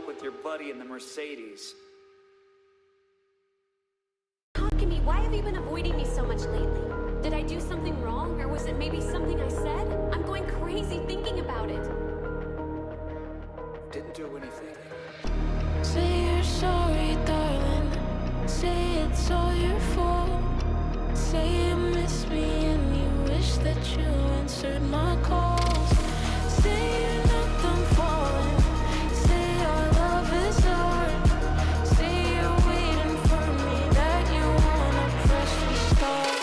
luck with your buddy in the Mercedes. Talk to me. Why have you been avoiding me so much lately? Did I do something wrong, or was it maybe something I said? I'm going crazy thinking about it. Didn't do anything. Say you're sorry, darling. Say it's all your fault. Say you miss me and you wish that you answered my calls. Say you're not done falling. Say our love is hard. Say you're waiting for me, that you want a fresh restart.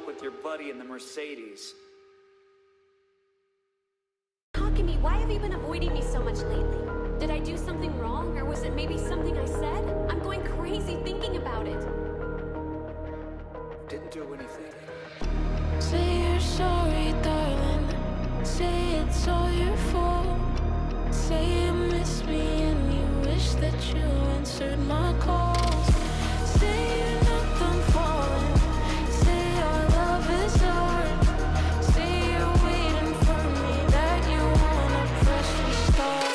With your buddy in the Mercedes. Talk to me. Why have you been avoiding me so much lately? Did I do something wrong, or was it maybe something I said? I'm going crazy thinking about it. Didn't do anything. Say you're sorry, darling. Say it's all your fault. Say you miss me and you wish that you answered my calls. Say you're not done falling. Say our love is hard. Say you're waiting for me, that you want a fresh restart.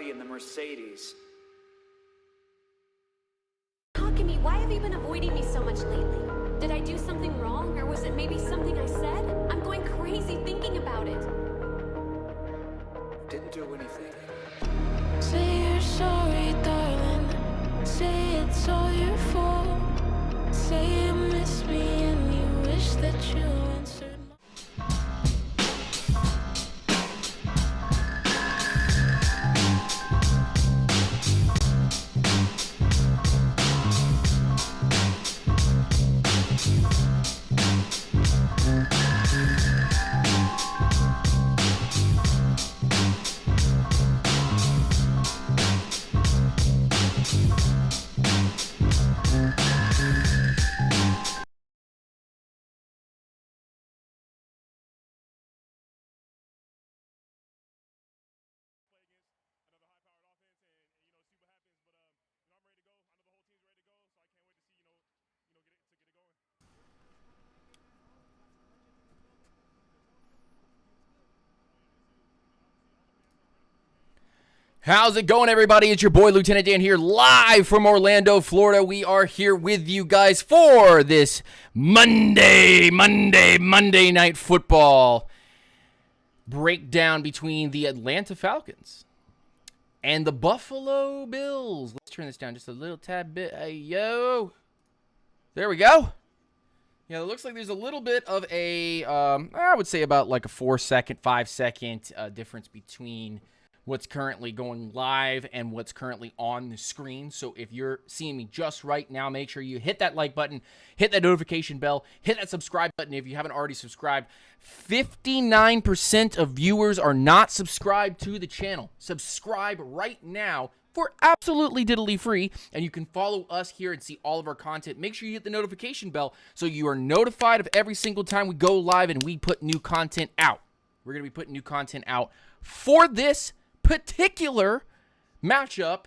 buddy in the Mercedes. Talking to me, why have you been avoiding me so much lately? Did I do something wrong, or was it maybe something I said? I'm going crazy thinking about it. Didn't do anything. Say you're sorry, darling. Say it's all your fault. Say you miss me and you wish that you answered my... How's it going, everybody? It's your boy, Lieutenant Dan, here live from Orlando, Florida. We are here with you guys for this Monday Night Football breakdown between the Atlanta Falcons and the Buffalo Bills. Let's turn this down just a little tad bit. Hey, yo. There we go. Yeah, it looks like there's a little bit of a, I would say about like a 4-second, 5-second difference between what's currently going live and what's currently on the screen. So if you're seeing me just right now, make sure you hit that like button, hit that notification bell, hit that subscribe button if you haven't already subscribed. 59% of viewers are not subscribed to the channel. Subscribe right now for absolutely diddly free, and you can follow us here and see all of our content. Make sure you hit the notification bell so you are notified of every single time we go live and we put new content out. We're going to be putting new content out for this particular matchup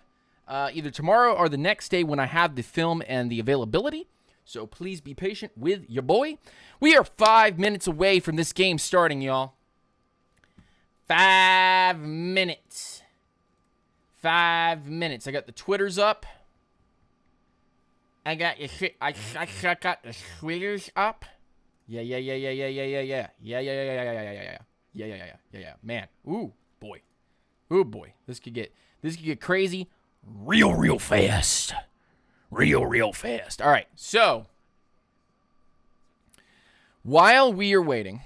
either tomorrow or the next day when I have the film and the availability. So please be patient with your boy. We are 5 minutes away from this game starting, y'all. 5 minutes. 5 minutes. I got the Twitters up. I got the Twitters up. Yeah. Man. Ooh, boy. Oh boy, this could get crazy real fast. Real fast. All right, so while we are waiting,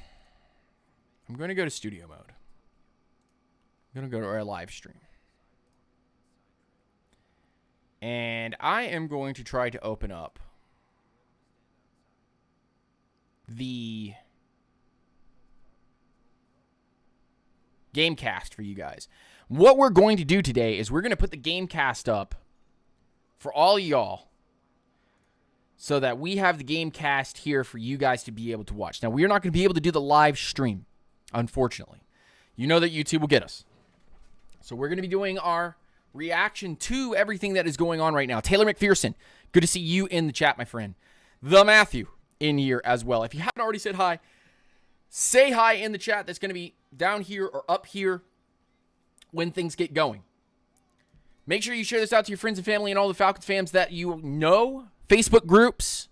I'm going to go to studio mode. I'm going to go to our live stream. And I am going to try to open up the Gamecast for you guys. What we're going to do today is we're going to put the Gamecast up for all y'all so that we have the Gamecast here for you guys to be able to watch. Now, we are not going to be able to do the live stream, unfortunately. You know that YouTube will get us. So we're going to be doing our reaction to everything that is going on right now. Taylor McPherson, good to see you in the chat, my friend. The Matthew in here as well. If you haven't already said hi, say hi in the chat. That's going to be down here or up here when things get going. Make sure you share this out to your friends and family and all the Falcons fans that you know. Facebook groups,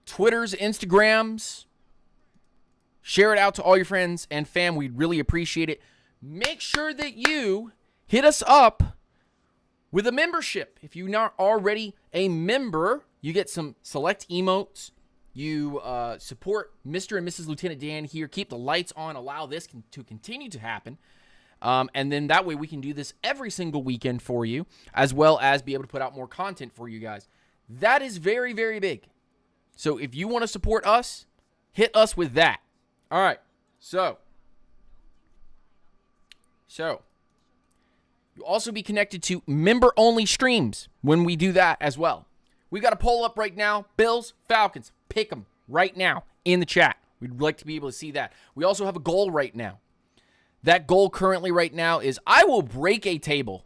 Twitters, Instagrams. Share it out to all your friends and fam. We'd really appreciate it. Make sure that you hit us up with a membership. If you're not already a member, you get some select emotes. You support Mr. and Mrs. Lieutenant Dan here. Keep the lights on. Allow this to continue to happen. And then that way we can do this every single weekend for you, as well as be able to put out more content for you guys. That is very, very big. So if you want to support us, hit us with that. All right. So you'll also be connected to member-only streams when we do that as well. We got a poll up right now. Bills, Falcons. Pick them right now in the chat. We'd like to be able to see that. We also have a goal right now. That goal currently right now is I will break a table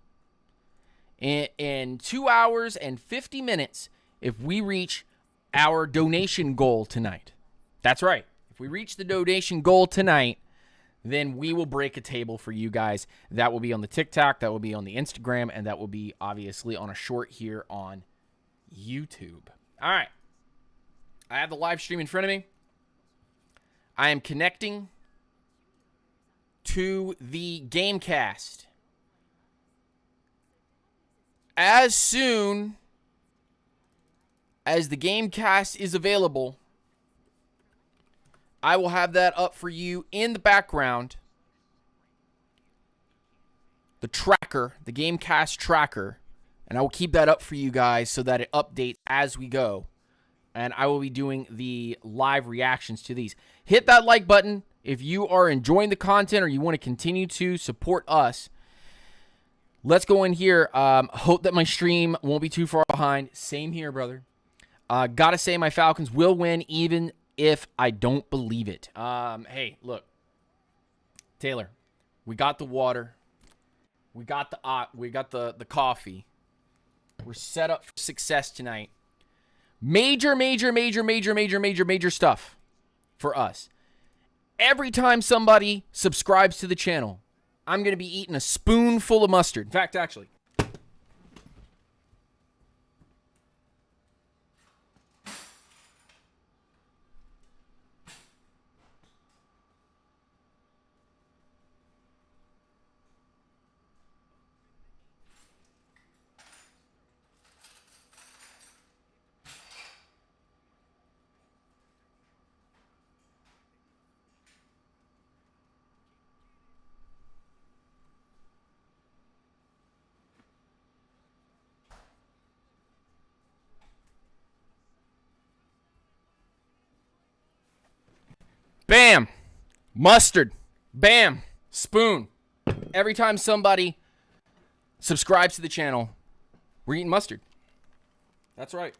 in 2 hours and 50 minutes if we reach our donation goal tonight. That's right. If we reach the donation goal tonight, then we will break a table for you guys. That will be on the TikTok, that will be on the Instagram, and that will be obviously on a short here on YouTube. All right. I have the live stream in front of me. I am connecting to the Gamecast. As soon as the Gamecast is available, I will have that up for you in the background. The tracker, the Gamecast tracker. And I will keep that up for you guys so that it updates as we go. And I will be doing the live reactions to these. Hit that like button if you are enjoying the content or you want to continue to support us. Let's go in here. Hope that my stream won't be too far behind. Same here, brother. Gotta say my Falcons will win even if I don't believe it. Hey, look. Taylor, we got the water. We got the coffee. We're set up for success tonight. Major stuff for us. Every time somebody subscribes to the channel, I'm going to be eating a spoonful of mustard. In fact, actually. Bam! Mustard. Bam! Spoon. Every time somebody subscribes to the channel, we're eating mustard. That's right.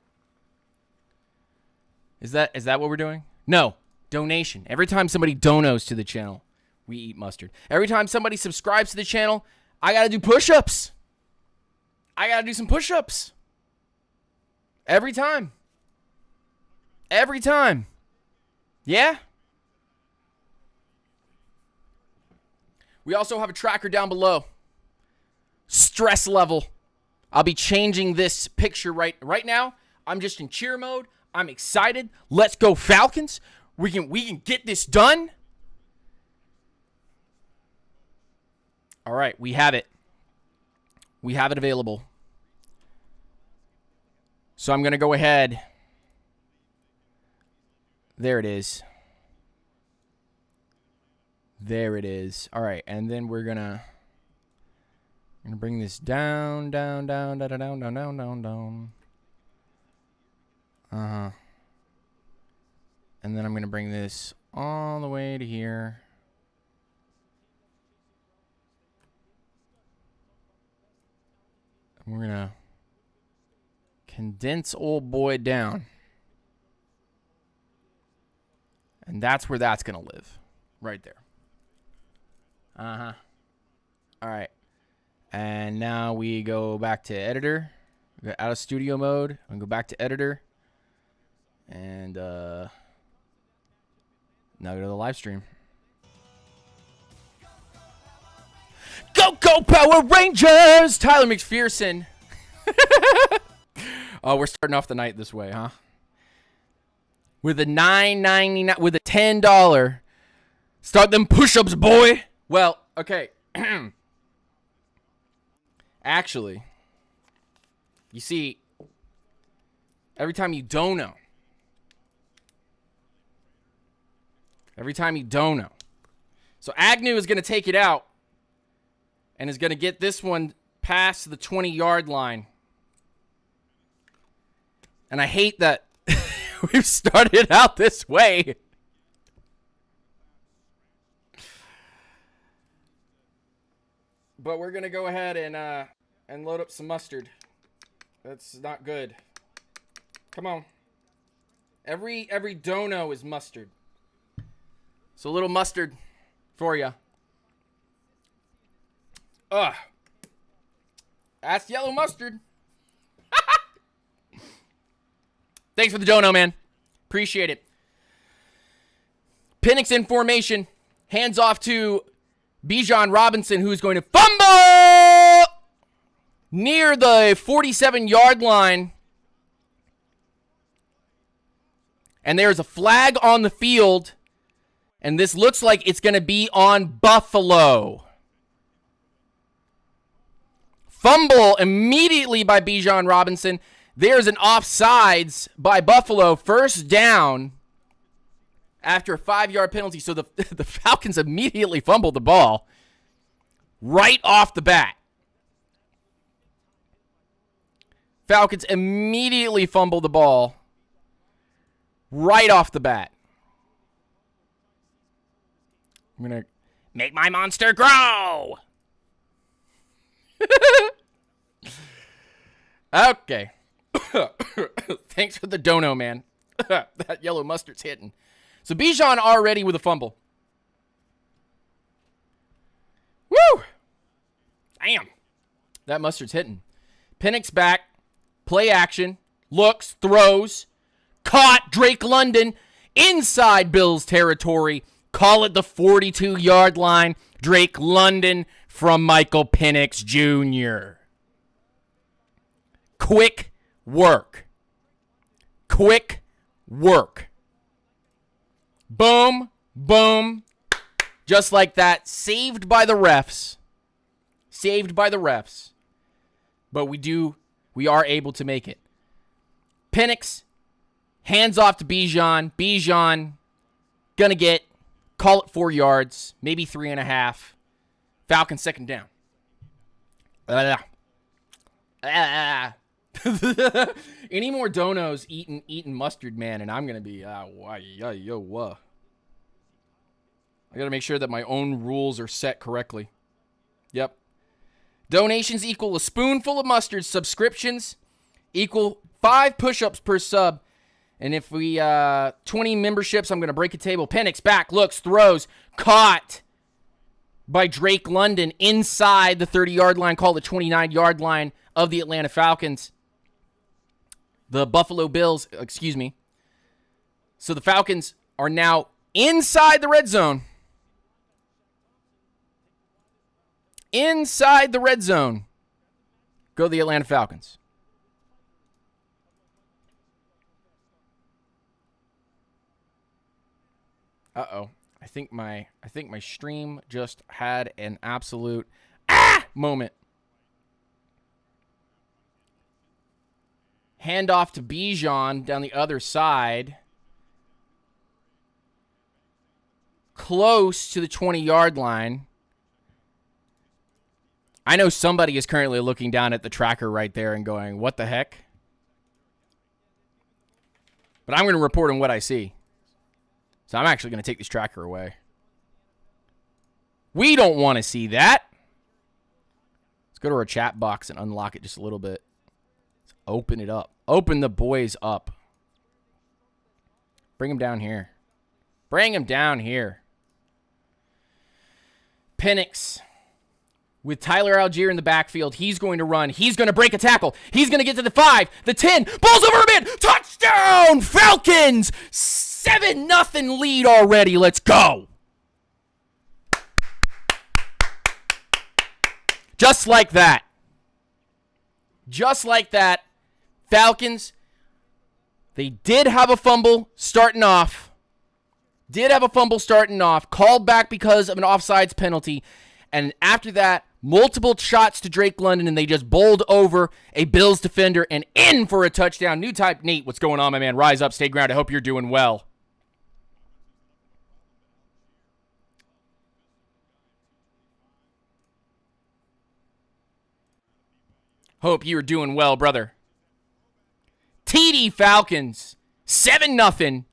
Is that what we're doing? No. Donation. Every time somebody donos to the channel, we eat mustard. Every time somebody subscribes to the channel, I gotta do push-ups. I gotta do some push-ups. Every time. Every time. Yeah? We also have a tracker down below. Stress level. I'll be changing this picture right now. I'm just in cheer mode. I'm excited. Let's go Falcons. We can get this done. All right, we have it. We have it available. So I'm going to go ahead. There it is. There it is. All right, and then we're gonna bring this down. And then I'm gonna bring this all the way to here. And we're gonna condense old boy down, and that's where that's gonna live, right there. All right. And now we go back to editor. We go out of studio mode and go back to editor. And now go to the live stream. Go Power Rangers! Tyler McPherson. Oh, we're starting off the night this way, huh? With a $9.99, with a $10. Start them push-ups, boy. Well, okay. Actually, you see, every time you dono, so Agnew is going to take it out and is going to get this one past the 20-yard line. And I hate that we've started out this way. But we're going to go ahead and load up some mustard. That's not good. Come on. Every dono is mustard. So a little mustard for you. Ugh. That's yellow mustard. Thanks for the dono, man. Appreciate it. Penix in formation. Hands off to Bijan Robinson, who's going to fumble near the 47-yard line. And there's a flag on the field. And this looks like it's going to be on Buffalo. Fumble immediately by Bijan Robinson. There's an offsides by Buffalo. First down after a 5-yard penalty. So the Falcons immediately fumbled the ball right off the bat. Falcons immediately fumbled the ball right off the bat. I'm going to make my monster grow. Okay. Thanks for the dono, man. That yellow mustard's hitting. So Bijan already with a fumble. Woo! Damn. That mustard's hitting. Penix back. Play action. Looks. Throws. Caught. Drake London inside Bills territory. Call it the 42-yard line. Drake London from Michael Penix Jr. Quick work. Quick work. Boom, boom. Just like that. Saved by the refs. Saved by the refs. But we are able to make it. Penix, hands off to Bijan. Bijan, gonna get, call it 4 yards, maybe 3.5. Falcons second down. Any more donos eating mustard, man, and I'm gonna be I gotta make sure that my own rules are set correctly. Yep. Donations equal a spoonful of mustard. Subscriptions equal 5 push-ups per sub. And if we 20 memberships, I'm gonna break a table. Penix back, looks, throws, caught by Drake London inside the 30-yard line, called the 29-yard line of the Atlanta Falcons. The Buffalo Bills, excuse me. So the Falcons are now inside the red zone. Inside the red zone. Go the Atlanta Falcons. Uh-oh. I think my stream just had an absolute moment. Handoff to Bijan down the other side. Close to the 20-yard line. I know somebody is currently looking down at the tracker right there and going, what the heck? But I'm going to report on what I see. So I'm actually going to take this tracker away. We don't want to see that. Let's go to our chat box and unlock it just a little bit. Let's open it up. Open the boys up. Bring them down here. Bring them down here. Penix with Tyler Algier in the backfield. He's going to run. He's going to break a tackle. He's going to get to the 5, the 10. Balls over a bit. Touchdown, Falcons. 7-0 lead already. Let's go. Just like that. Just like that. Falcons, they did have a fumble starting off. Called back because of an offsides penalty. And after that, multiple shots to Drake London, and they just bowled over a Bills defender and in for a touchdown. New type Nate, what's going on, my man? Rise up, stay grounded. I hope you're doing well. Hope you're doing well, brother. TD Falcons, 7-0.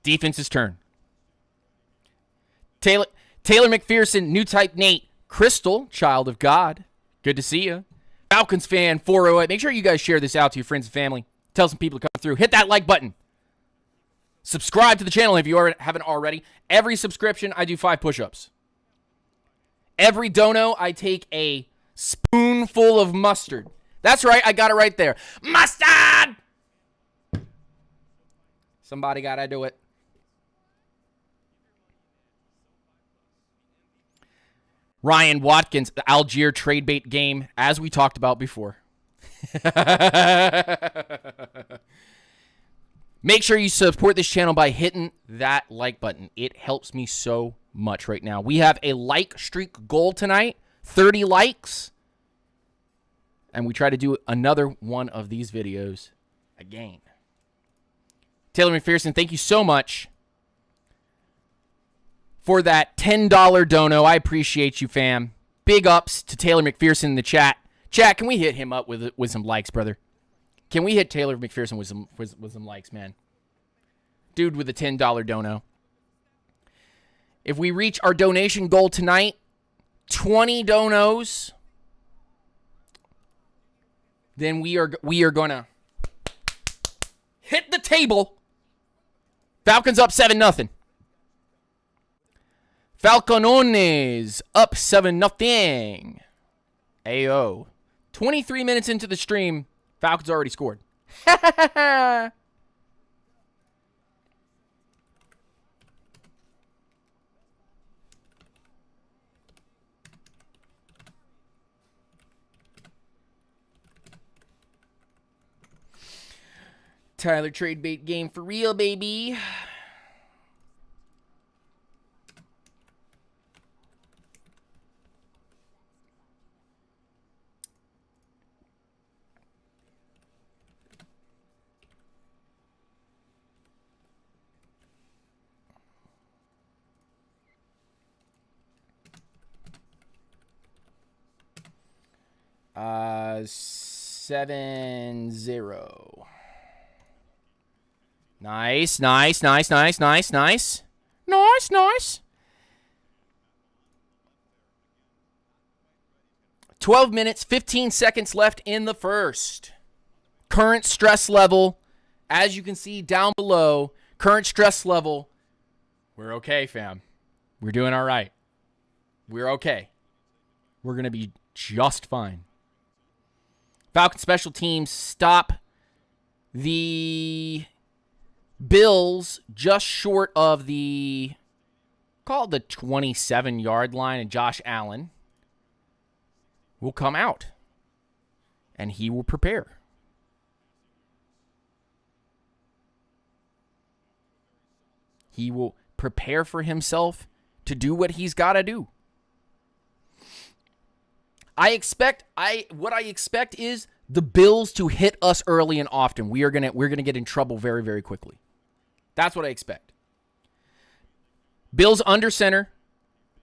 Defense's turn. Taylor McPherson, new type Nate. Crystal, child of God. Good to see you. Falcons fan 408. Make sure you guys share this out to your friends and family. Tell some people to come through. Hit that like button. Subscribe to the channel if you haven't already. Every subscription, I do 5 push-ups. Every dono, I take a spoonful of mustard. That's right, I got it right there. Mustard! Somebody gotta do it. Ryan Watkins, the Algier trade bait game, as we talked about before. Make sure you support this channel by hitting that like button. It helps me so much right now. We have a like streak goal tonight, 30 likes. And we try to do another one of these videos again. Taylor McPherson, thank you so much for that $10 dono. I appreciate you, fam. Big ups to Taylor McPherson in the chat. Chat, can we hit him up with some likes, brother? Can we hit Taylor McPherson with some likes, man? Dude with a $10 dono. If we reach our donation goal tonight, 20 donos, then we are going to hit the table. Falcons up 7-0. Falconones up 7-0. Ayo. 23 minutes into the stream, Falcons already scored. Tyler trade bait game for real, baby. Uh, 7-0. Nice, nice, nice, nice, nice, nice. Nice, nice. 12 minutes, 15 seconds left in the first. Current stress level, as you can see down below, current stress level, we're okay, fam. We're doing all right. We're okay. We're going to be just fine. Falcon special teams stop the Bills just short of the, call it the 27-yard line, and Josh Allen will come out, and he will prepare. He will prepare for himself to do what he's got to do. What I expect is the Bills to hit us early and often. We're gonna get in trouble very, very quickly. That's what I expect. Bills under center.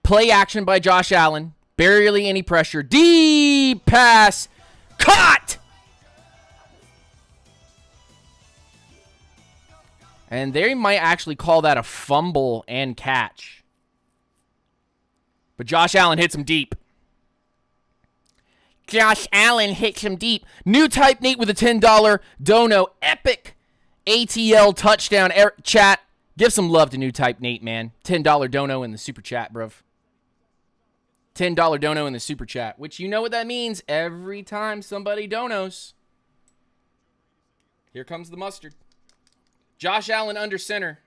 Play action by Josh Allen. Barely any pressure. Deep pass. Caught! And they might actually call that a fumble and catch. But Josh Allen hits him deep. Josh Allen hits him deep. New Type Nate with a $10 dono. Epic ATL touchdown. Chat, give some love to New Type Nate, man. $10 dono in the super chat, bruv. $10 dono in the super chat, which you know what that means. Every time somebody donos, here comes the mustard. Josh Allen under center.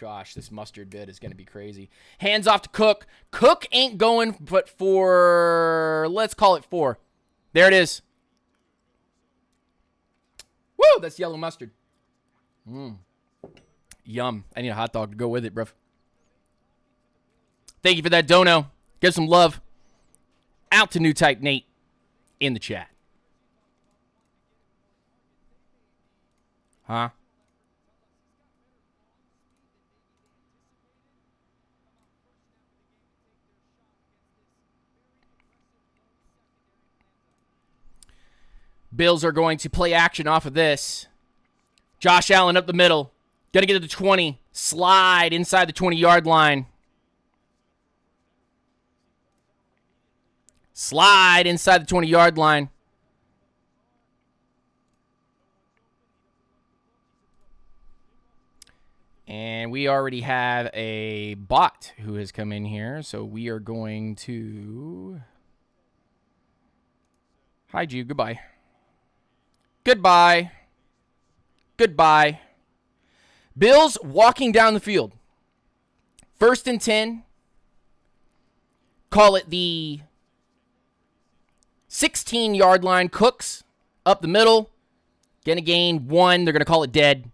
Gosh, this mustard bid is going to be crazy. Hands off to Cook. Cook ain't going but for, let's call it 4. There it is. Woo, that's yellow mustard. Yum. I need a hot dog to go with it, bruv. Thank you for that dono. Give some love out to New Type Nate in the chat. Huh? Bills are going to play action off of this. Josh Allen up the middle. Gonna get to the 20. Slide inside the 20-yard line. Slide inside the 20-yard line. And we already have a bot who has come in here, so we are going to hide you. Goodbye. Goodbye. Goodbye. Bills walking down the field. 1st and 10. call it the 16-yard line. Cooks up the middle. Going to gain 1. They're going to call it dead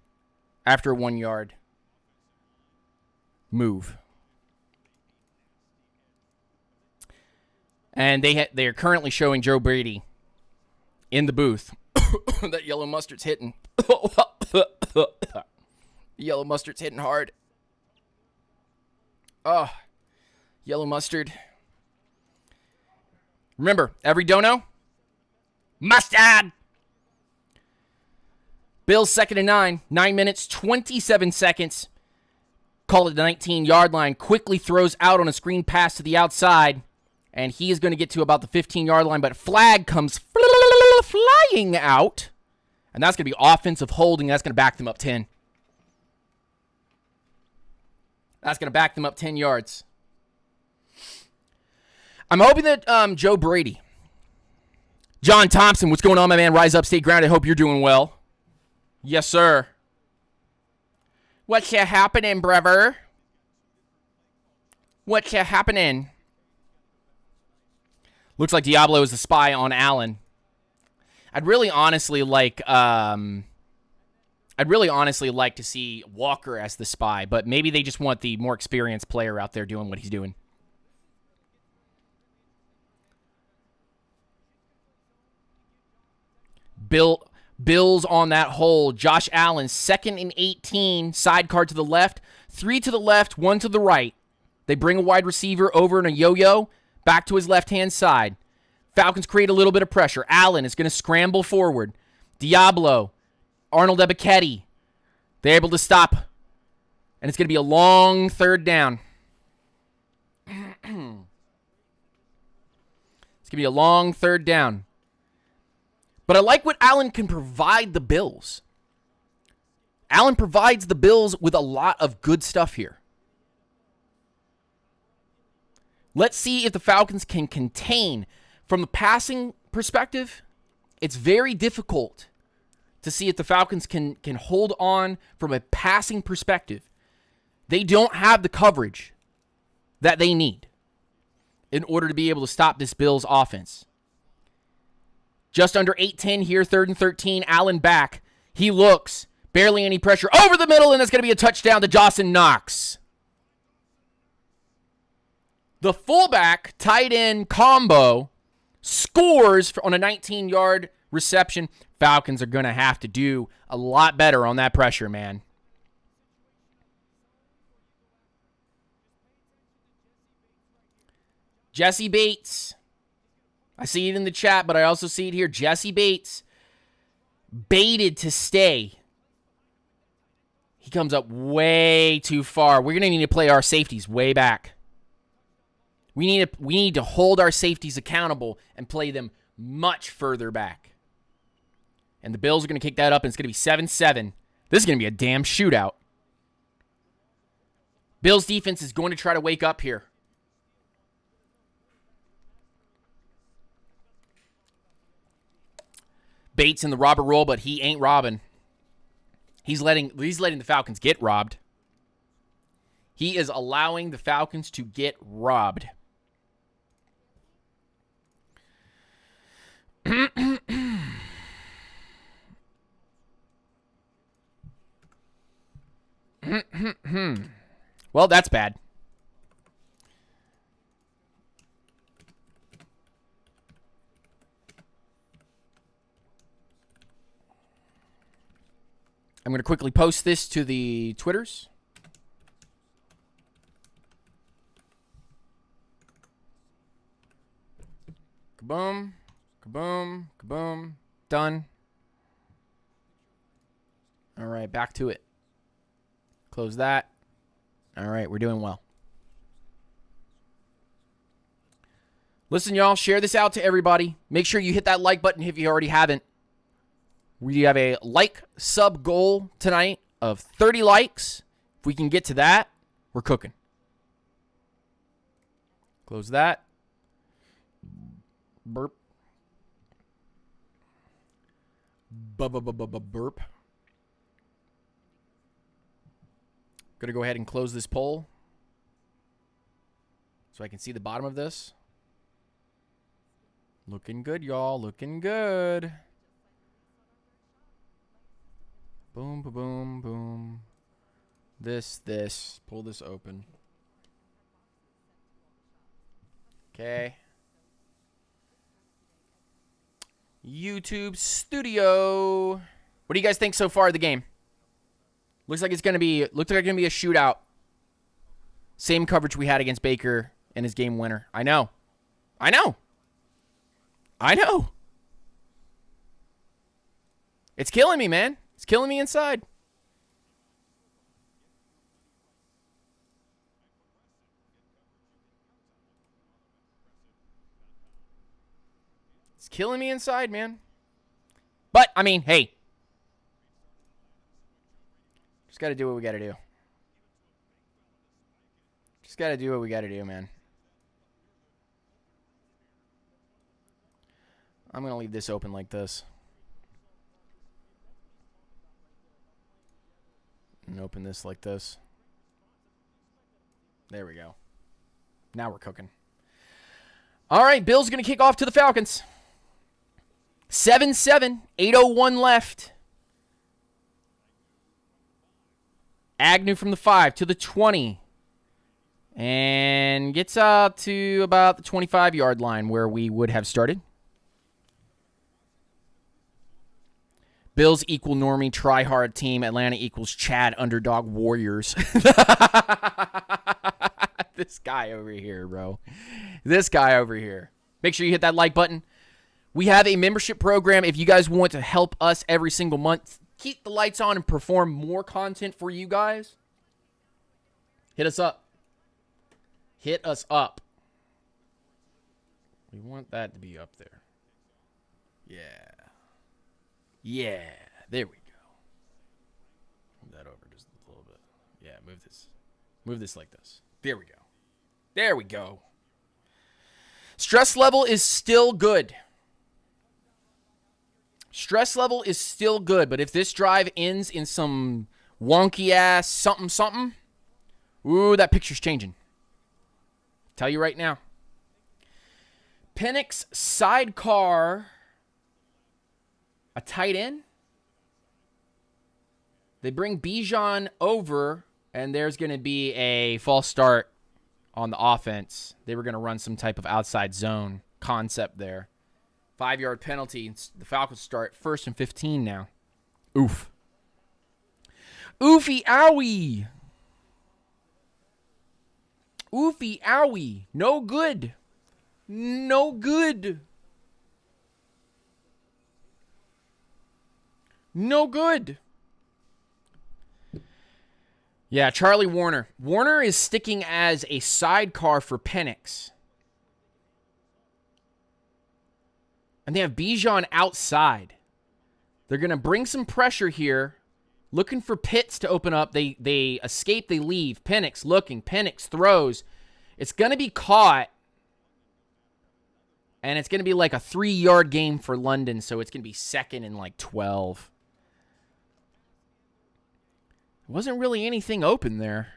after a 1-yard move. And they are currently showing Joe Brady in the booth. That yellow mustard's hitting. Yellow mustard's hitting hard. Oh, yellow mustard. Remember, every dono, mustard. Bills 2nd and 9. 9 minutes, 27 seconds. Call it the 19-yard line. Quickly throws out on a screen pass to the outside. And he is going to get to about the 15-yard line. But flag comes flying out. And that's going to be offensive holding. That's going to back them up 10. That's going to back them up 10 yards. I'm hoping that Joe Brady, John Thompson, what's going on, my man? Rise up, stay grounded. Hope you're doing well. Yes, sir. What's happening, brother? What's happening? Looks like Diablo is the spy on Allen. I'd really honestly like to see Walker as the spy, but maybe they just want the more experienced player out there doing what he's doing. Bills on that hole. Josh Allen, 2nd and 18, sidecar to the left, 3 to the left, 1 to the right. They bring a wide receiver over in a yo-yo, back to his left-hand side. Falcons create a little bit of pressure. Allen is going to scramble forward. Diablo, Arnold Ebiketie, they're able to stop. And it's going to be a long 3rd down. It's going to be a long 3rd down. But I like what Allen can provide the Bills. Allen provides the Bills with a lot of good stuff here. Let's see if the Falcons can contain. From the passing perspective, it's very difficult to see if the Falcons can hold on from a passing perspective. They don't have the coverage that they need in order to be able to stop this Bills offense. Just under 8:10 here, 3rd and 13. Allen back. He looks. Barely any pressure. Over the middle, and it's going to be a touchdown to Dawson Knox. The fullback tight end combo scores on a 19-yard reception. Falcons are going to have to do a lot better on that pressure, man. Jesse Bates. I see it in the chat, but I also see it here. Jesse Bates baited to stay. He comes up way too far. We're going to need to play our safeties way back. We need to hold our safeties accountable and play them much further back. And the Bills are going to kick that up, and it's going to be 7-7. This is going to be a damn shootout. Bills defense is going to try to wake up here. Bates in the robber role, but he ain't robbing. He's letting the Falcons get robbed. He is allowing the Falcons to get robbed. Well, that's bad. I'm going to quickly post this to the Twitters. Kaboom, kaboom, kaboom. Done. All right, back to it. Close that. All right, we're doing well. Listen, y'all, share this out to everybody. Make sure you hit that like button if you already haven't. We have a like sub goal tonight of 30 likes. If we can get to that, we're cooking. Close that. Burp. Burp. Gonna go ahead and close this poll so I can see the bottom of this. Looking good, y'all. Looking good. Boom, boom, boom, boom. This. Pull this open. Okay. YouTube Studio. What do you guys think so far of the game? Looks like it's gonna be a shootout. Same coverage we had against Baker and his game winner. I know. It's killing me, man. It's killing me inside. It's killing me inside, man. But, I mean, hey. Just got to do what we got to do. Just got to do what we got to do, man. I'm going to leave this open like this. And open this like this. There we go. Now we're cooking. All right, Bill's going to kick off to the Falcons. 7-7, 8:01 left. Agnew from the 5 to the 20. And gets out to about the 25-yard line where we would have started. Bills equal normie, try-hard team. Atlanta equals Chad, underdog warriors. This guy over here, bro. This guy over here. Make sure you hit that like button. We have a membership program. If you guys want to help us every single month, keep the lights on and perform more content for you guys, hit us up. Hit us up. We want that to be up there. Yeah. Yeah. There we go. Move that over just a little bit. Yeah, move this. Move this like this. There we go. There we go. Stress level is still good. Stress level is still good, but if this drive ends in some wonky-ass something, ooh, that picture's changing. Tell you right now. Penix sidecar, a tight end. They bring Bijan over, and there's going to be a false start on the offense. They were going to run some type of outside zone concept there. 5-yard penalty. The Falcons start 1st and 15 now. Oof. Oofy owie. Oofy owie. No good. No good. No good. Yeah, Charlie Warner. Warner is sticking as a sidecar for Penix. And they have Bijan outside. They're going to bring some pressure here. Looking for Pitts to open up. They escape, they leave. Penix looking. Penix throws. It's going to be caught. And it's going to be like a 3-yard game for London. So it's going to be 2nd and like 12. Wasn't really anything open there.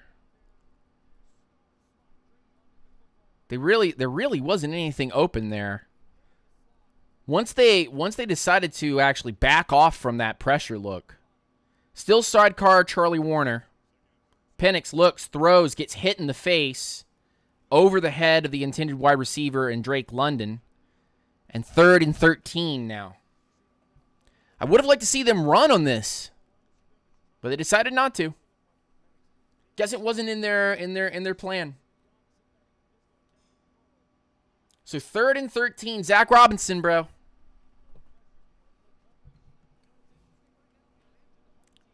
There really wasn't anything open there. Once they decided to actually back off from that pressure look. Still sidecar Charlie Warner. Penix looks, throws, gets hit in the face over the head of the intended wide receiver and Drake London. And 3rd and 13 now. I would have liked to see them run on this, but they decided not to. Guess it wasn't in their plan. So 3rd and 13, Zach Robinson, bro.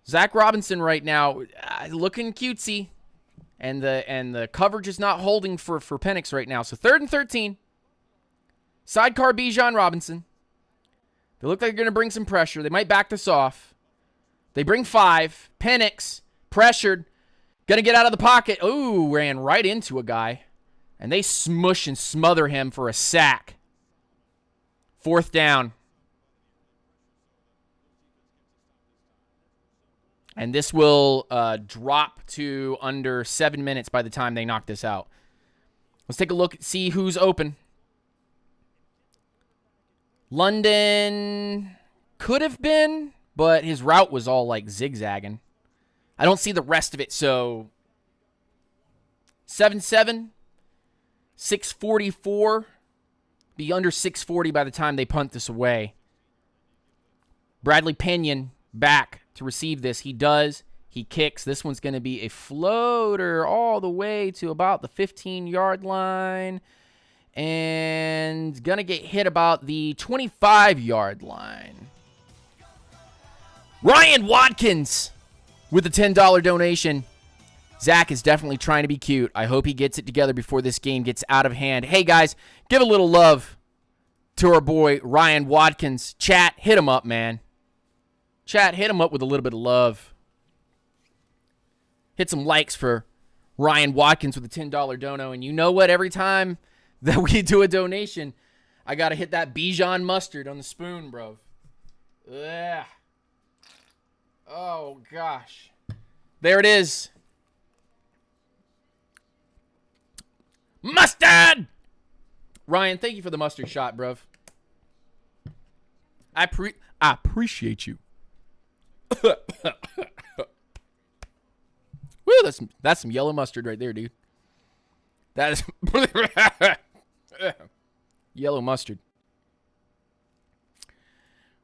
Zach Robinson right now looking cutesy, and the coverage is not holding for Penix right now. So 3rd and 13, sidecar Bijan Robinson. They look like they're going to bring some pressure. They might back this off. They bring 5. Penix pressured, going to get out of the pocket. Ooh, ran right into a guy. And they smush and smother him for a sack. 4th down. And this will drop to under 7 minutes by the time they knock this out. Let's take a look, see who's open. London could have been, but his route was all like zigzagging. I don't see the rest of it, so 7-7, 644, be under 640 by the time they punt this away. Bradley Pinion back to receive this. He does. He kicks. This one's going to be a floater all the way to about the 15-yard line. And going to get hit about the 25-yard line. Ryan Watkins with a $10 donation. Zach is definitely trying to be cute. I hope he gets it together before this game gets out of hand. Hey, guys, give a little love to our boy Ryan Watkins. Chat, hit him up, man. Chat, hit him up with a little bit of love. Hit some likes for Ryan Watkins with a $10 dono. And you know what? Every time that we do a donation, I got to hit that Bijan mustard on the spoon, bro. Yeah. Oh, gosh. There it is. Mustard! Ryan, thank you for the mustard shot, bro. I appreciate you. Woo, that's some yellow mustard right there, dude. That is yellow mustard.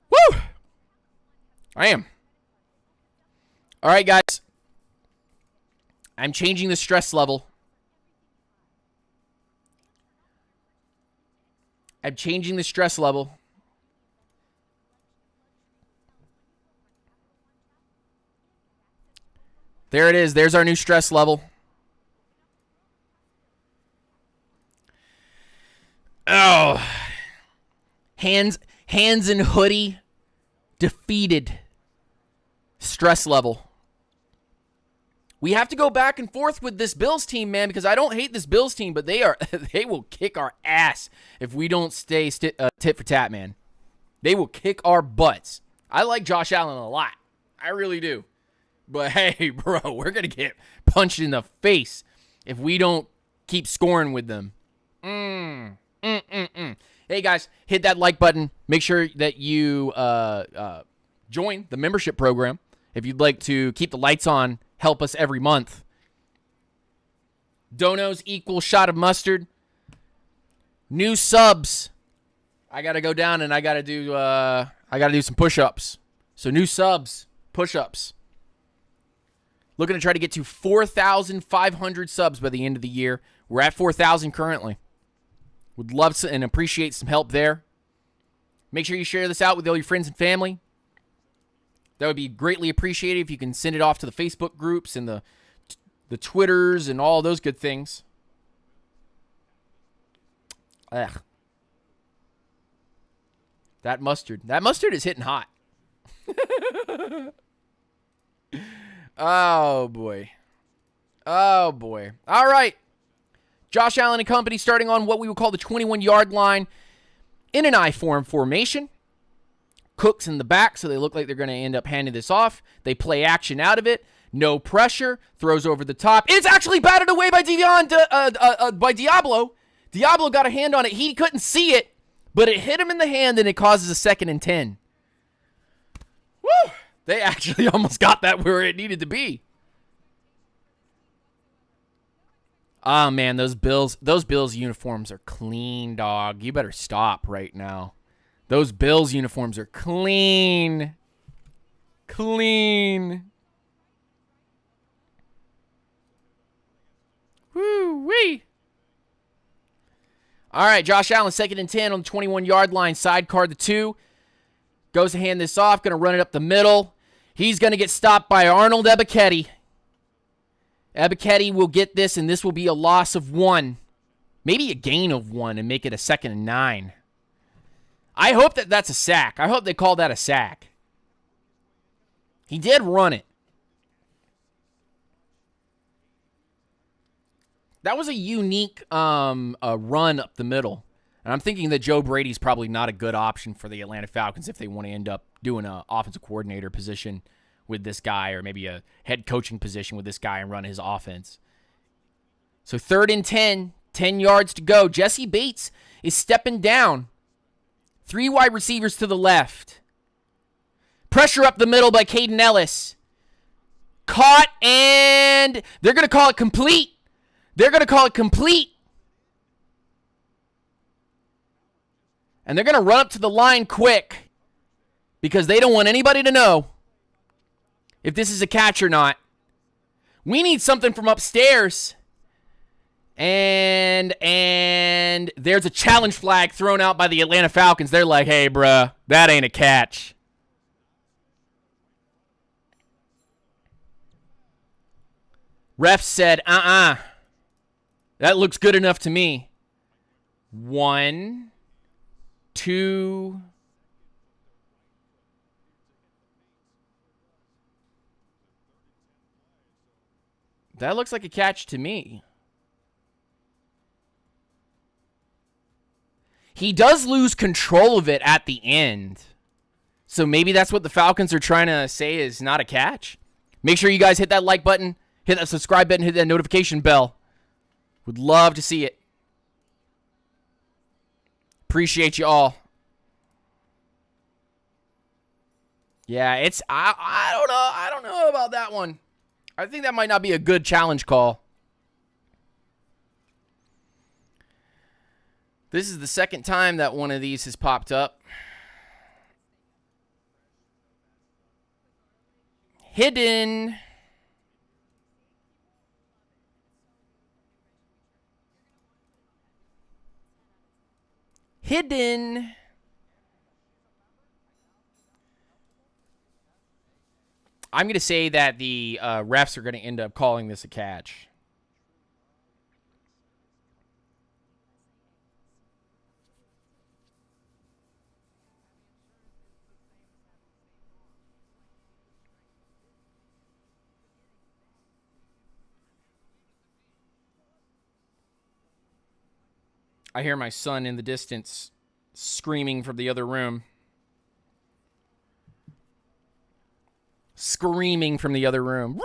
Woo! I am. All right, guys. I'm changing the stress level. I'm changing the stress level. There it is. There's our new stress level. Oh. Hands and hoodie defeated. Stress level. We have to go back and forth with this Bills team, man, because I don't hate this Bills team, but they will kick our ass if we don't stay tit for tat, man. They will kick our butts. I like Josh Allen a lot. I really do. But hey, bro, we're going to get punched in the face if we don't keep scoring with them. Hey, guys, hit that like button. Make sure that you join the membership program if you'd like to keep the lights on, help us every month. Donos equal shot of mustard. New subs. I got to go down and I got to do some push-ups. So new subs, push-ups. Looking to try to get to 4,500 subs by the end of the year. We're at 4,000 currently. Would love to and appreciate some help there. Make sure you share this out with all your friends and family. That would be greatly appreciated if you can send it off to the Facebook groups and the Twitters and all those good things. Ugh. That mustard is hitting hot. Oh, boy. Oh, boy. All right. Josh Allen and company starting on what we would call the 21-yard line in an I-form formation. Cooks in the back, so they look like they're going to end up handing this off. They play action out of it. No pressure. Throws over the top. It's actually batted away by by Diablo. Diablo got a hand on it. He couldn't see it, but it hit him in the hand, and it causes a 2nd and 10. Woo! They actually almost got that where it needed to be. Oh, man, those Bills uniforms are clean, dog. You better stop right now. Those Bills uniforms are clean. Clean. Woo-wee. All right, Josh Allen, 2nd and 10 on the 21-yard line. Sidecar the 2. Goes to hand this off. Going to run it up the middle. He's going to get stopped by Arnold Ebiketie. Ebiketie will get this, and this will be a loss of 1. Maybe a gain of 1 and make it a 2nd and 9. I hope that that's a sack. I hope they call that a sack. He did run it. That was a unique run up the middle. And I'm thinking that Joe Brady's probably not a good option for the Atlanta Falcons if they want to end up doing an offensive coordinator position with this guy, or maybe a head coaching position with this guy and run his offense. So 3rd and 10, 10 yards to go. Jesse Bates is stepping down. 3 wide receivers to the left. Pressure up the middle by Caden Ellis. Caught, and they're going to call it complete. They're going to call it complete. And they're going to run up to the line quick because they don't want anybody to know if this is a catch or not. We need something from upstairs. And there's a challenge flag thrown out by the Atlanta Falcons. They're like, hey, bruh, that ain't a catch. Ref said, that looks good enough to me. 1, 2. That looks like a catch to me. He does lose control of it at the end. So maybe that's what the Falcons are trying to say is not a catch. Make sure you guys hit that like button, hit that subscribe button, hit that notification bell. Would love to see it. Appreciate you all. Yeah, it's I don't know about that one. I think that might not be a good challenge call. This is the second time that one of these has popped up. Hidden. Hidden. I'm going to say that the refs are going to end up calling this a catch. I hear my son in the distance screaming from the other room. Screaming from the other room.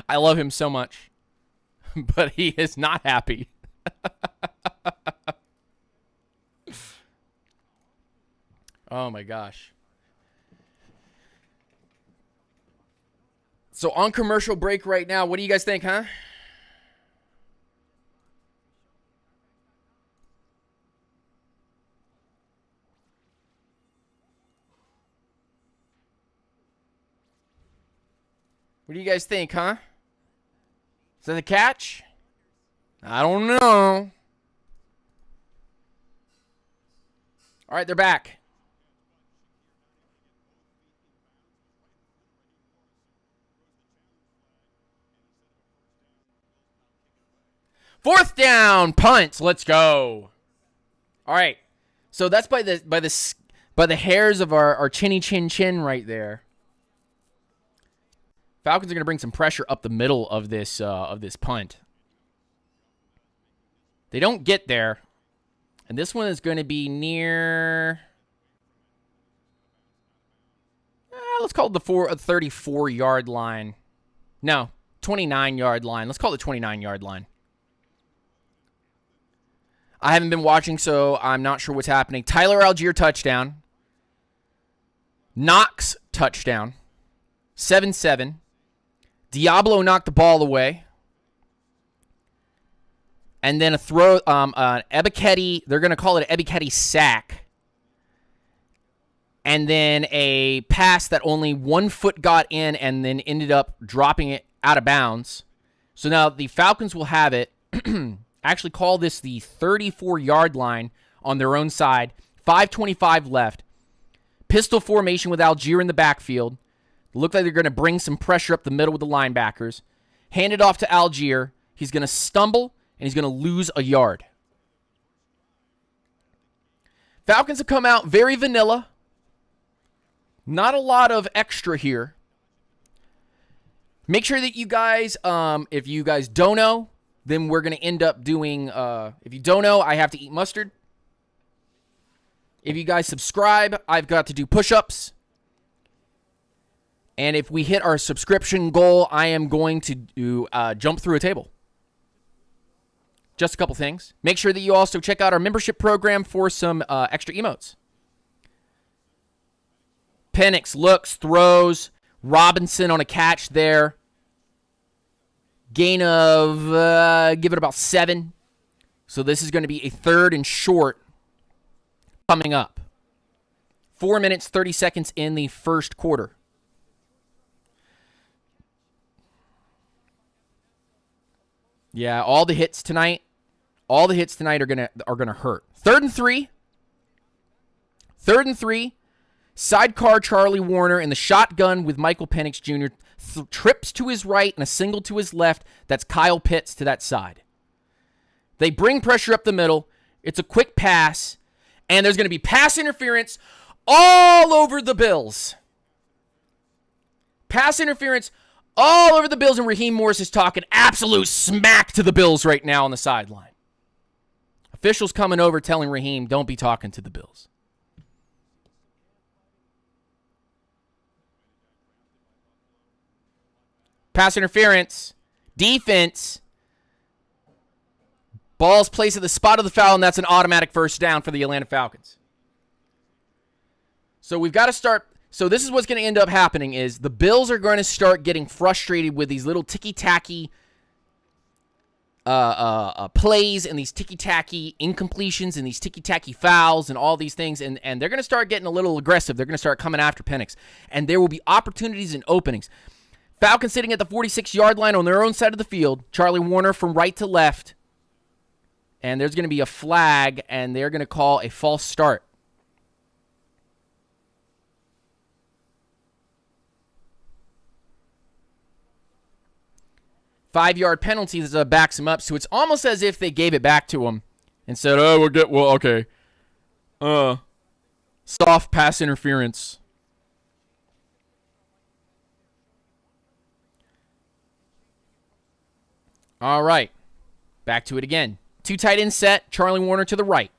I love him so much. But he is not happy. Oh my gosh. So on commercial break right now, what do you guys think, huh? What do you guys think, huh? Is that a catch? I don't know. All right, they're back. Fourth down, punt. Let's go. All right. So that's by the hairs of our chinny chin chin right there. Falcons are going to bring some pressure up the middle of this punt. They don't get there. And this one is going to be near... let's call it the 34-yard line. No, 29-yard line. Let's call it the 29-yard line. I haven't been watching, so I'm not sure what's happening. Tyler Algier touchdown. Knox touchdown. 7-7. Diablo knocked the ball away. And then a throw, Ebiketie, they're going to call it an Ebiketie sack. And then a pass that only 1 foot got in and then ended up dropping it out of bounds. So now the Falcons will have it. Actually call this the 34-yard line on their own side. 5:25 left. Pistol formation with Algier in the backfield. Look like they're going to bring some pressure up the middle with the linebackers. Hand it off to Algier. He's going to stumble, and he's going to lose a yard. Falcons have come out very vanilla. Not a lot of extra here. Make sure that you guys, if you guys don't know, then we're going to end up doing, if you don't know, I have to eat mustard. If you guys subscribe, I've got to do push-ups. And if we hit our subscription goal, I am going to do, jump through a table. just a couple things. Make sure that you also check out our membership program for some extra emotes. Penix looks, throws, Robinson on a catch there. Gain of, give it about 7. So this is going to be a 3rd and short coming up. 4 minutes, 30 seconds in the first quarter. Yeah, all the hits tonight are gonna hurt. 3rd and 3. 3rd and 3. Sidecar Charlie Warner in the shotgun with Michael Penix Jr. Trips to his right and a single to his left. That's Kyle Pitts to that side. They bring pressure up the middle. It's a quick pass. And there's going to be pass interference all over the Bills. Pass interference all over the Bills. And Raheem Morris is talking absolute smack to the Bills right now on the sideline. Officials coming over telling Raheem, don't be talking to the Bills. Pass interference. Defense. Ball's placed at the spot of the foul, and that's an automatic first down for the Atlanta Falcons. So we've got to start. So this is what's going to end up happening is the Bills are going to start getting frustrated with these little ticky-tacky plays and these ticky-tacky incompletions and these ticky-tacky fouls and all these things, and they're going to start getting a little aggressive. They're going to start coming after Penix, and there will be opportunities and openings. Falcons sitting at the 46-yard line on their own side of the field. Charlie Warner from right to left. And there's going to be a flag, and they're going to call a false start. Five-yard penalty that backs him up, so it's almost as if they gave it back to him and said, oh, okay. Soft pass interference. All right. Back to it again. 2 tight end set. Charlie Warner to the right.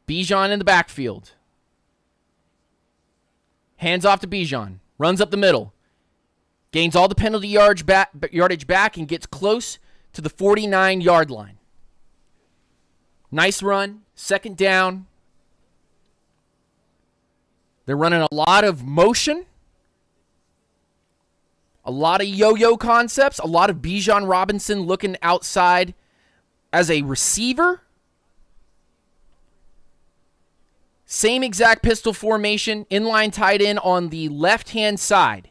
Bijan in the backfield. Hands off to Bijan. Runs up the middle. Gains all the penalty yardage back and gets close to the 49-yard line. Nice run. 2nd down. They're running a lot of motion. A lot of yo-yo concepts. A lot of Bijan Robinson looking outside as a receiver. Same exact pistol formation. Inline tight end on the left-hand side.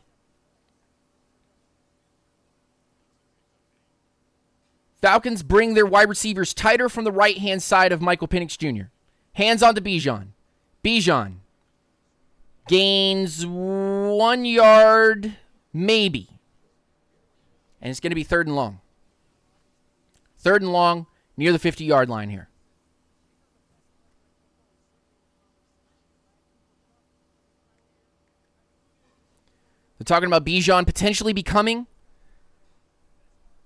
Falcons bring their wide receivers tighter from the right-hand side of Michael Penix Jr. Hands on to Bijan. Bijan gains 1 yard, maybe. And it's going to be 3rd and long. 3rd and long, near the 50-yard line here. They're talking about Bijan potentially becoming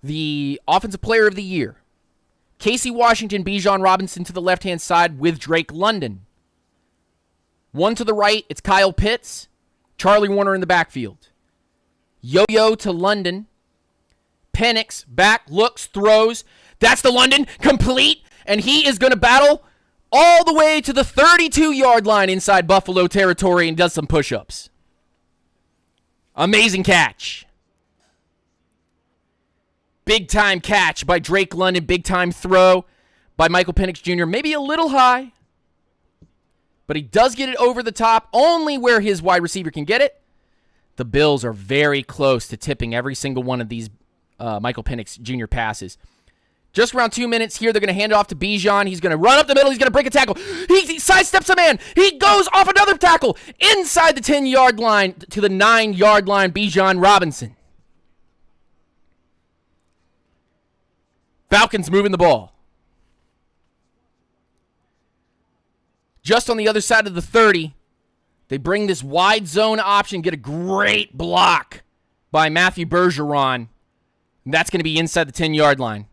the Offensive Player of the Year. Casey Washington, Bijan Robinson to the left-hand side with Drake London. One to the right, it's Kyle Pitts. Charlie Warner in the backfield. Yo-yo to London. Penix, back, looks, throws. That's the London, complete. And he is going to battle all the way to the 32-yard line inside Buffalo territory and does some push-ups. Amazing catch. Big-time catch by Drake London. Big-time throw by Michael Penix Jr. Maybe a little high, but he does get it over the top, only where his wide receiver can get it. The Bills are very close to tipping every single one of these Michael Penix Jr. passes. Just around 2 minutes here. They're going to hand it off to Bijan. He's going to run up the middle. He's going to break a tackle. He sidesteps a man. He goes off another tackle inside the 10-yard line to the 9-yard line. Bijan Robinson. Falcons moving the ball. Just on the other side of the 30, they bring this wide zone option, get a great block by Matthew Bergeron. And that's going to be inside the 10-yard line.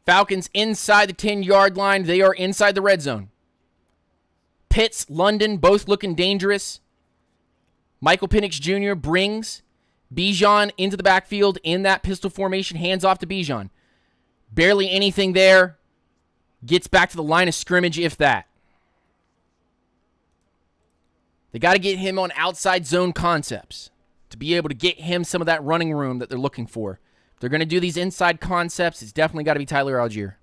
Falcons inside the 10-yard line. They are inside the red zone. Pitts, London, both looking dangerous. Michael Penix Jr. brings Bijan into the backfield in that pistol formation. Hands off to Bijan. Barely anything there. Gets back to the line of scrimmage, if that. They got to get him on outside zone concepts to be able to get him some of that running room that they're looking for. If they're going to do these inside concepts, it's definitely got to be Tyler Algier.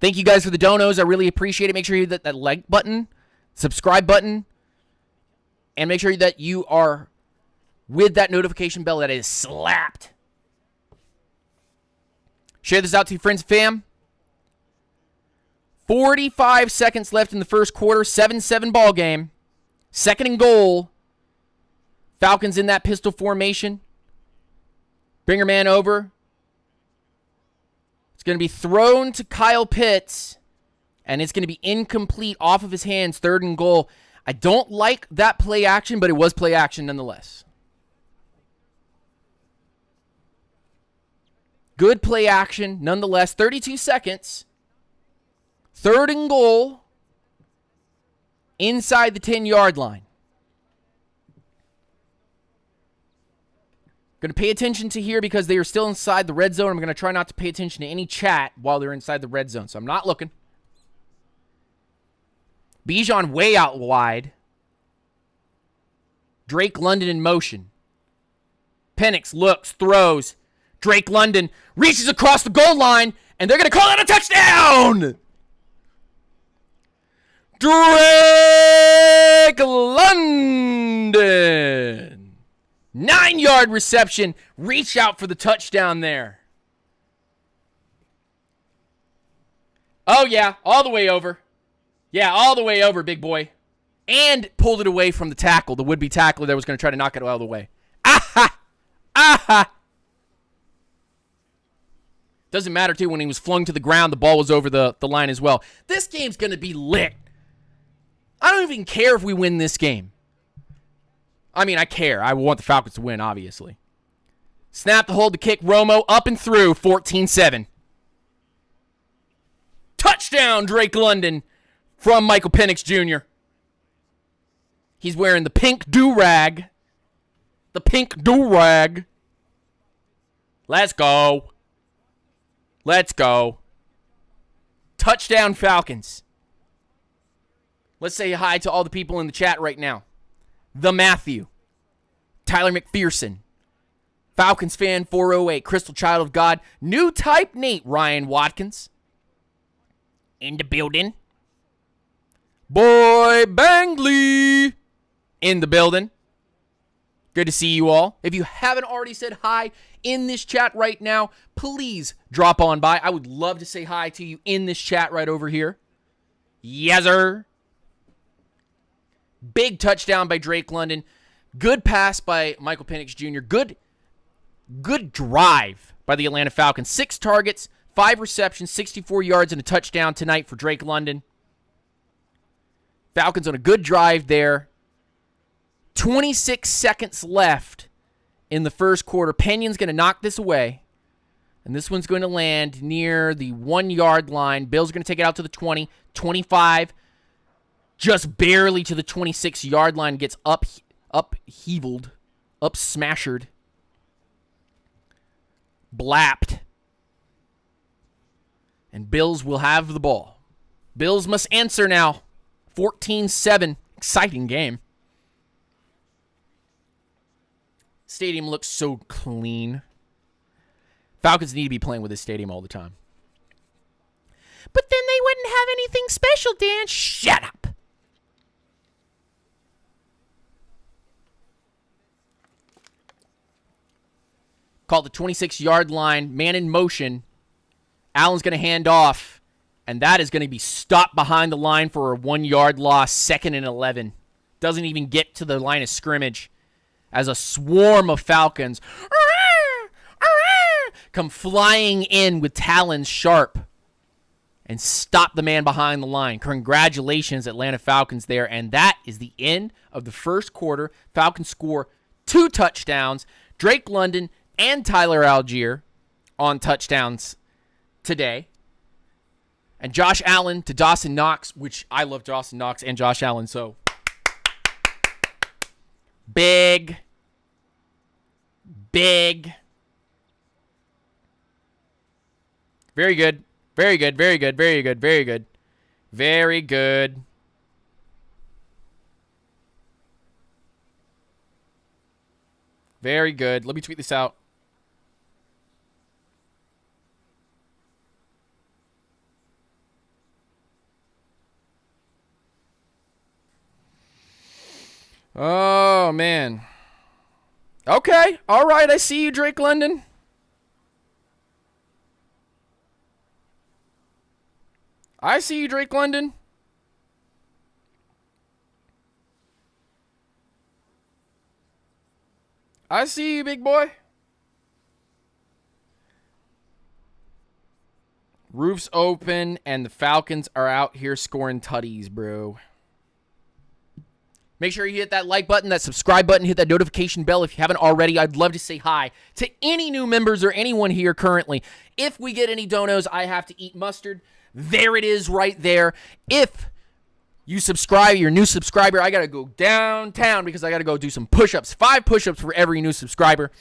Thank you guys for the donos. I really appreciate it. Make sure you hit that like button, subscribe button, and make sure that you are with that notification bell that is slapped. Share this out to your friends and fam. 45 seconds left in the first quarter. 7-7 ball game. Second and goal. Falcons in that pistol formation. Bring your man over. It's going to be thrown to Kyle Pitts. And it's going to be incomplete off of his hands. Third and goal. I don't like that play action, but it was play action nonetheless. Good play action nonetheless. 32 seconds. Third and goal. Inside the 10-yard line. Going to pay attention to here because they are still inside the red zone. I'm going to try not to pay attention to any chat while they're inside the red zone. So I'm not looking. Bijan way out wide. Drake London in motion. Penix looks, throws. Drake London reaches across the goal line, and they're going to call it a touchdown! Drake London! 9-yard reception. Reach out for the touchdown there. Oh, yeah, all the way over. Yeah, all the way over, big boy. And pulled it away from the tackle, the would-be tackler that was going to try to knock it all the way. Aha! Aha! Doesn't matter, too, when he was flung to the ground, the ball was over the line as well. This game's going to be lit. I don't even care if we win this game. I mean, I care. I want the Falcons to win, obviously. Snap the hold to kick. Romo up and through. 14-7. Touchdown, Drake London from Michael Penix Jr. He's wearing the pink do-rag. The pink do-rag. Let's go. Let's go. Touchdown, Falcons. Let's say hi to all the people in the chat right now. The Matthew. Tyler McPherson. Falcons fan 408. Crystal Child of God. New type Nate. Ryan Watkins. In the building. Boy Bangley. In the building. Good to see you all. If you haven't already said hi in this chat right now, please drop on by. I would love to say hi to you in this chat right over here. Yes, sir. Big touchdown by Drake London. Good pass by Michael Penix Jr. Good drive by the Atlanta Falcons. 6 targets, 5 receptions, 64 yards, and a touchdown tonight for Drake London. Falcons on a good drive there. 26 seconds left in the first quarter. Penyon's going to knock this away. And this one's going to land near the 1-yard line. Bill's going to take it out to the 20, 25. Just barely to the 26-yard line. Gets upheavaled, smashered, blapped. And Bills will have the ball. Bills must answer now. 14-7. Exciting game. Stadium looks so clean. Falcons need to be playing with this stadium all the time. But then they wouldn't have anything special, Dan. Shut up. Called the 26-yard line. Man in motion. Allen's going to hand off. And that is going to be stopped behind the line for a 1-yard loss. 2nd and 11. Doesn't even get to the line of scrimmage. As a swarm of Falcons come flying in with talons sharp and stop the man behind the line. Congratulations, Atlanta Falcons there. And that is the end of the first quarter. Falcons score 2 touchdowns. Drake London and Tyler Algier on touchdowns today. And Josh Allen to Dawson Knox, which I love Dawson Knox and Josh Allen, so big. Very good. Very good. Very good. Very good. Very good. Very good. Very good. Let me tweet this out. Oh, man. Okay. All right. I see you, Drake London. I see you, Drake London. I see you, big boy. Roof's open, and the Falcons are out here scoring tutties, bro. Make sure you hit that like button, that subscribe button, hit that notification bell if you haven't already. I'd love to say hi to any new members or anyone here currently. If we get any donos, I have to eat mustard. There it is right there. If you subscribe, you're a new subscriber, I got to go downtown because I got to go do some push-ups. 5 push-ups for every new subscriber.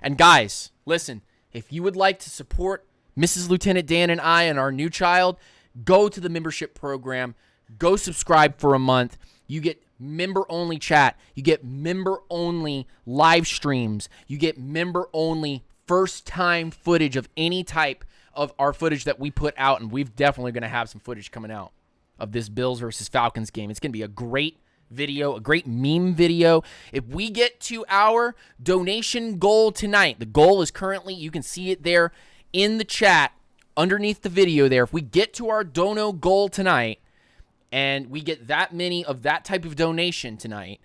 And guys, listen, if you would like to support Mrs. Lieutenant Dan and I and our new child, go to the membership program. Go subscribe for a month. You get member-only chat. You get member-only live streams. You get member-only first-time footage of any type of our footage that we put out, and we're definitely going to have some footage coming out of this Bills versus Falcons game. It's going to be a great video, a great meme video. If we get to our donation goal tonight, the goal is currently, you can see it there in the chat underneath the video there. If we get to our dono goal tonight, and we get that many of that type of donation tonight,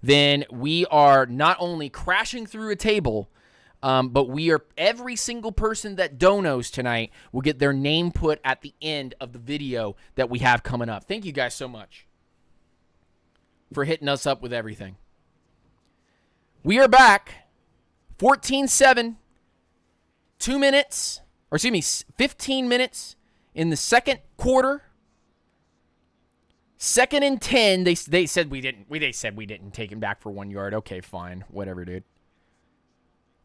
then we are not only crashing through a table, but we are, every single person that donos tonight will get their name put at the end of the video that we have coming up. Thank you guys so much for hitting us up with everything. We are back. 14-7. 2 minutes, or excuse me, 15 minutes in the second quarter. 2nd and 10. They said we didn't take him back for 1 yard. Okay, fine. Whatever, dude.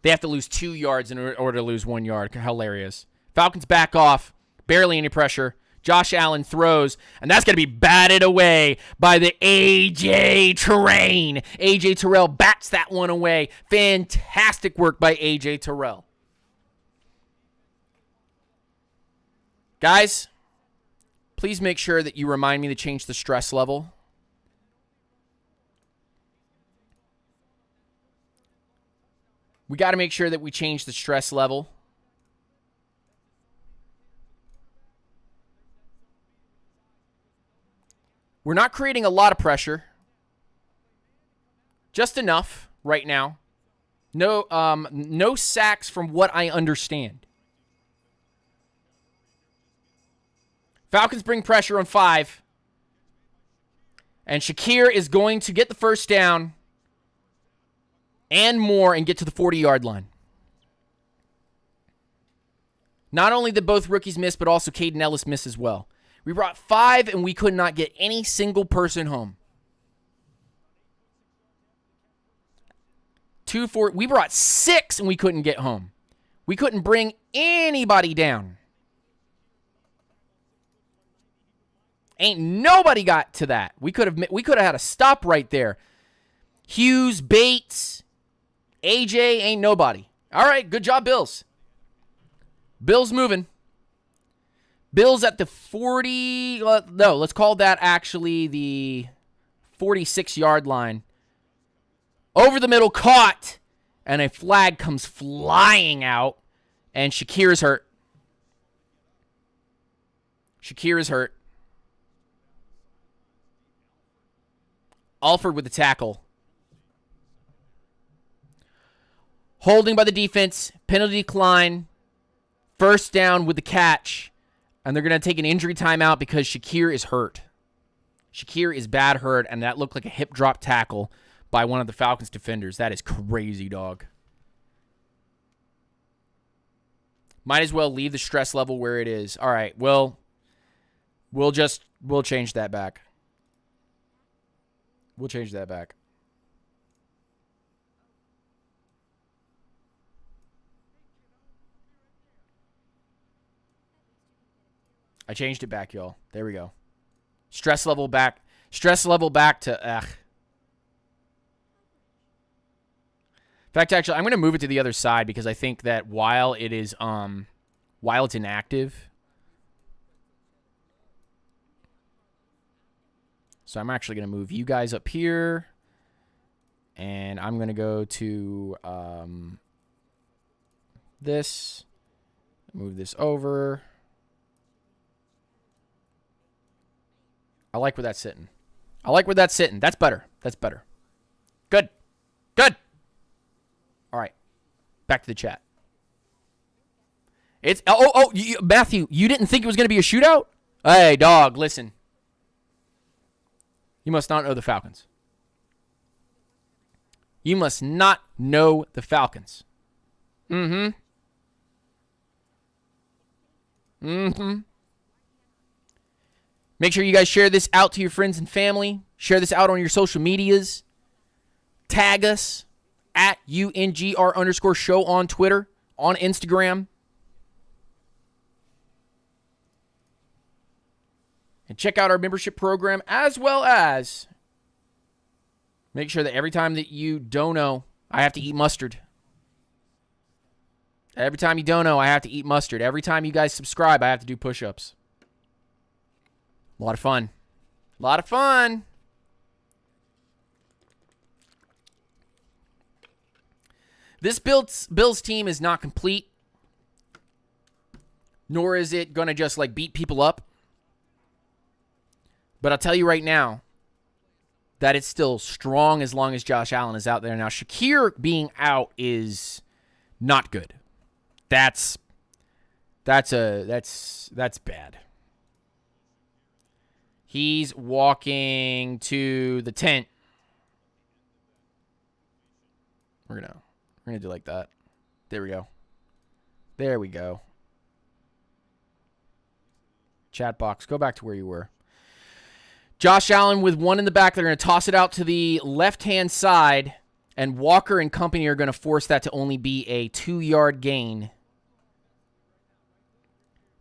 They have to lose 2 yards in order to lose 1 yard. Hilarious. Falcons back off. Barely any pressure. Josh Allen throws, and that's going to be batted away by the A.J. Terrain. A.J. Terrell bats that one away. Fantastic work by A.J. Terrell. Guys, please make sure that you remind me to change the stress level. We got to make sure that we change the stress level. We're not creating a lot of pressure. Just enough right now. No sacks from what I understand. Falcons bring pressure on 5. And Shakir is going to get the first down and more and get to the 40-yard line. Not only did both rookies miss, but also Caden Ellis miss as well. We brought 5, and we could not get any single person home. 2, 4. We brought 6, and we couldn't get home. We couldn't bring anybody down. Ain't nobody got to that. We could have had a stop right there. Hughes, Bates, AJ, ain't nobody. All right, good job, Bills. Bills moving. Bills at the 40. No, let's call that actually the 46-yard line. Over the middle, caught, and a flag comes flying out, and Shakir is hurt. Shakir is hurt. Alford with the tackle. Holding by the defense. Penalty decline. First down with the catch. And they're going to take an injury timeout because Shakir is hurt. Shakir is bad hurt, and that looked like a hip drop tackle by one of the Falcons defenders. That is crazy, dog. Might as well leave the stress level where it is. All right, well, We'll change that back. We'll change that back. I changed it back, y'all. There we go. Stress level back. Stress level back to In fact, actually, I'm going to move it to the other side because I think that while it's inactive. So I'm actually going to move you guys up here. And I'm going to go to this. Move this over. I like where that's sitting. I like where that's sitting. That's better. That's better. Good. Good. All right. Back to the chat. It's Matthew, you didn't think it was going to be a shootout? Hey, dog, listen. You must not know the Falcons. You must not know the Falcons. Mm-hmm. Mm-hmm. Make sure you guys share this out to your friends and family. Share this out on your social medias. Tag us at UNGR_show on Twitter, on Instagram. And check out our membership program, as well as make sure that every time that you dono, I have to eat mustard. Every time you dono, I have to eat mustard. Every time you guys subscribe, I have to do push-ups. A lot of fun. A lot of fun. This Bills team is not complete. Nor is it going to just like beat people up. But I'll tell you right now that it's still strong as long as Josh Allen is out there. Now, Shakir being out is not good. That's bad. He's walking to the tent. We're gonna do like that. There we go. There we go. Chat box, go back to where you were. Josh Allen with one in the back. They're going to toss it out to the left-hand side, and Walker and company are going to force that to only be a 2-yard gain.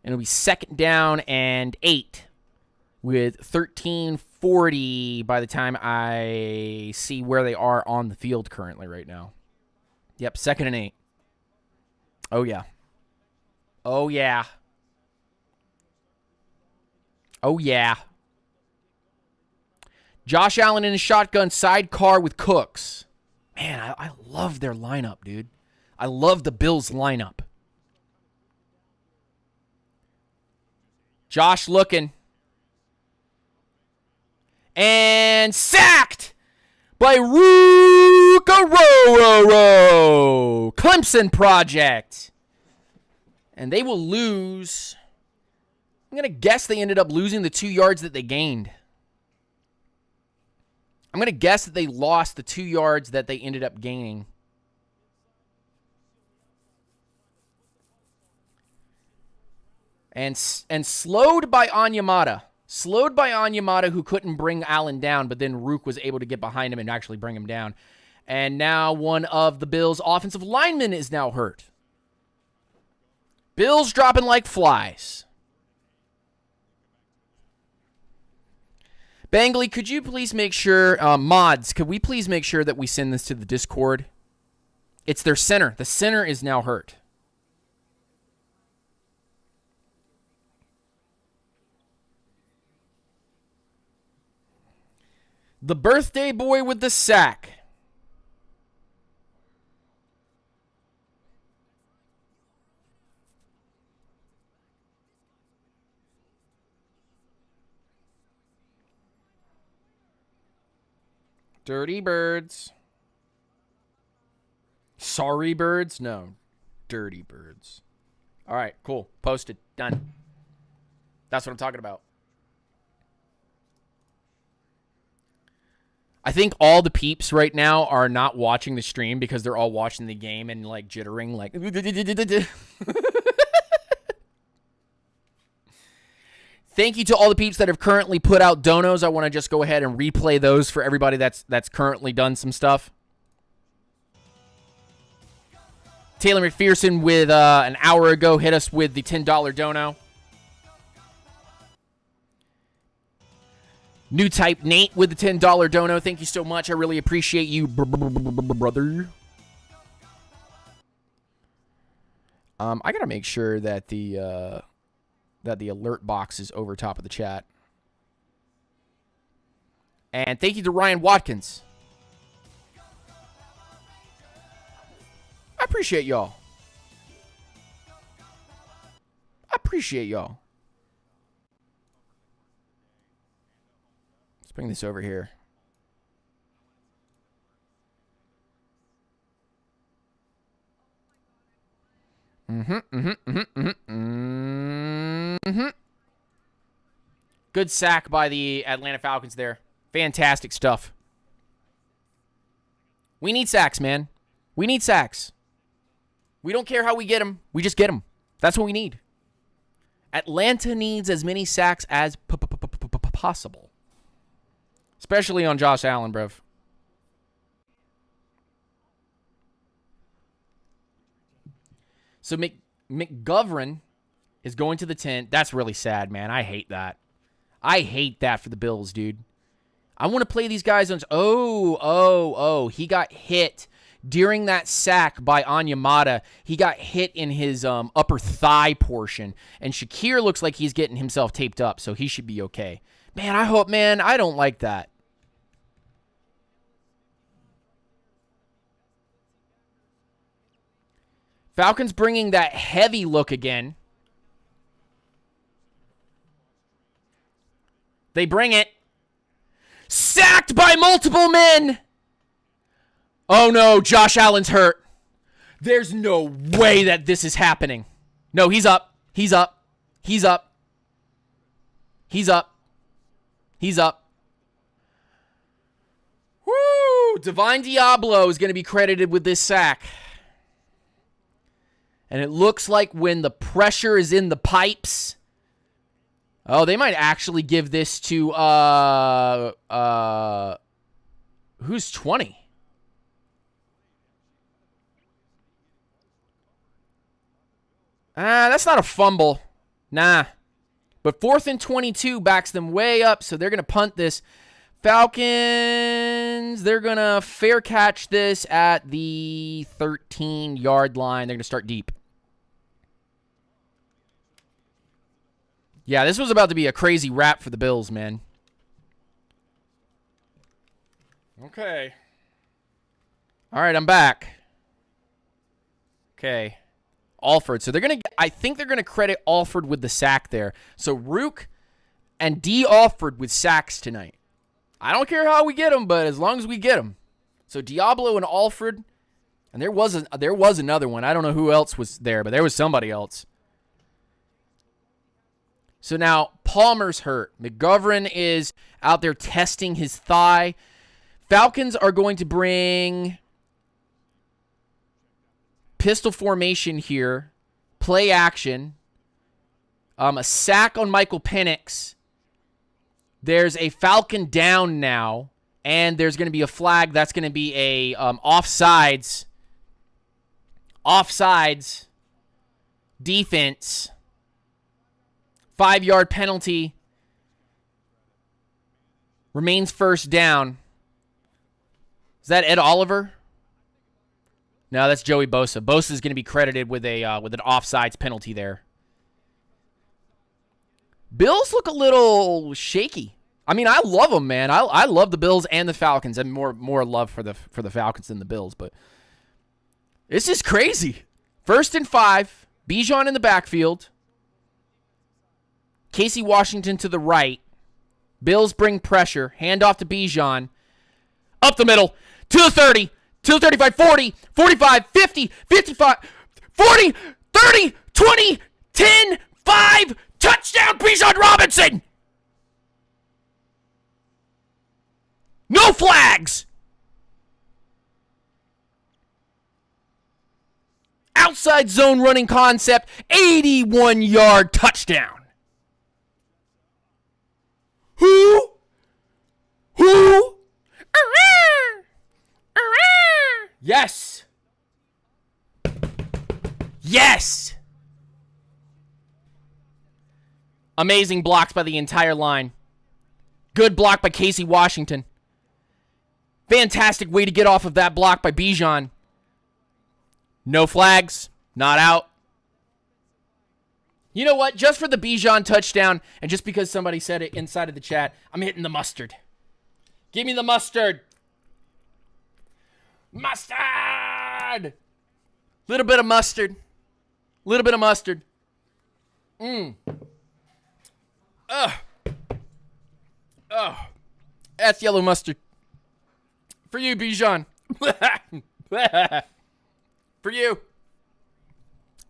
And it'll be 2nd down and 8 with 13:40 by the time I see where they are on the field currently right now. Yep, 2nd and 8. Oh, yeah. Oh, yeah. Oh, yeah. Josh Allen in a shotgun sidecar with Cooks. Man, I love their lineup, dude. I love the Bills lineup. Josh looking. And sacked by Rukaroro. Clemson Project. And they will lose. I'm going to guess they ended up losing the 2 yards that they gained. I'm going to guess that they lost the 2 yards that they ended up gaining. And slowed by Onyemata. Slowed by Onyemata, who couldn't bring Allen down, but then Rook was able to get behind him and actually bring him down. And now one of the Bills' offensive linemen is now hurt. Bills dropping like flies. Bangley, could you please make sure, mods, could we please make sure that we send this to the Discord? It's their center. The center is now hurt. The birthday boy with the sack. Dirty birds. Sorry birds? No. Dirty birds. All right, cool. Posted. Done. That's what I'm talking about. I think all the peeps right now are not watching the stream because they're all watching the game and like jittering like Thank you to all the peeps that have currently put out donos. I want to just go ahead and replay those for everybody that's currently done some stuff. Taylor McPherson with an hour ago hit us with the $10 dono. New type Nate with the $10 dono. Thank you so much. I really appreciate you, brother. I gotta make sure that the alert box is over top of the chat. And thank you to Ryan Watkins. I appreciate y'all. Let's bring this over here. Good sack by the Atlanta Falcons there. Fantastic stuff. We need sacks, man. We need sacks. We don't care how we get them. We just get them. That's what we need. Atlanta needs as many sacks as possible. Especially on Josh Allen, bruv. So McGovern is going to the tent. That's really sad, man. I hate that. I hate that for the Bills, dude. I want to play these guys on... Oh. He got hit during that sack by Onyemata. He got hit in his upper thigh portion. And Shakir looks like he's getting himself taped up, so he should be okay. Man, I don't like that. Falcons bringing that heavy look again. They bring it. Sacked by multiple men. Oh no, Josh Allen's hurt. There's no way that this is happening. No, he's up. He's up. He's up. He's up. He's up. Woo! Divine Diablo is going to be credited with this sack. And it looks like when the pressure is in the pipes. Oh, they might actually give this to who's 20? That's not a fumble. Nah. But 4th and 22 backs them way up, so they're going to punt this. Falcons, they're going to fair catch this at the 13-yard line. They're going to start deep. Yeah, this was about to be a crazy wrap for the Bills, man. Okay. All right, I'm back. Okay. Alford. So I think they're going to credit Alford with the sack there. So Rook and D. Alford with sacks tonight. I don't care how we get them, but as long as we get them. So Diablo and Alford. And there was another one. I don't know who else was there, but there was somebody else. So now Palmer's hurt. McGovern is out there testing his thigh. Falcons are going to bring pistol formation here. Play action. A sack on Michael Penix. There's a Falcon down now. And there's going to be a flag. That's going to be a offsides. Offsides. Defense. 5-yard penalty. Remains first down. Is that Ed Oliver? No, that's Joey Bosa. Bosa is going to be credited with an offsides penalty there. Bills look a little shaky. I mean, I love them, man. I love the Bills and the Falcons. I have more love for the Falcons than the Bills, but this is crazy. 1st and 5. Bijan in the backfield. Casey Washington to the right. Bills bring pressure. Hand off to Bijan. Up the middle. To the 30. To the 35. 40. 45. 50. 55. 40. 30. 20. 10. 5. Touchdown, Bijan Robinson. No flags. Outside zone running concept. 81-yard touchdown. Who? Who? Yes. Yes. Amazing blocks by the entire line. Good block by Casey Washington. Fantastic way to get off of that block by Bijan. No flags. Not out. You know what? Just for the Bijan touchdown, and just because somebody said it inside of the chat, I'm hitting the mustard. Give me the mustard. Mustard! Little bit of mustard. Little bit of mustard. That's yellow mustard. For you, Bijan. For you.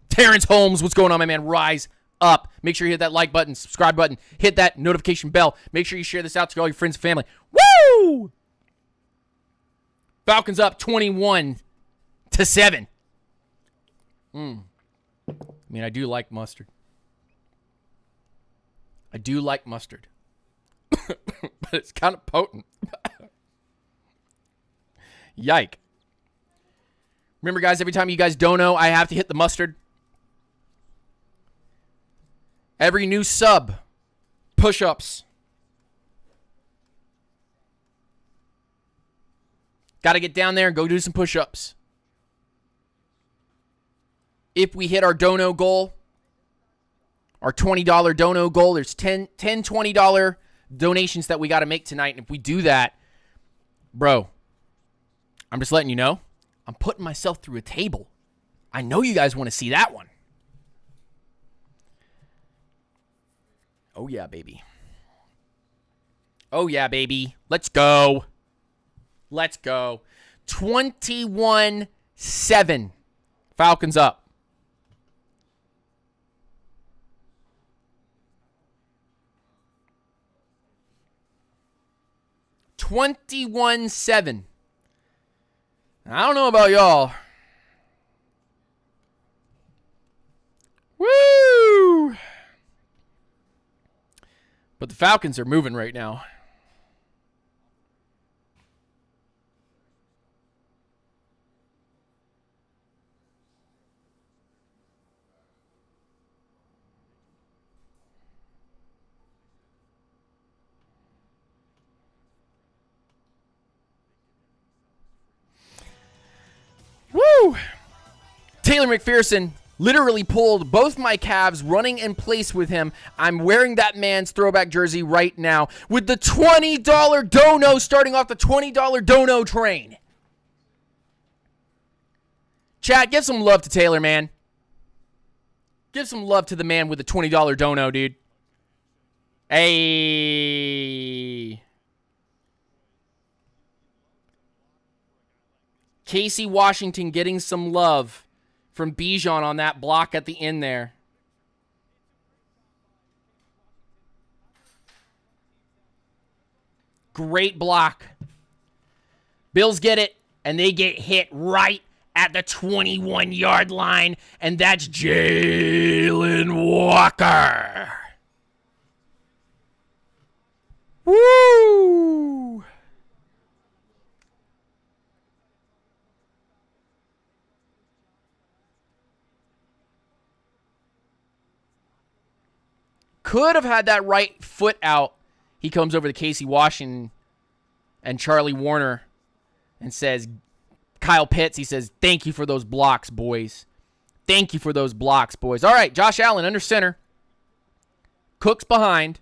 Terrence Holmes, what's going on, my man? Rise up. Make sure you hit that like button, subscribe button, hit that notification bell. Make sure you share this out to all your friends and family. Woo! Falcons up 21-7. I mean, I do like mustard. I do like mustard. But it's kind of potent. Yike. Remember, guys, every time you guys don't know, I have to hit the mustard. Every new sub, push-ups. Got to get down there and go do some push-ups. If we hit our dono goal, our $20 dono goal, there's $10, $20 donations that we got to make tonight. And if we do that, bro, I'm just letting you know, I'm putting myself through a table. I know you guys want to see that one. Oh, yeah, baby. Oh, yeah, baby. Let's go. Let's go. 21-7. Falcons up. $21-7. I don't know about y'all. Woo! But the Falcons are moving right now. Woo! Taylor McPherson literally pulled both my calves running in place with him. I'm wearing that man's throwback jersey right now with the $20 dono, starting off the $20 dono train. Chat, give some love to Taylor, man. Give some love to the man with the $20 dono, dude. Hey. Casey Washington getting some love from Bijan on that block at the end there. Great block. Bills get it, and they get hit right at the 21-yard line, and that's Jalen Walker. Woo! Could have had that right foot out. He comes over to Casey Washington and Charlie Warner and says, Kyle Pitts, he says, thank you for those blocks, boys. Thank you for those blocks, boys. All right, Josh Allen under center. Cook's behind.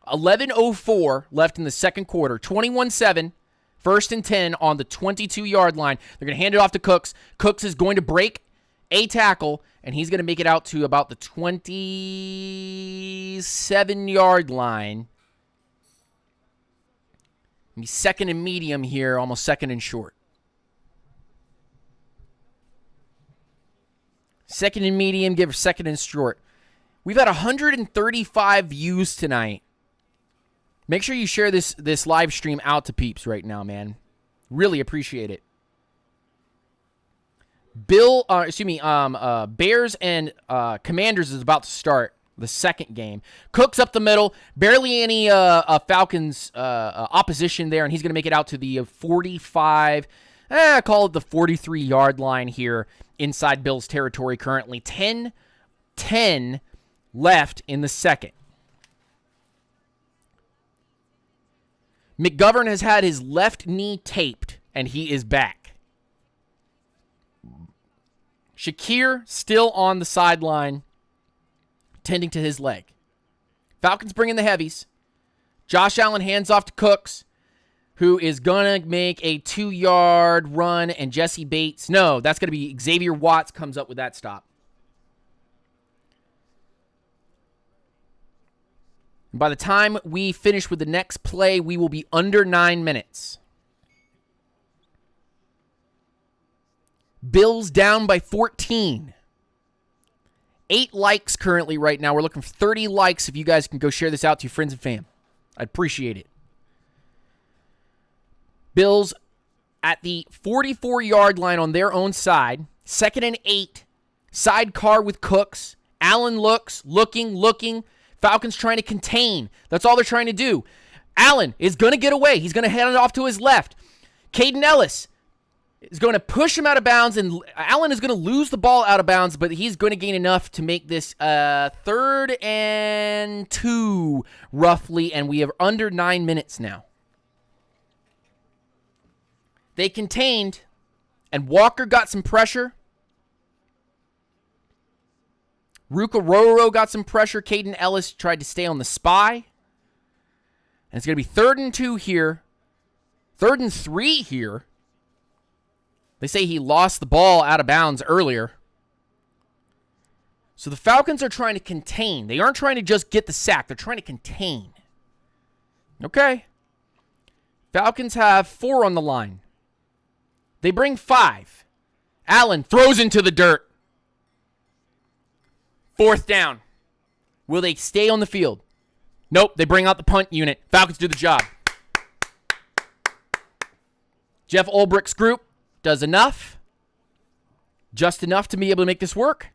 11:04 left in the second quarter. 21-7. First and 10 on the 22-yard line. They're going to hand it off to Cooks. Cooks is going to break a tackle, and he's going to make it out to about the 27-yard line. Maybe second and medium here, almost second and short. Second and medium, give second and short. We've had 135 views tonight. Make sure you share this live stream out to peeps right now, man. Really appreciate it. Bears and Commanders is about to start. the second game. Cooks up the middle. Barely any Falcons opposition there, and he's going to make it out to the 45, call it the 43-yard line here inside Bills territory currently. 10 left in the second. McGovern has had his left knee taped, and he is back. Shakir still on the sideline, tending to his leg. Falcons bring in the heavies. Josh Allen hands off to Cooks, who is going to make a 2-yard run, and Jesse Bates. No, that's going to be Xavier Watts comes up with that stop. And by the time we finish with the next play, we will be under 9 minutes. Bills down by 14. 8 likes currently right now. We're looking for 30 likes if you guys can go share this out to your friends and fam. I'd appreciate it. Bills at the 44-yard line on their own side. 2nd and 8. Sidecar with Cooks. Allen looking. Falcons trying to contain. That's all they're trying to do. Allen is going to get away. He's going to hand it off to his left. Caden Ellis is going to push him out of bounds, and Allen is going to lose the ball out of bounds, but he's going to gain enough to make this 3rd and 2, roughly, and we have under 9 minutes now. They contained, and Walker got some pressure. Ruka Roro got some pressure. Caden Ellis tried to stay on the spy. And it's going to be 3rd and 2 here. 3rd and 3 here. They say he lost the ball out of bounds earlier. So the Falcons are trying to contain. They aren't trying to just get the sack. They're trying to contain. Okay. Falcons have 4 on the line. They bring 5. Allen throws into the dirt. 4th down. Will they stay on the field? Nope, they bring out the punt unit. Falcons do the job. Jeff Ulbricht's group does enough. Just enough to be able to make this work.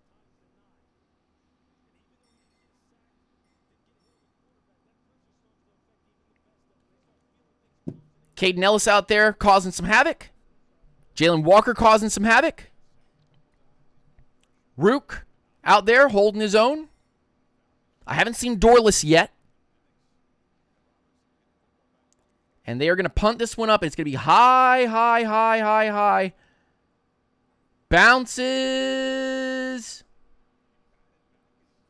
Caden Ellis out there causing some havoc. Jalen Walker causing some havoc. Rook out there holding his own. I haven't seen Dorless yet. And they are going to punt this one up. And it's going to be high. Bounces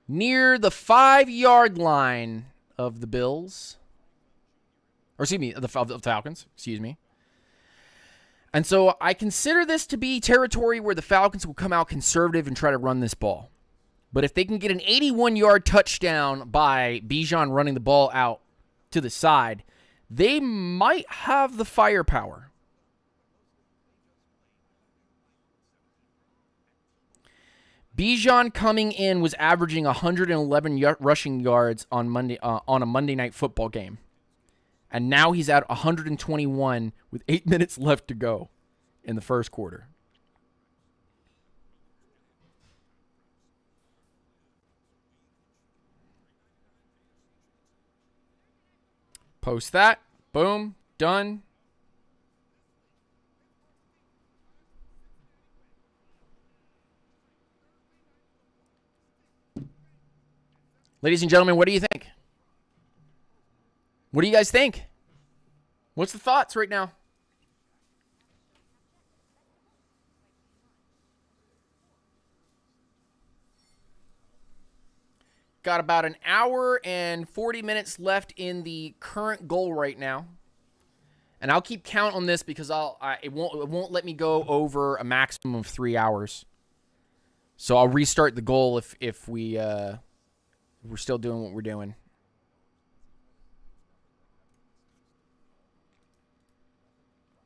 near the 5-yard line of the Bills. Or excuse me, of the Falcons. Excuse me. And so I consider this to be territory where the Falcons will come out conservative and try to run this ball. But if they can get an 81-yard touchdown by Bijan running the ball out to the side, they might have the firepower. Bijan coming in was averaging 111 rushing yards on a Monday Night Football game. And now he's at 121 with 8 minutes left to go in the first quarter. Post that. Boom. Done. Ladies and gentlemen, what do you think? What do you guys think? What's the thoughts right now? Got about an hour and 40 minutes left in the current goal right now. And I'll keep count on this because it won't let me go over a maximum of 3 hours. So I'll restart the goal if we're still doing what we're doing.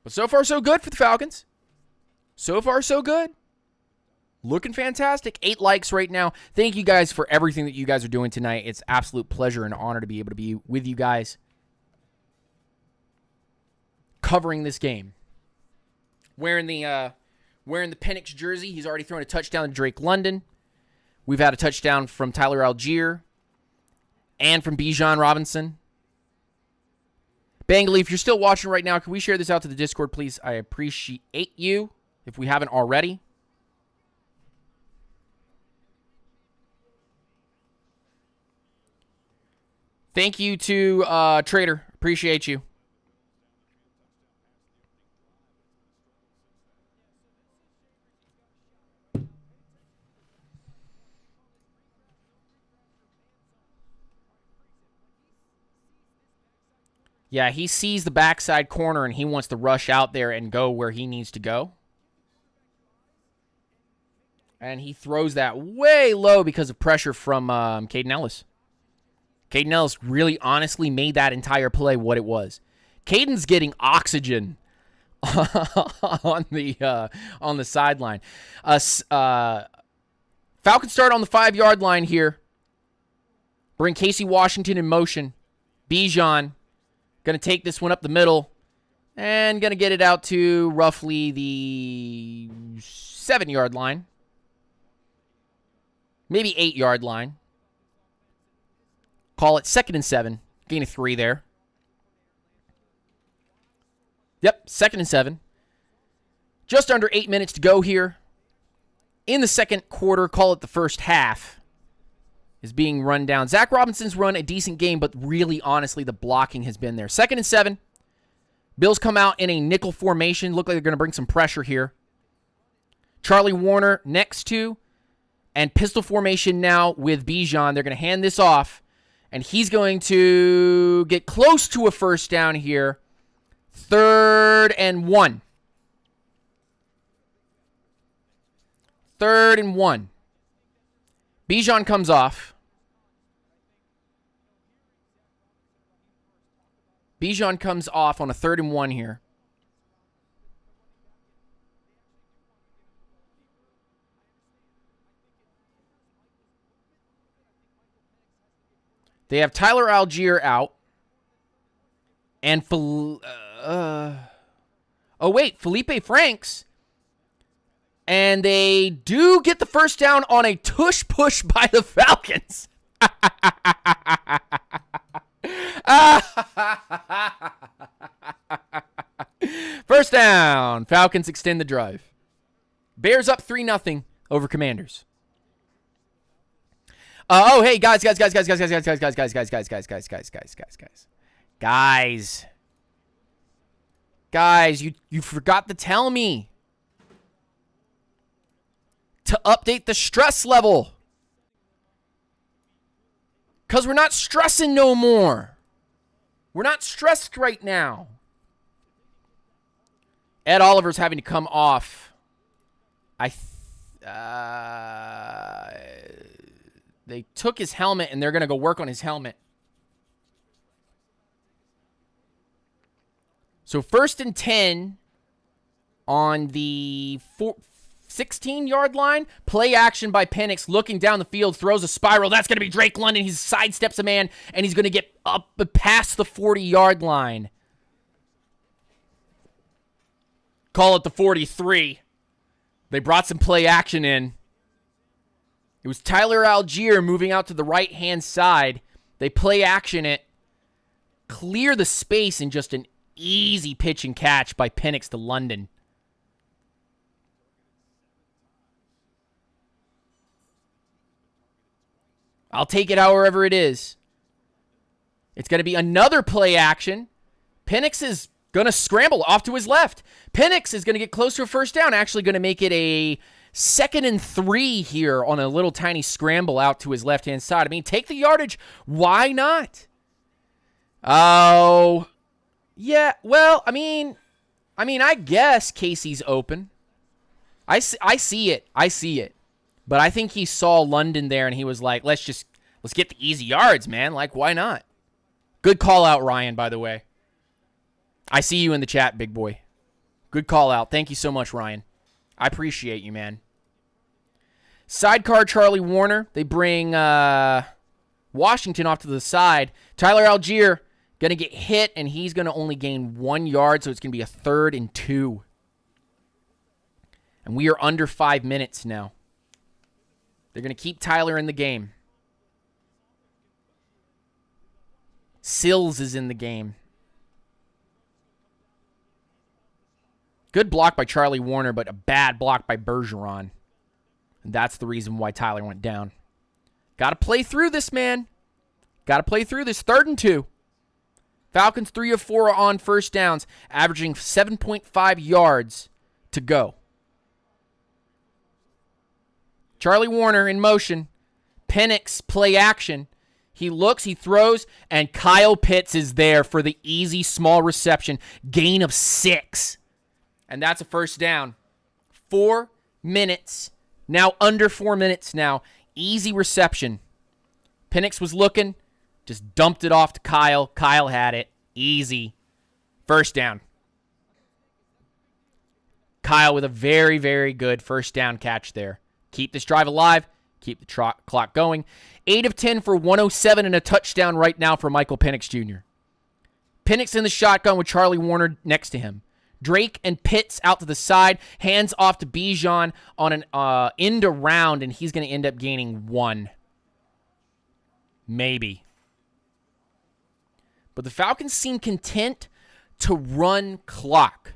But so far, so good for the Falcons. So far, so good. Looking fantastic. 8 likes right now. Thank you guys for everything that you guys are doing tonight. It's absolute pleasure and honor to be able to be with you guys covering this game. Wearing the Penix jersey. He's already thrown a touchdown to Drake London. We've had a touchdown from Tyler Algier. and from Bijan Robinson. Bangley, if you're still watching right now, can we share this out to the Discord, please? I appreciate you if we haven't already. Thank you to Trader. Appreciate you. Yeah, he sees the backside corner and he wants to rush out there and go where he needs to go. And he throws that way low because of pressure from Caden Ellis. Caden Ellis really honestly made that entire play what it was. Caden's getting oxygen on the sideline. Falcons start on the 5-yard line here. Bring Casey Washington in motion. Bijan going to take this one up the middle and going to get it out to roughly the 7-yard line. Maybe 8-yard line. Call it 2nd and 7. Gain of 3 there. Yep, 2nd and 7. Just under 8 minutes to go here. In the second quarter, call it the first half, is being run down. Zach Robinson's run a decent game, but really, honestly, the blocking has been there. 2nd and 7. Bills come out in a nickel formation. Look like they're going to bring some pressure here. Charlie Warner next to, and pistol formation now with Bijan. They're going to hand this off, and he's going to get close to a first down here. 3rd and 1. 3rd and 1. Bijan comes off. Bijan comes off on a 3rd and 1 here. They have Tyler Algier out. And Felipe Franks. And they do get the first down on a tush push by the Falcons. First down. Falcons extend the drive. Bears up 3-0 over Commanders. Hey, guys. Guys, you forgot to tell me to update the stress level. Because we're not stressing no more. We're not stressed right now. Ed Oliver's having to come off. They took his helmet, and they're going to go work on his helmet. So 1st and 10 on the 16-yard line. Play action by Penix, looking down the field, throws a spiral. That's going to be Drake London. He sidesteps a man, and he's going to get up past the 40-yard line. Call it the 43. They brought some play action in. It was Tyler Algier moving out to the right-hand side. They play action it, clear the space, and just an easy pitch and catch by Penix to London. I'll take it however it is. It's going to be another play action. Penix is going to scramble off to his left. Penix is going to get close to a first down, actually going to make it a 2nd and 3 here on a little tiny scramble out to his left-hand side. I mean, take the yardage. Why not? Oh, yeah, well, I mean, I guess Casey's open. I see it. But I think he saw London there, and he was like, let's get the easy yards, man. Like, why not? Good call out, Ryan, by the way. I see you in the chat, big boy. Good call out. Thank you so much, Ryan. I appreciate you, man. Sidecar Charlie Warner. They bring Washington off to the side. Tyler Algier going to get hit, and he's going to only gain 1 yard, so it's going to be a 3rd and 2. And we are under 5 minutes now. They're going to keep Tyler in the game. Sills is in the game. Good block by Charlie Warner, but a bad block by Bergeron. And that's the reason why Tyler went down. Got to play through this, man. Got to play through this. 3rd and 2. Falcons 3 of 4 on first downs, averaging 7.5 yards to go. Charlie Warner in motion. Penix play action. He looks, he throws, and Kyle Pitts is there for the easy small reception. Gain of 6. And that's a first down. 4 minutes. Now under 4 minutes now. Easy reception. Penix was looking. Just dumped it off to Kyle. Kyle had it. Easy. First down. Kyle with a very, very good first down catch there. Keep this drive alive. Keep the clock going. 8 of 10 for 107 and a touchdown right now for Michael Penix Jr. Penix in the shotgun with Charlie Warner next to him. Drake and Pitts out to the side. Hands off to Bijan on an end around, and he's going to end up gaining 1. Maybe. But the Falcons seem content to run clock.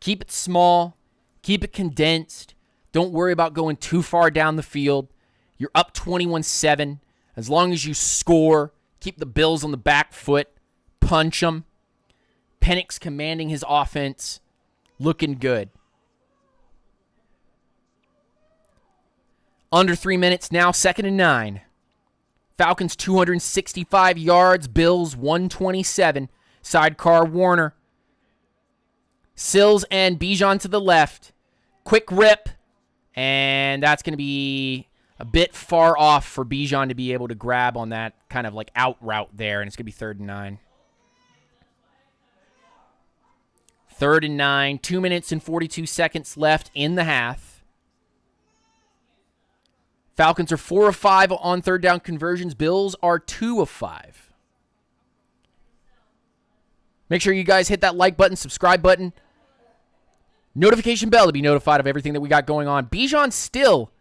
Keep it small. Keep it condensed. Don't worry about going too far down the field. You're up 21-7. As long as you score, keep the Bills on the back foot. Punch them. Penix commanding his offense. Looking good. Under 3 minutes now, 2nd and 9. Falcons 265 yards, Bills 127. Sidecar Warner. Sills and Bijan to the left. Quick rip. And that's going to be a bit far off for Bijan to be able to grab on that kind of like out route there. And it's going to be 3rd and 9. 3rd and 9. 2 minutes and 42 seconds left in the half. Falcons are 4 of 5 on 3rd down conversions. Bills are 2 of 5. Make sure you guys hit that like button, subscribe button, notification bell to be notified of everything that we got going on. Bijan still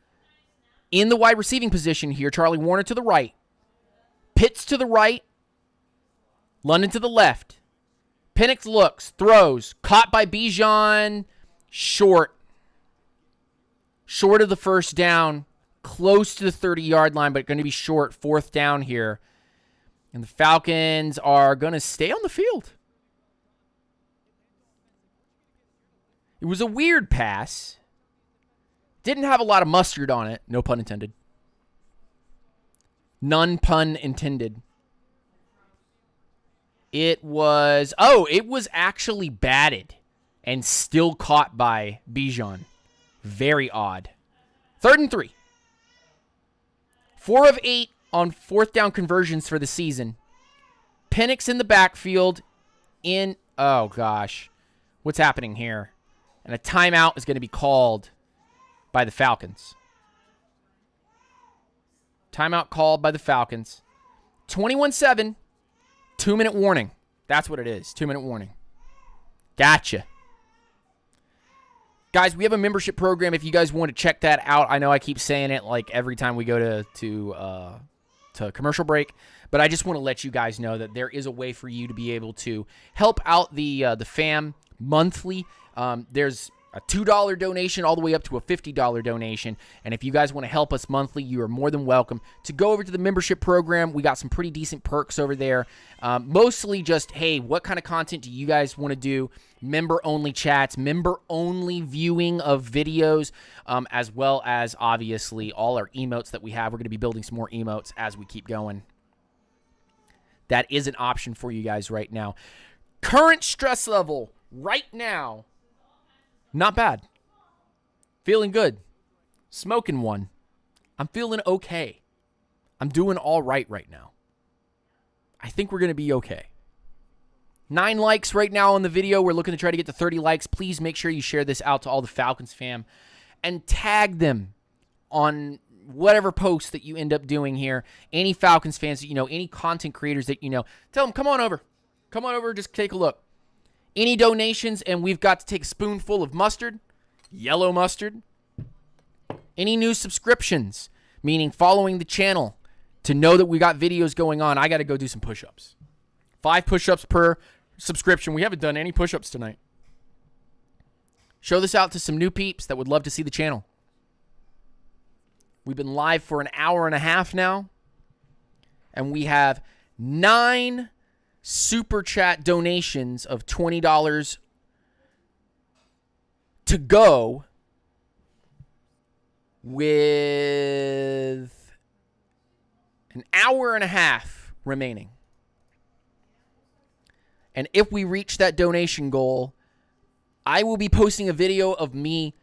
in the wide receiving position here. Charlie Warner to the right. Pitts to the right. London to the left. Penix looks, throws, caught by Bijan, short. Short of the first down. Close to the 30-yard line, but going to be short. 4th down here. And the Falcons are going to stay on the field. It was a weird pass. Didn't have a lot of mustard on it. No pun intended. None pun intended. It was actually batted and still caught by Bijan. Very odd. 3rd and 3. 4 of 8 on 4th down conversions for the season. Penix in the backfield oh gosh. What's happening here? And a timeout is going to be called by the Falcons. Timeout called by the Falcons. 21-7. 2-minute warning. That's what it is. 2-minute warning. Gotcha. Guys, we have a membership program if you guys want to check that out. I know I keep saying it like every time we go to commercial break, but I just want to let you guys know that there is a way for you to be able to help out the fam monthly. There's a $2 donation all the way up to a $50 donation. And if you guys want to help us monthly, you are more than welcome to go over to the membership program. We got some pretty decent perks over there. Mostly just, hey, what kind of content do you guys want to do? Member-only chats, member-only viewing of videos, as well as, obviously, all our emotes that we have. We're going to be building some more emotes as we keep going. That is an option for you guys right now. Current stress level right now, not bad. Feeling good. Smoking one. I'm feeling okay. I'm doing all right now. I think we're going to be okay. 9 likes right now on the video. We're looking to try to get to 30 likes. Please make sure you share this out to all the Falcons fam and tag them on whatever post that you end up doing here. Any Falcons fans that you know, any content creators that you know, tell them, come on over. Come on over, just take a look. Any donations, and we've got to take a spoonful of mustard, yellow mustard. Any new subscriptions, meaning following the channel to know that we got videos going on, I got to go do some push-ups. 5 push-ups per subscription. We haven't done any push-ups tonight. Show this out to some new peeps that would love to see the channel. We've been live for an hour and a half now. And we have 9 super chat donations of $20 to go with an hour and a half remaining. And if we reach that donation goal, I will be posting a video of me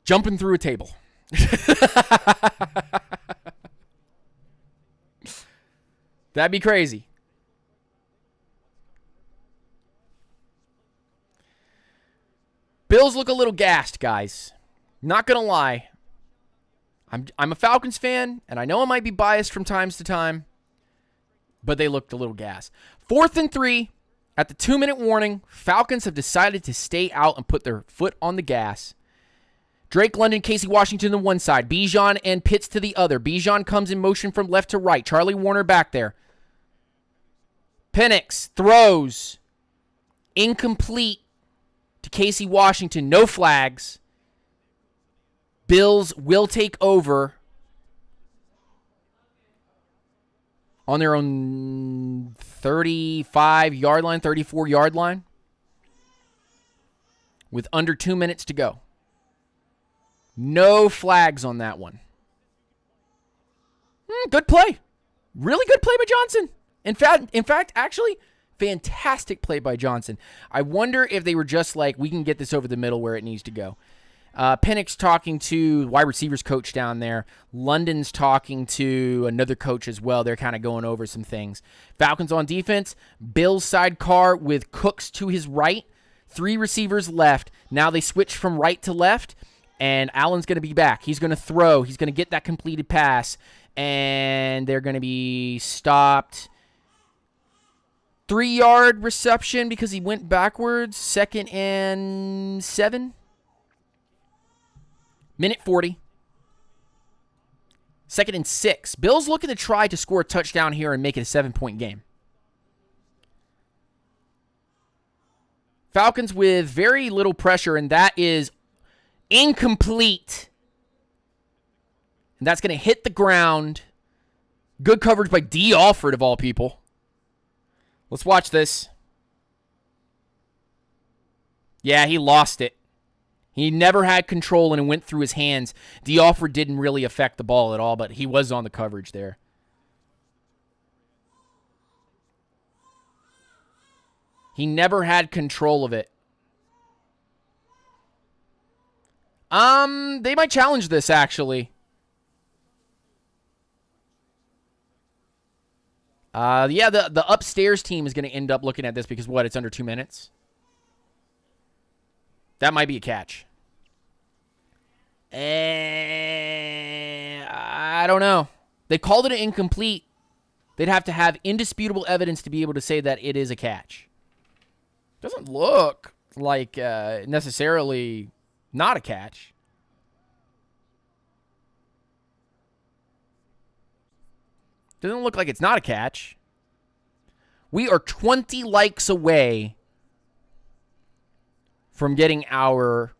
jumping through a table. That'd be crazy. Bills look a little gassed, guys. Not gonna lie. I'm a Falcons fan, and I know I might be biased from times to time, but they looked a little gassed. 4th and 3 at the 2-minute warning. Falcons have decided to stay out and put their foot on the gas. Drake London, Casey Washington to one side. Bijan and Pitts to the other. Bijan comes in motion from left to right. Charlie Warner back there. Penix throws. Incomplete to Casey Washington. No flags. Bills will take over on their own 35-yard line, 34-yard line with under 2 minutes to go. No flags on that one. Good play. Really good play by Johnson. In fact, actually, fantastic play by Johnson. I wonder if they were just like, we can get this over the middle where it needs to go. Penix talking to wide receivers coach down there. London's talking to another coach as well. They're kind of going over some things. Falcons on defense. Bills sidecar with Cooks to his right. 3 receivers left. Now they switch from right to left. And Allen's going to be back. He's going to throw. He's going to get that completed pass. And they're going to be stopped. 3-yard reception because he went backwards. 2nd and 7. Minute 40. 2nd and 6. Bills looking to try to score a touchdown here and make it a 7-point game. Falcons with very little pressure, and that is incomplete. And that's going to hit the ground. Good coverage by D. Alford, of all people. Let's watch this. Yeah, he lost it. He never had control, and it went through his hands. D. Alford didn't really affect the ball at all, but he was on the coverage there. He never had control of it. They might challenge this, actually. Yeah, the upstairs team is going to end up looking at this because, what, it's under 2 minutes? That might be a catch. I don't know. They called it an incomplete. They'd have to have indisputable evidence to be able to say that it is a catch. Doesn't look like necessarily not a catch. Doesn't look like it's not a catch. We are 20 likes away from getting our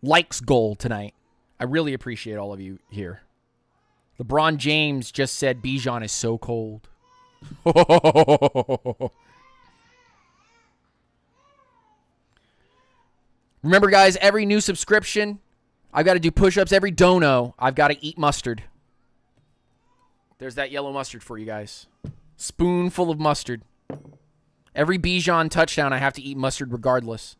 likes goal tonight. I really appreciate all of you here. LeBron James just said Bijan is so cold. Remember, guys, every new subscription, I've got to do push-ups. Every dono, I've got to eat mustard. There's that yellow mustard for you guys. Spoonful of mustard. Every Bijan touchdown, I have to eat mustard regardless.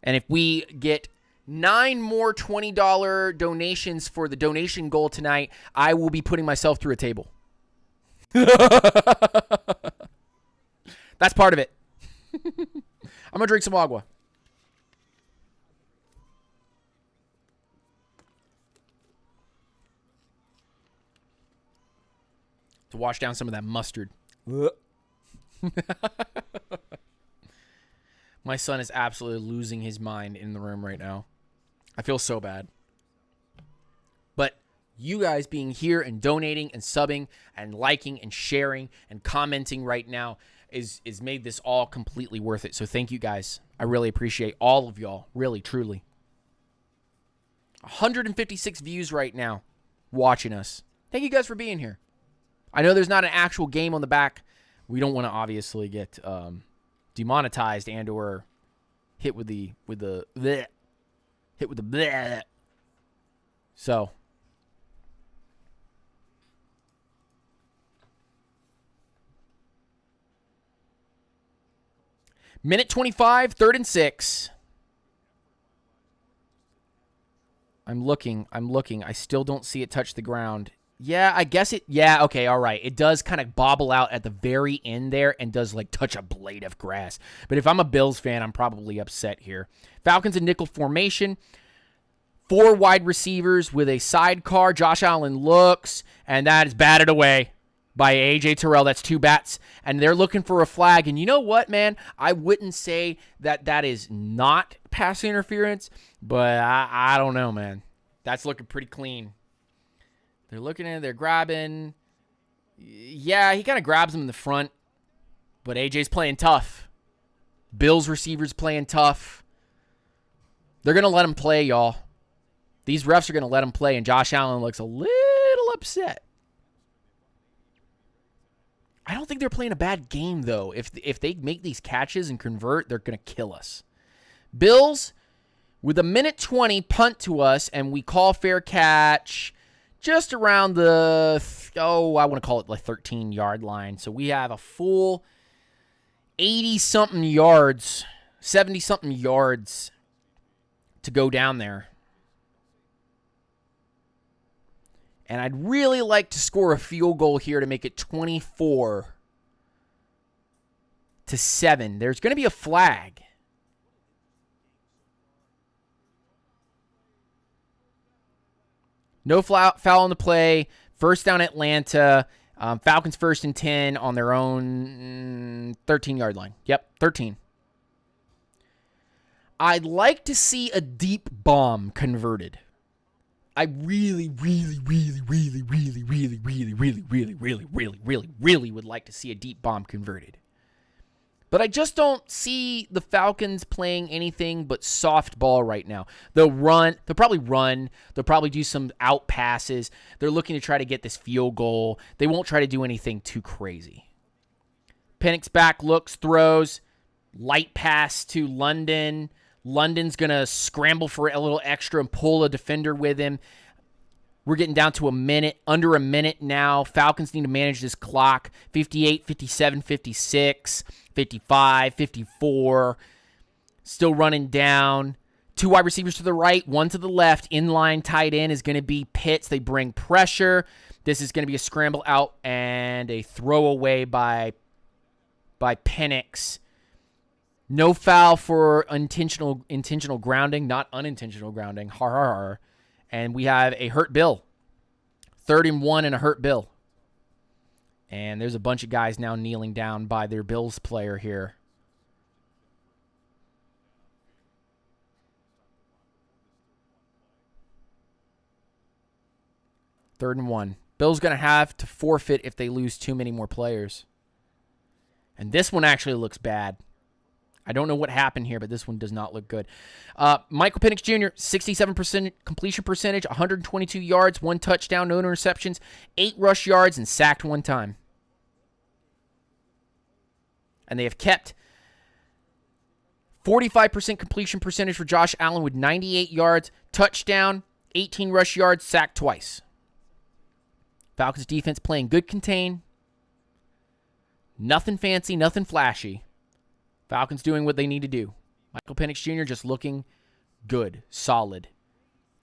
And if we get 9 more $20 donations for the donation goal tonight, I will be putting myself through a table. That's part of it. I'm going to drink some agua. To wash down some of that mustard. My son is absolutely losing his mind in the room right now. I feel so bad. But You guys being here and donating and subbing and liking and sharing and commenting right now is made this all completely worth it. So thank you guys. I really appreciate all of y'all. Really, truly. 156 views right now watching us. Thank you guys for being here. I know there's not an actual game on the back. We don't want to obviously get demonetized and or hit with the bleh. Hit with the bleh. So minute 25, 3rd and 6. I'm looking. I still don't see it touch the ground. Yeah, I guess it. Yeah, okay, all right. It does kind of bobble out at the very end there and does like touch a blade of grass. But if I'm a Bills fan, I'm probably upset here. Falcons in nickel formation. 4 wide receivers with a sidecar. Josh Allen looks, and that is batted away by A.J. Terrell. That's 2 bats, and they're looking for a flag. And you know what, man? I wouldn't say that is not pass interference, but I don't know, man. That's looking pretty clean. They're looking at it. They're grabbing. Yeah, he kind of grabs him in the front, but A.J.'s playing tough. Bills receivers playing tough. They're going to let him play, y'all. These refs are going to let him play, and Josh Allen looks a little upset. I don't think they're playing a bad game, though. If they make these catches and convert, they're going to kill us. Bills, with a minute 20, punt to us, and we call fair catch just around the, I want to call it like 13-yard line. So we have a full 80-something yards, 70-something yards to go down there. And I'd really like to score a field goal here to make it 24-7. There's going to be a flag. No foul on the play. First down Atlanta. Falcons 1st and 10 on their own 13-yard line. Yep, 13. I'd like to see a deep bomb converted. I really would like to see a deep bomb converted. But I just don't see the Falcons playing anything but softball right now. They'll probably run. They'll probably do some out passes. They're looking to try to get this field goal. They won't try to do anything too crazy. Penix back, looks, throws. Light pass to London. London's going to scramble for a little extra and pull a defender with him. We're getting down to under a minute now. Falcons need to manage this clock. 58, 57, 56, 55, 54. Still running down. 2 wide receivers to the right, 1 to the left. Inline tight end is going to be Pitts. They bring pressure. This is going to be a scramble out and a throwaway by Penix. No foul for intentional grounding, not unintentional grounding. Har, har, har. And we have a hurt Bill. 3rd and 1 and a hurt Bill. And there's a bunch of guys now kneeling down by their Bills player here. Third and 1. Bill's going to have to forfeit if they lose too many more players. And this one actually looks bad. I don't know what happened here, but this one does not look good. Michael Penix Jr., 67% completion percentage, 122 yards, 1 touchdown, no interceptions, 8 rush yards, and sacked 1 time. And they have kept 45% completion percentage for Josh Allen with 98 yards, touchdown, 18 rush yards, sacked twice. Falcons defense playing good contain. Nothing fancy, nothing flashy. Falcons doing what they need to do. Michael Penix Jr. just looking good, solid.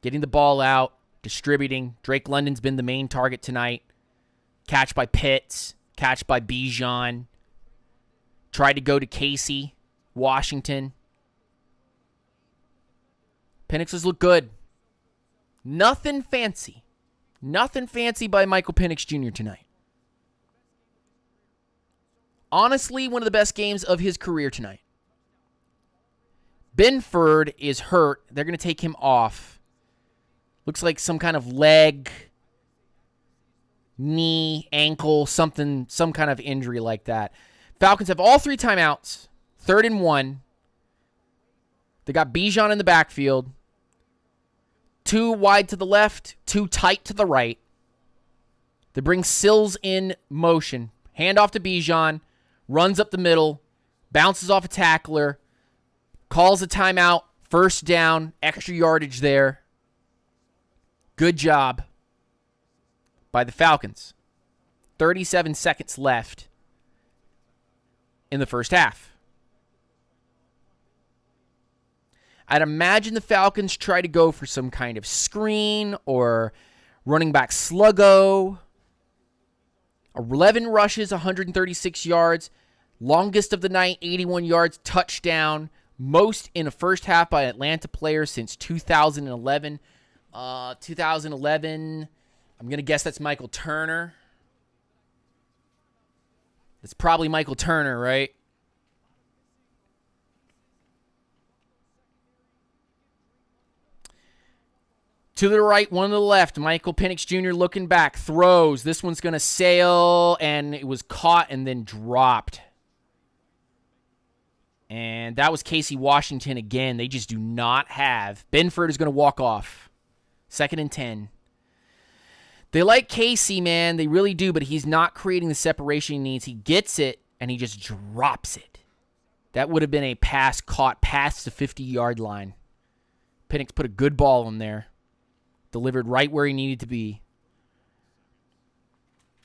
Getting the ball out, distributing. Drake London's been the main target tonight. Catch by Pitts, catch by Bijan. Tried to go to Casey, Washington. Penix has looked good. Nothing fancy. Nothing fancy by Michael Penix Jr. tonight. Honestly, one of the best games of his career tonight. Benford is hurt. They're going to take him off. Looks like some kind of leg knee, ankle, something, some kind of injury like that. Falcons have all 3 timeouts, 3rd and 1. They got Bijan in the backfield. 2 wide to the left, 2 tight to the right. They bring Sills in motion. Hand off to Bijan. Runs up the middle. Bounces off a tackler. Calls a timeout. 1st down. Extra yardage there. Good job by the Falcons. 37 seconds left in the first half. I'd imagine the Falcons try to go for some kind of screen or running back sluggo. 11 rushes, 136 yards. Longest of the night, 81 yards, touchdown. Most in a first half by Atlanta players since 2011. 2011, I'm going to guess that's Michael Turner. It's probably Michael Turner, right? To the right, one to the left. Michael Penix Jr. looking back. Throws. This one's going to sail, and it was caught and then dropped. And that was Casey Washington again. They just do not have. Benford is going to walk off. 2nd and 10. They like Casey, man. They really do, but he's not creating the separation he needs. He gets it, and he just drops it. That would have been a pass caught past the 50-yard line. Penix put a good ball in there. Delivered right where he needed to be.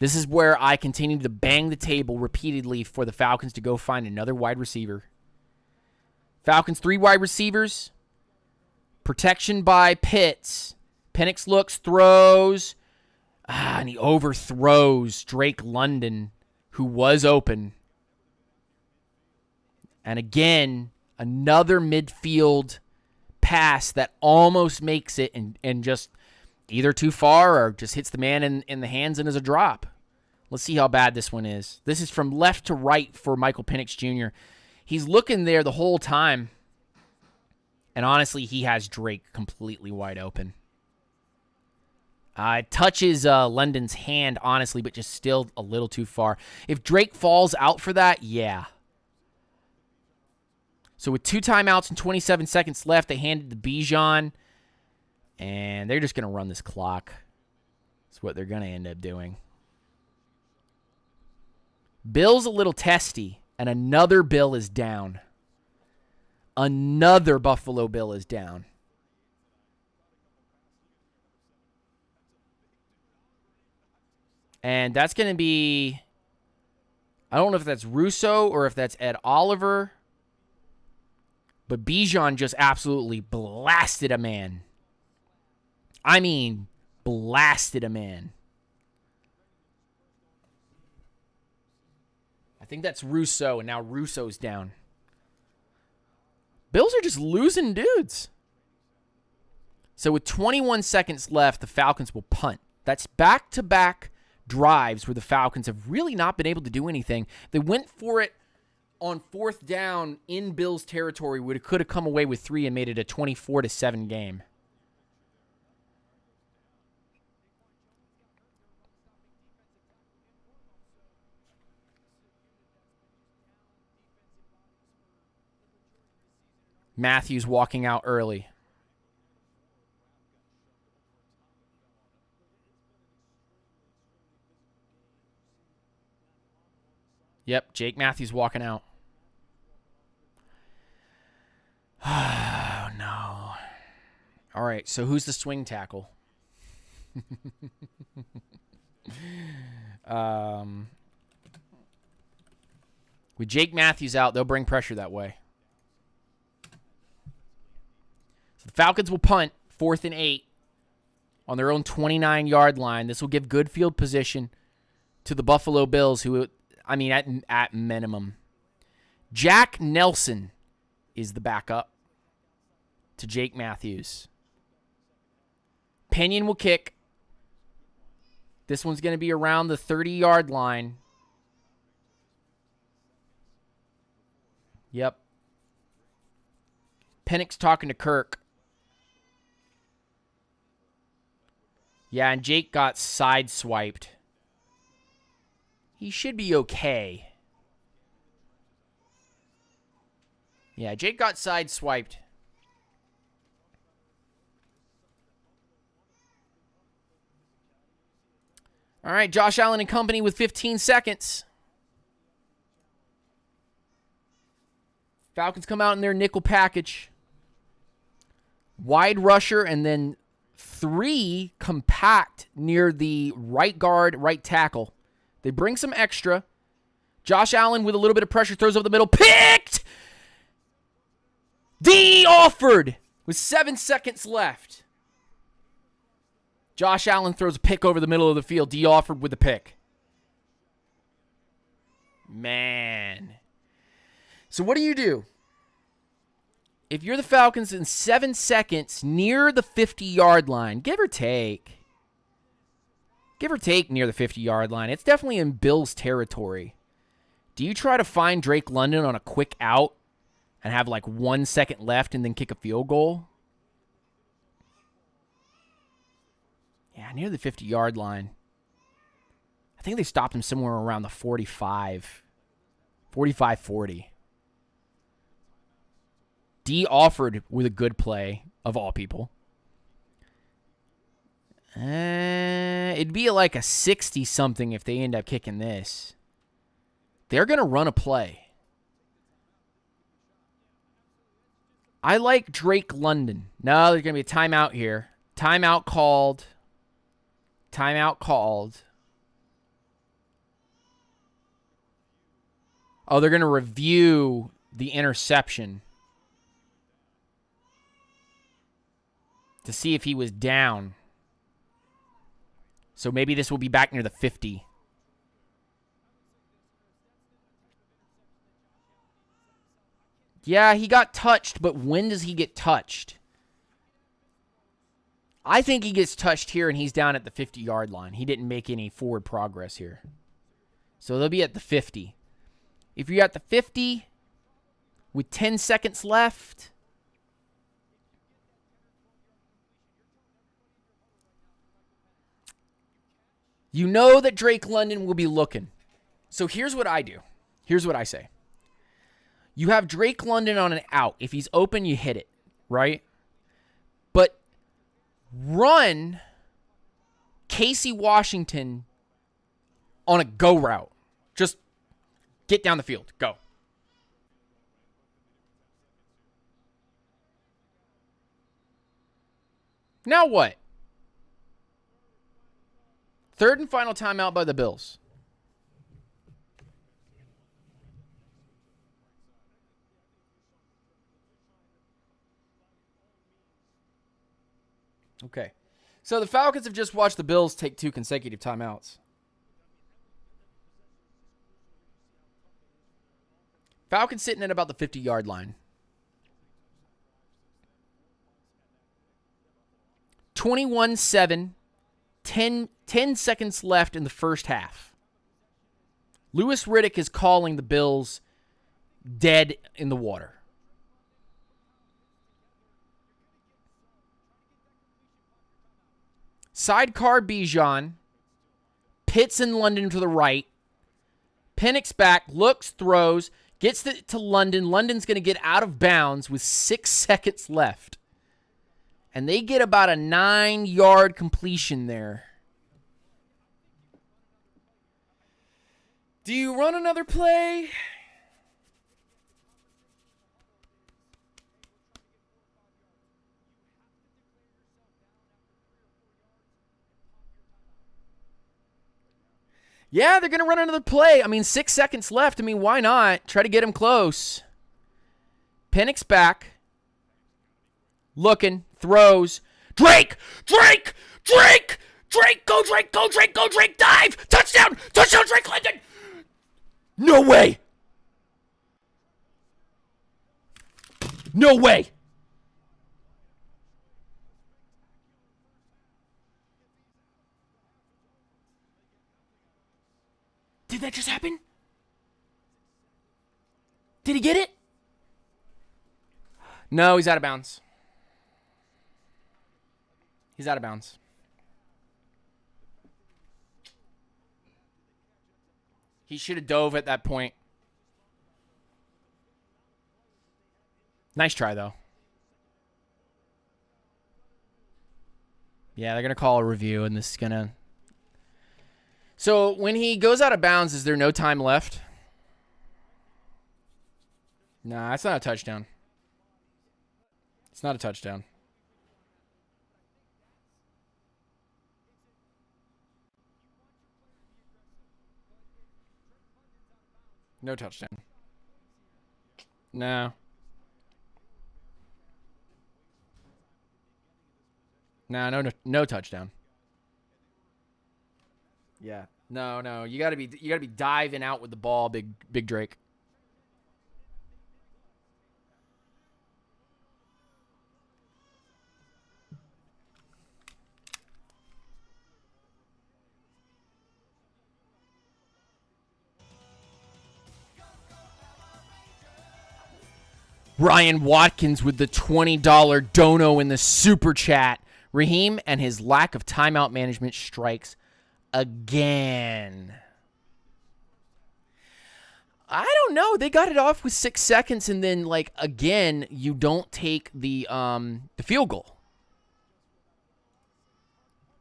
This is where I continue to bang the table repeatedly for the Falcons to go find another wide receiver. Falcons 3 wide receivers. Protection by Pitts. Penix looks, throws. And he overthrows Drake London, who was open. And again, another midfield pass that almost makes it and just either too far or just hits the man in the hands and is a drop. Let's see how bad this one is. This is from left to right for Michael Penix Jr. He's looking there the whole time. And honestly, he has Drake completely wide open. It touches London's hand, honestly, but just still a little too far. If Drake falls out for that, yeah. So with 2 timeouts and 27 seconds left, they handed to Bijan. And they're just going to run this clock. That's what they're going to end up doing. Bill's a little testy, and another Bill is down. Another Buffalo Bill is down. And that's going to be, I don't know if that's Russo or if that's Ed Oliver. But Bijan just absolutely blasted a man. I mean, blasted a man. I think that's Russo, and now Russo's down. Bills are just losing dudes. So with 21 seconds left, the Falcons will punt. That's back-to-back drives where the Falcons have really not been able to do anything. They went for it on 4th down in Bills territory, where it could have come away with 3 and made it a 24-7 game. Matthews walking out early. Yep, Jake Matthews walking out. Oh, no. All right, so who's the swing tackle? With Jake Matthews out, they'll bring pressure that way. So the Falcons will punt 4th and 8 on their own 29-yard line. This will give good field position to the Buffalo Bills, who, I mean, at minimum. Jack Nelson is the backup to Jake Matthews. Pinion will kick. This one's going to be around the 30-yard line. Yep. Penix talking to Kirk. Yeah, and Jake got sideswiped. He should be okay. Yeah, Jake got sideswiped. All right, Josh Allen and company with 15 seconds. Falcons come out in their nickel package. Wide rusher and then 3 compact near the right guard, right tackle. They bring some extra. Josh Allen with a little bit of pressure throws over the middle. Picked! D offered with 7 seconds left. Josh Allen throws a pick over the middle of the field. D offered with the pick. Man. So what do? If you're the Falcons in 7 seconds near the 50-yard line, give or take near the 50-yard line, it's definitely in Bills territory. Do you try to find Drake London on a quick out and have like 1 second left and then kick a field goal? Yeah, near the 50-yard line. I think they stopped him somewhere around the 45, 40. D offered with a good play, of all people. It'd be like a 60-something if they end up kicking this. They're going to run a play. I like Drake London. No, there's going to be a timeout here. Timeout called. Oh, they're going to review the interception to see if he was down. So maybe this will be back near the 50. Yeah, he got touched, but when does he get touched? I think he gets touched here and he's down at the 50-yard line. He didn't make any forward progress here. So they'll be at the 50. If you're at the 50 with 10 seconds left, you know that Drake London will be looking. So here's what I do. Here's what I say. You have Drake London on an out. If he's open, you hit it, right? But run Casey Washington on a go route. Just get down the field. Go. Now what? Third and final timeout by the Bills. Okay. So the Falcons have just watched the Bills take 2 consecutive timeouts. Falcons sitting at about the 50-yard line. 21-7. 10 seconds left in the first half. Louis Riddick is calling the Bills dead in the water. Sidecar Bijan. Pitts and London to the right. Penix back, looks, throws, gets it to London. London's going to get out of bounds with 6 seconds left. And they get about a 9-yard completion there. Do you run another play? Yeah, they're going to run another play. I mean, 6 seconds left. I mean, why not? Try to get him close. Penix back. Looking. Throws. Drake! Drake! Drake! Drake! Go Drake! Go Drake! Go Drake! Dive! Touchdown! Touchdown, Drake London! No way! No way! Did that just happen? Did he get it? No, he's out of bounds. He's out of bounds. He should have dove at that point. Nice try, though. Yeah, they're going to call a review, and this is going to... So, when he goes out of bounds, is there no time left? Nah, it's not a touchdown. It's not a touchdown. No touchdown. No. No touchdown. Yeah. No. You gotta be diving out with the ball, big Drake. Ryan Watkins with the $20 dono in the super chat. Raheem and his lack of timeout management strikes again. I don't know. They got it off with 6 seconds, and then, like, again, you don't take the field goal.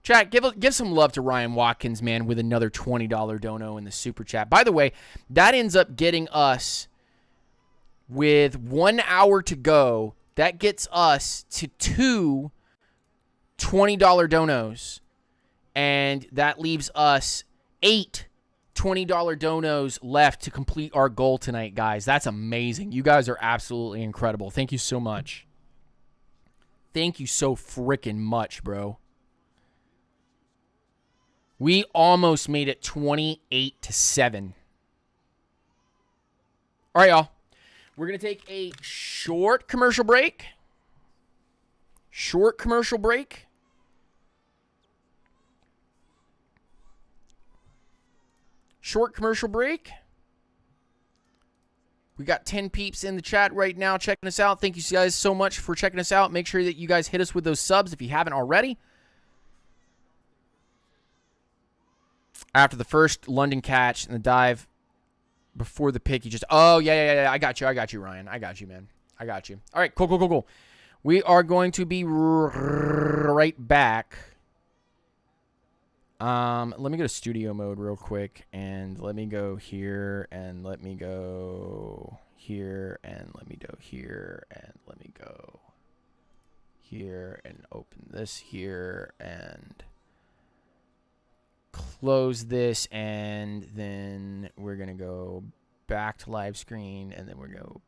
Chat, give some love to Ryan Watkins, man, with another $20 dono in the super chat. By the way, that ends up getting us, with 1 hour to go, that gets us to 2 $20 donos. And that leaves us 8 $20 donos left to complete our goal tonight, guys. That's amazing. You guys are absolutely incredible. Thank you so much. Thank you so freaking much, bro. We almost made it 28-7. All right, y'all. We're going to take a short commercial break. Short commercial break. We got 10 peeps in the chat right now checking us out. Thank you guys so much for checking us out. Make sure that you guys hit us with those subs if you haven't already. After the first London catch and the dive before the pick, you just... Oh, yeah. I got you, Ryan. I got you, man. I got you. All right, cool. We are going to be right back. Let me go to studio mode real quick, and let me go here, and let me go here, and let me go here, and let me go here, and open this here, and close this, and then we're going to go back to live screen, and then we're going to go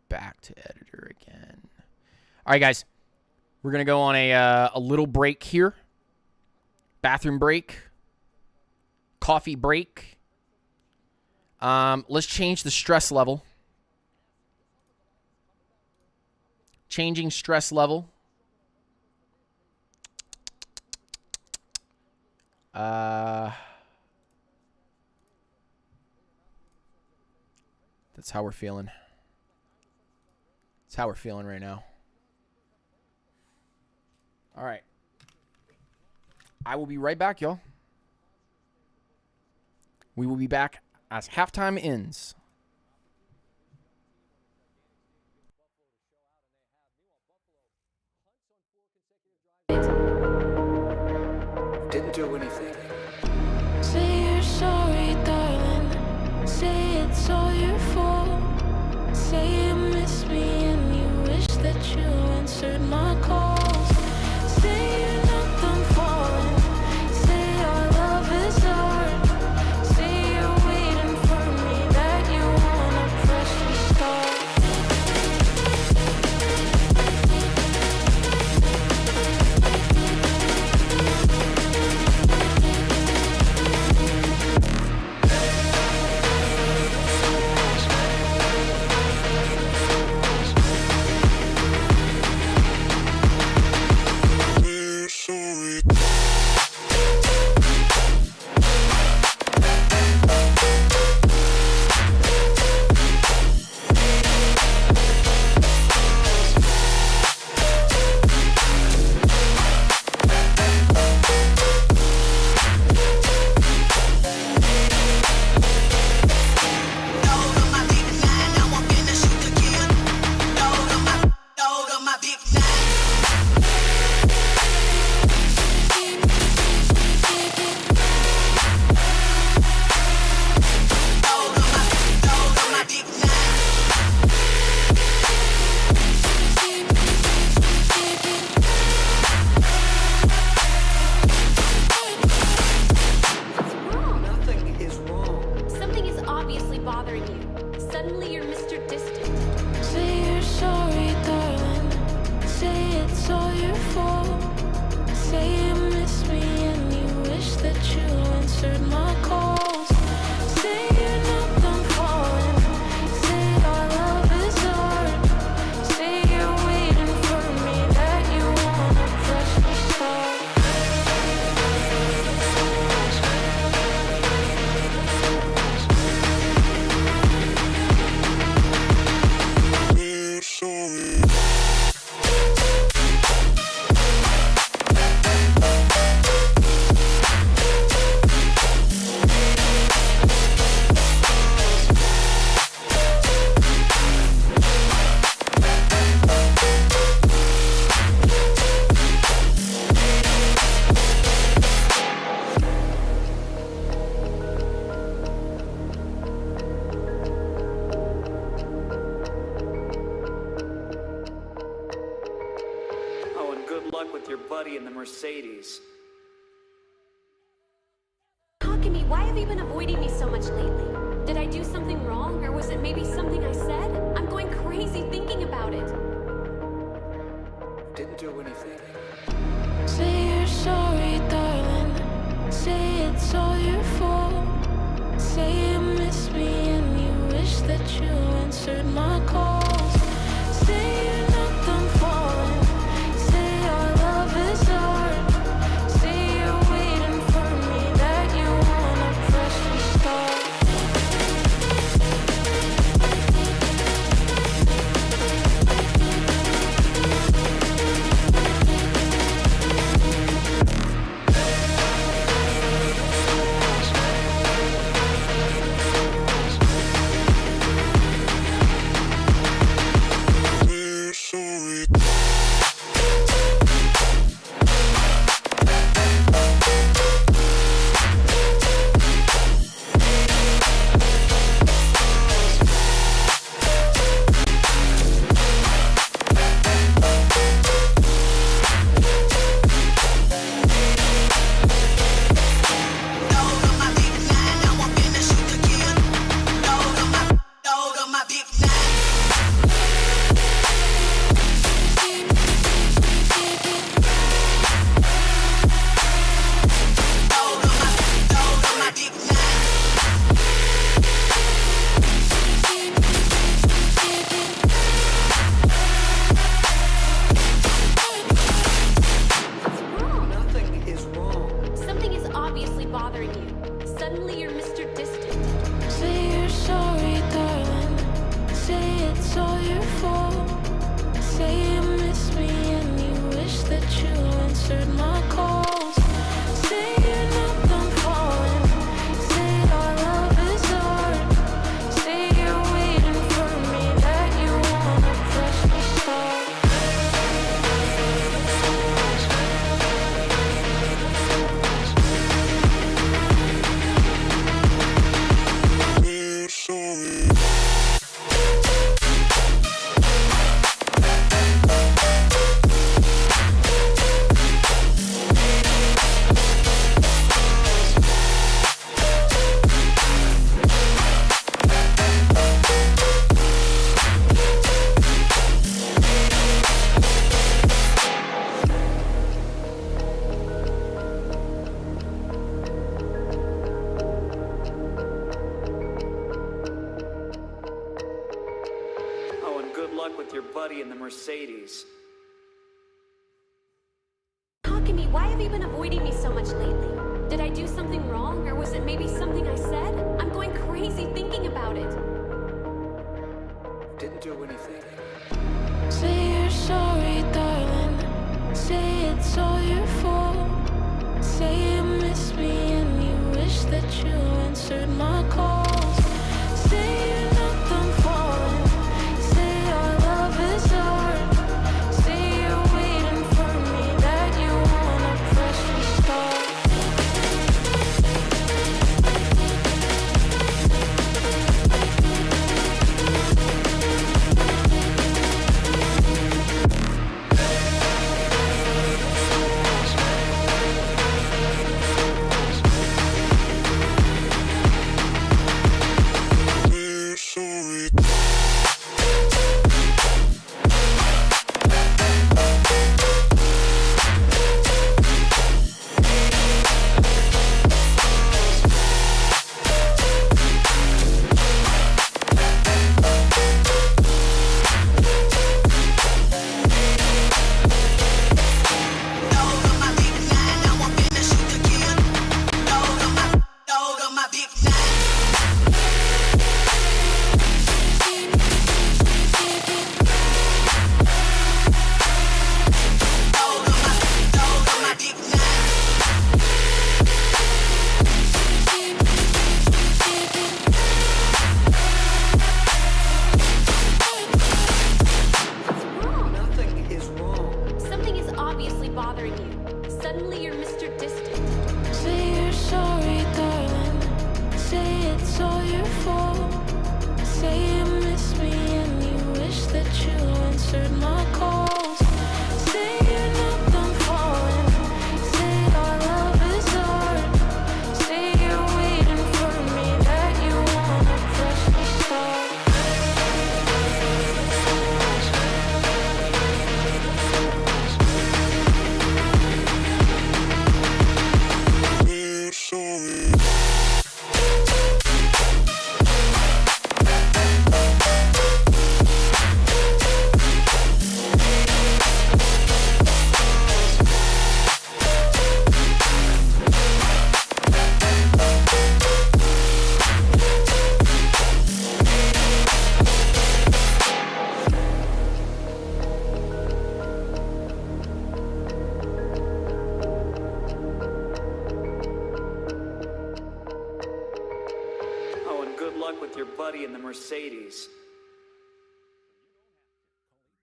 back to editor again. All right, guys. We're going to go on a little break here. Bathroom break. Coffee break. Let's change the stress level. Changing stress level. That's how we're feeling. That's how we're feeling right now. All right. I will be right back, y'all. We will be back as halftime ends. Didn't do anything. Say you're sorry, darling. Say it's all your fault. Say you miss me and you wish that you answered my calls. Say you're not done falling. Say our love is hard. Say you're waiting for me, that you wanna press restart. Mercedes. Talk to me. Why have you been avoiding me so much lately? Did I do something wrong, or was it maybe something I said? I'm going crazy thinking about it. Didn't do anything. Say you're sorry, darling. Say it's all your fault. Say you miss me and you wish that you answered my calls. Say you're not done falling. Say our love is hard. Say you're waiting for me, that you wanna press restart. With your buddy in the Mercedes. Talk to me. Why have you been avoiding me so much lately? Did I do something wrong, or was it maybe something I said? I'm going crazy thinking about it. Didn't do anything. Say you're sorry, darling. Say it's all your fault. Say you miss me and you wish that you answered my calls. Say you're not done falling. Say our love is hard. Say you're waiting for me, that you wanna press restart. luck with your buddy in the Mercedes.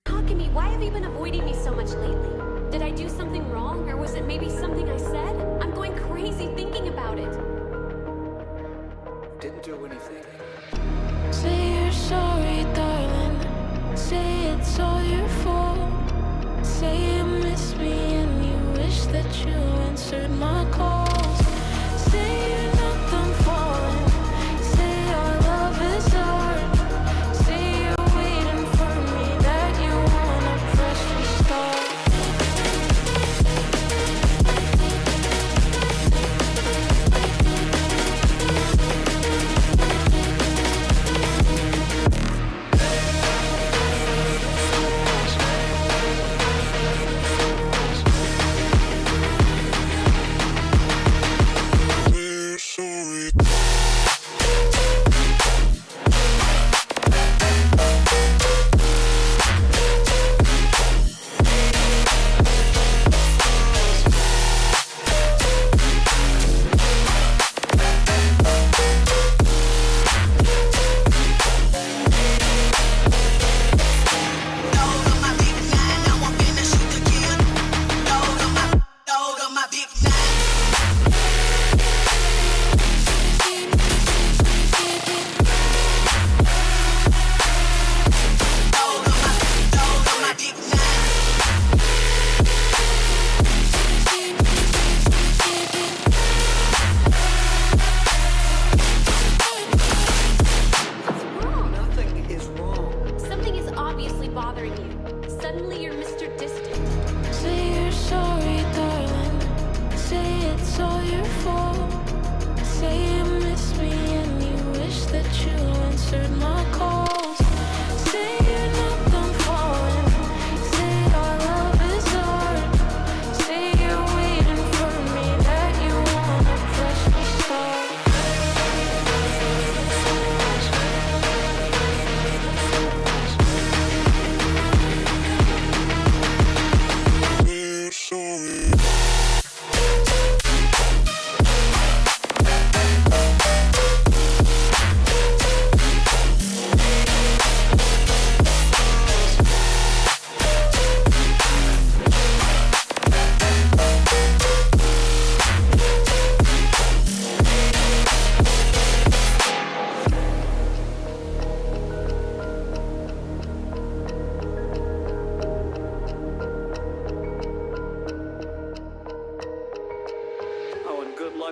Talk to me. Why have you been avoiding me so much lately? Did I do something wrong, or was it maybe something I said? I'm going crazy thinking about it. Didn't do anything. Say you're sorry, darling. Say it's all your fault. Say you miss me and you wish that you answered my calls. Say you're not done falling. Say our love is hard. Say you're waiting for me, that you wanna press restart.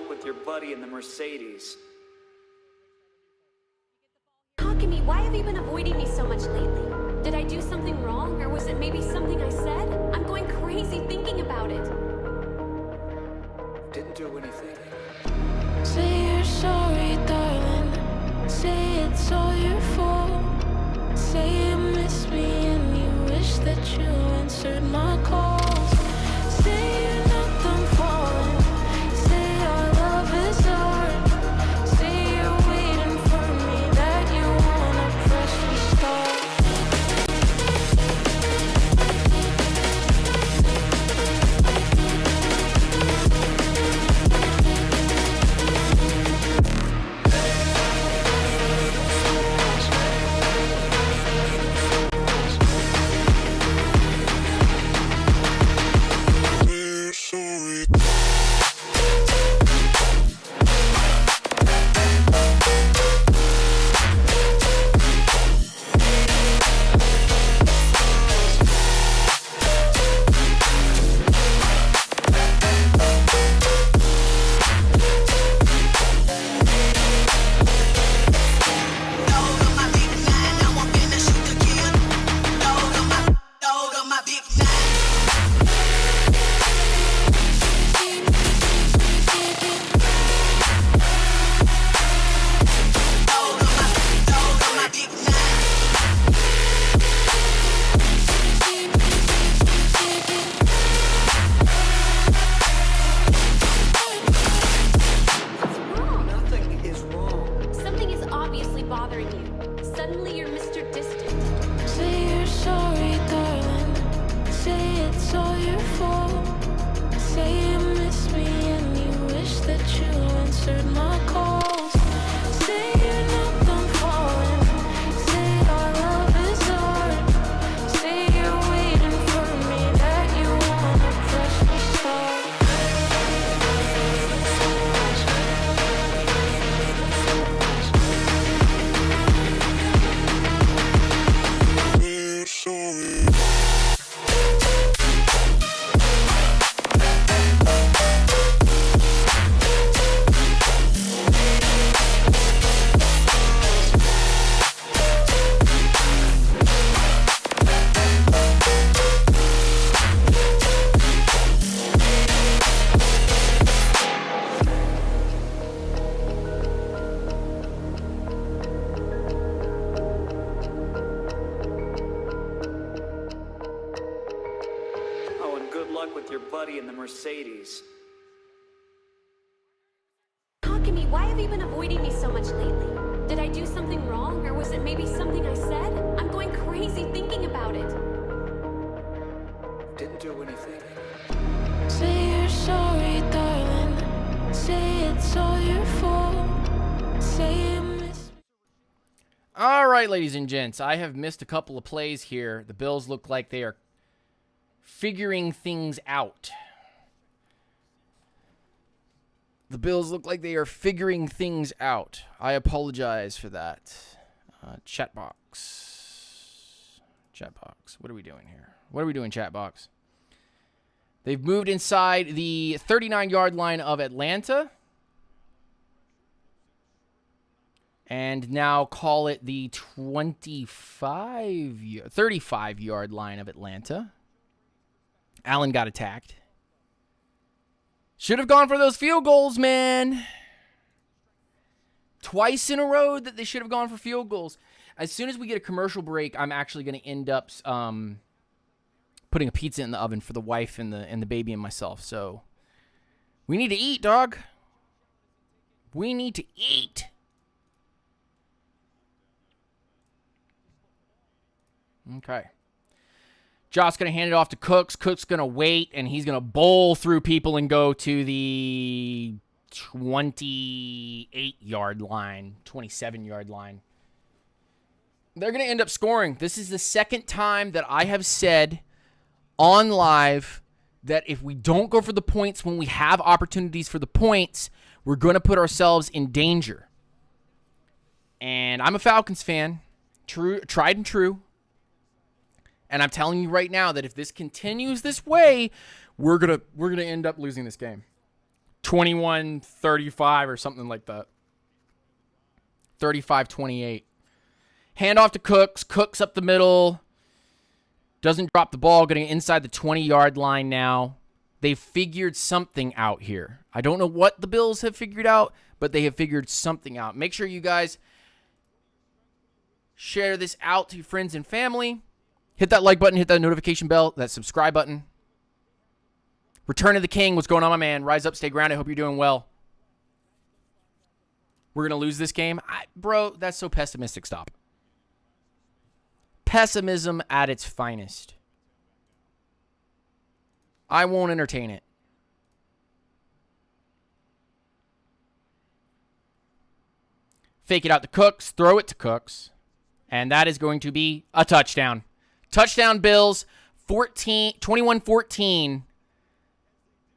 With your buddy in the Mercedes. Talk to me. Why have you been avoiding me so much lately? Did I do something wrong, or was it maybe something I said? I'm going crazy thinking about it. Didn't do anything. Say you're sorry, darling. Say it's all your fault. Say you miss me and you wish that you answered my calls. Say you're not done falling. Say our love is hard. Say you're waiting for me, that you wanna press restart. Mercedes. Talk to me. Why have you been avoiding me so much lately? Did I do something wrong, or was it maybe something I said? I'm going crazy thinking about it. Didn't do anything. Say you're sorry, darling. Say it's all your fault. Say you miss me. All right, ladies and gents, I have missed a couple of plays here. The Bills look like they are figuring things out. The Bills look like they are figuring things out. I apologize for that. Chat box. Chat box. What are we doing here? What are we doing, chat box? They've moved inside the 39-yard line of Atlanta. And now call it the 35-yard line of Atlanta. Allen got attacked. Should have gone for those field goals, man. Twice in a row that they should have gone for field goals. As soon as we get a commercial break, I'm actually going to end up putting a pizza in the oven for the wife and the baby and myself. So we need to eat, dog. We need to eat. Okay. Josh's going to hand it off to Cooks. Cooks going to wait, and he's going to bowl through people and go to the 28-yard line, 27-yard line. They're going to end up scoring. This is the second time that I have said on live that if we don't go for the points when we have opportunities for the points, we're going to put ourselves in danger. And I'm a Falcons fan, tried and true. And I'm telling you right now that if this continues this way, we're gonna end up losing this game. 21-35 or something like that. 35-28. Hand off to Cooks. Cooks up the middle. Doesn't drop the ball. Getting inside the 20-yard line now. They've figured something out here. I don't know what the Bills have figured out, but they have figured something out. Make sure you guys share this out to your friends and family. Hit that like button, hit that notification bell, that subscribe button. Return of the King. What's going on, my man? Rise up, stay grounded. I hope you're doing well. We're going to lose this game? Bro, that's so pessimistic. Stop. Pessimism at its finest. I won't entertain it. Fake it out to Cooks. Throw it to Cooks. And that is going to be a touchdown. Touchdown Bills, 21-14.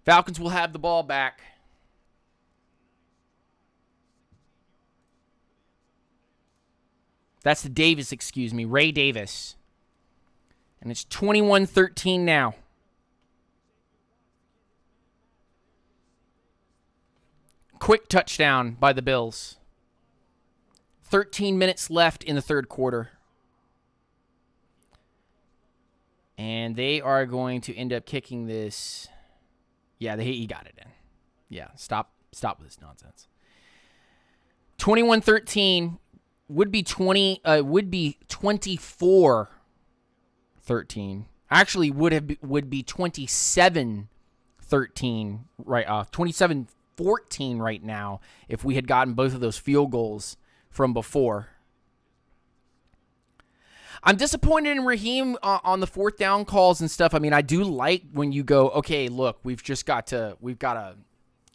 Falcons will have the ball back. That's the Davis, excuse me, Ray Davis. And it's 21-13 now. Quick touchdown by the Bills. 13 minutes left in the third quarter. And they are going to end up kicking this. Yeah, he got it in. Yeah, stop with this nonsense. 21-13 would be 24-13. Actually, would be 27-13 right off. 27-14 right now if we had gotten both of those field goals from before. I'm disappointed in Raheem on the fourth down calls and stuff. I mean, I do like when you go, okay, look, we've got to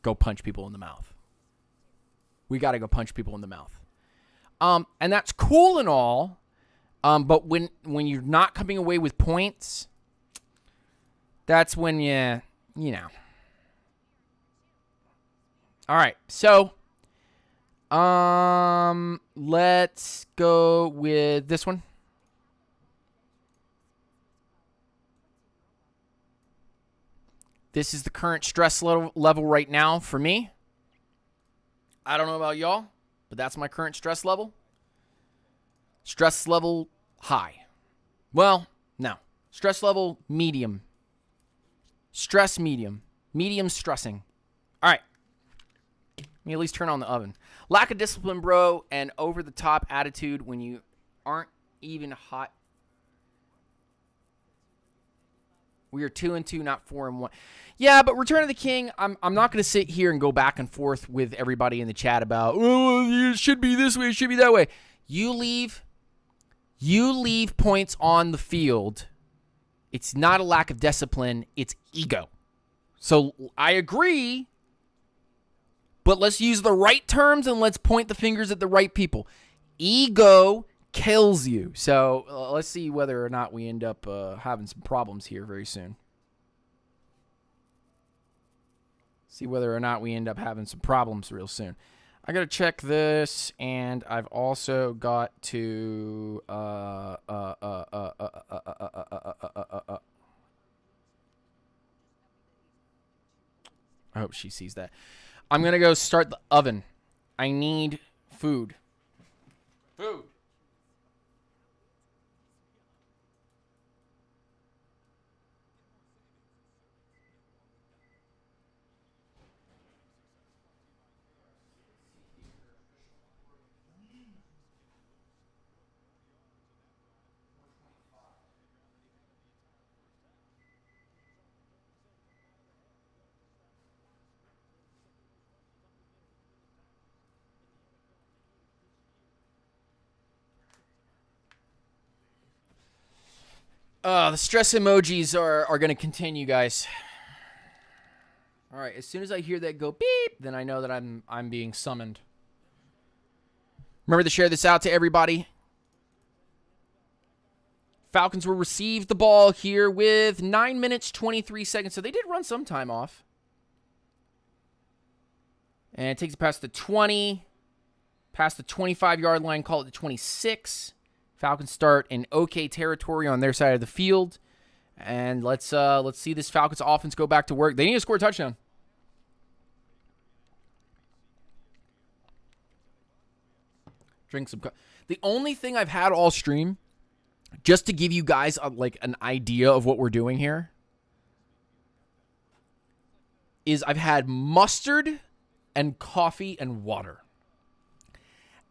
go punch people in the mouth. We got to go punch people in the mouth. And that's cool and all. But when you're not coming away with points, that's when you know. All right. So, let's go with this one. This is the current stress level right now for me. I don't know about y'all, but that's my current stress level. Stress level high. Well, no. Stress level medium. Stress medium. Medium stressing. All right. Let me at least turn on the oven. Lack of discipline, bro, and over-the-top attitude when you aren't even hot. We are 2-2, not 4-1. Yeah, but Return of the King, I'm not going to sit here and go back and forth with everybody in the chat about, oh, it should be this way, it should be that way. You leave points on the field. It's not a lack of discipline, it's ego. So I agree, but let's use the right terms and let's point the fingers at the right people. Ego kills you. So let's see whether or not we end up having some problems here very soon. See whether or not we end up having some problems real soon. I got to check this, and I've also got to I hope she sees that. I'm going to go start the oven. I need food. Food. The stress emojis are going to continue, guys. All right, as soon as I hear that go beep, then I know that I'm being summoned. Remember to share this out to everybody. Falcons will receive the ball here with 9 minutes, 23 seconds. So they did run some time off. And it takes it past the 20, past the 25-yard line, call it the 26. Falcons start in okay territory on their side of the field. And let's see this Falcons offense go back to work. They need to score a touchdown. Drink some. The only thing I've had all stream, just to give you guys like an idea of what we're doing here, is I've had mustard and coffee and water.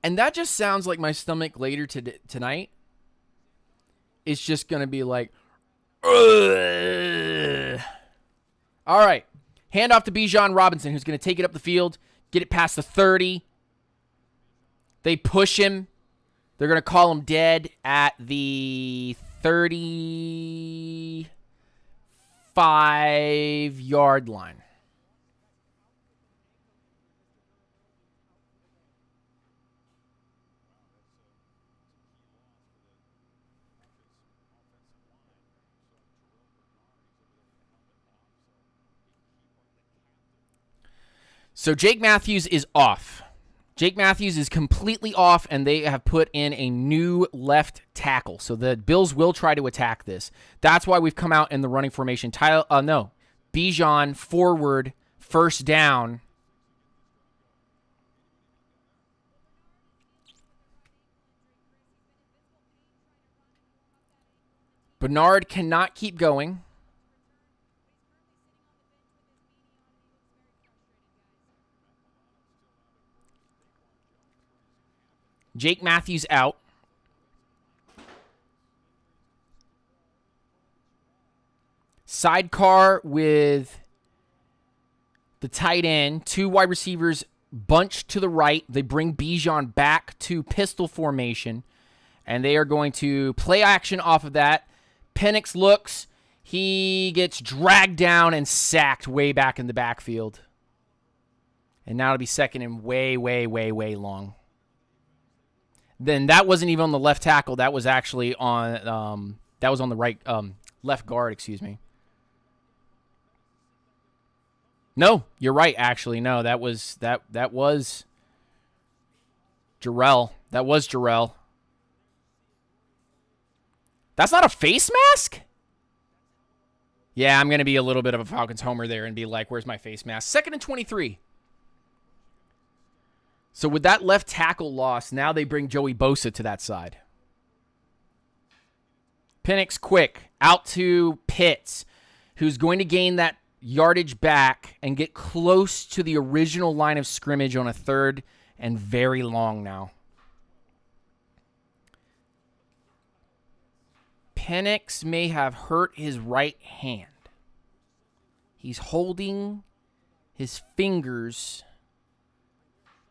And that just sounds like my stomach later tonight is just going to be like, ugh. All right. Hand off to Bijan Robinson, who's going to take it up the field, get it past the 30. They push him. They're going to call him dead at the 35-yard line. So Jake Matthews is off. Jake Matthews is completely off, and they have put in a new left tackle. So the Bills will try to attack this. That's why we've come out in the running formation. Bijan forward, first down. Bernard cannot keep going. Jake Matthews out. Sidecar with the tight end. Two wide receivers bunched to the right. They bring Bijan back to pistol formation. And they are going to play action off of that. Penix looks. He gets dragged down and sacked way back in the backfield. And now it'll be second and way, way, way, way long. Then that wasn't even on the left tackle. That was actually on the right left guard, excuse me. No, you're right, actually. No, that was Jarrell. That was Jarrell. That's not a face mask? Yeah, I'm going to be a little bit of a Falcons homer there and be like, where's my face mask? Second and 23. So with that left tackle loss, now they bring Joey Bosa to that side. Penix quick, out to Pitts, who's going to gain that yardage back and get close to the original line of scrimmage on a third and very long now. Penix may have hurt his right hand. He's holding his fingers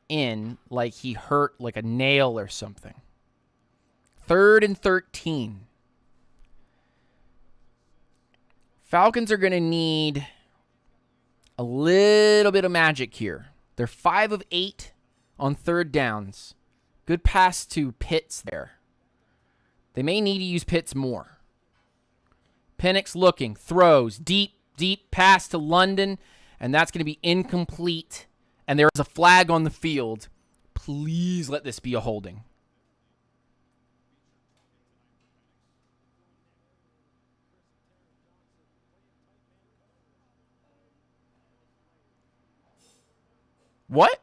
in like he hurt like a nail or something. 3rd and 13. Falcons are going to need a little bit of magic here. They're 5 of 8 on 3rd downs. Good pass to Pitts there. They may need to use Pitts more. Penix looking, throws, deep pass to London, and that's going to be incomplete. And there is a flag on the field. Please let this be a holding. What?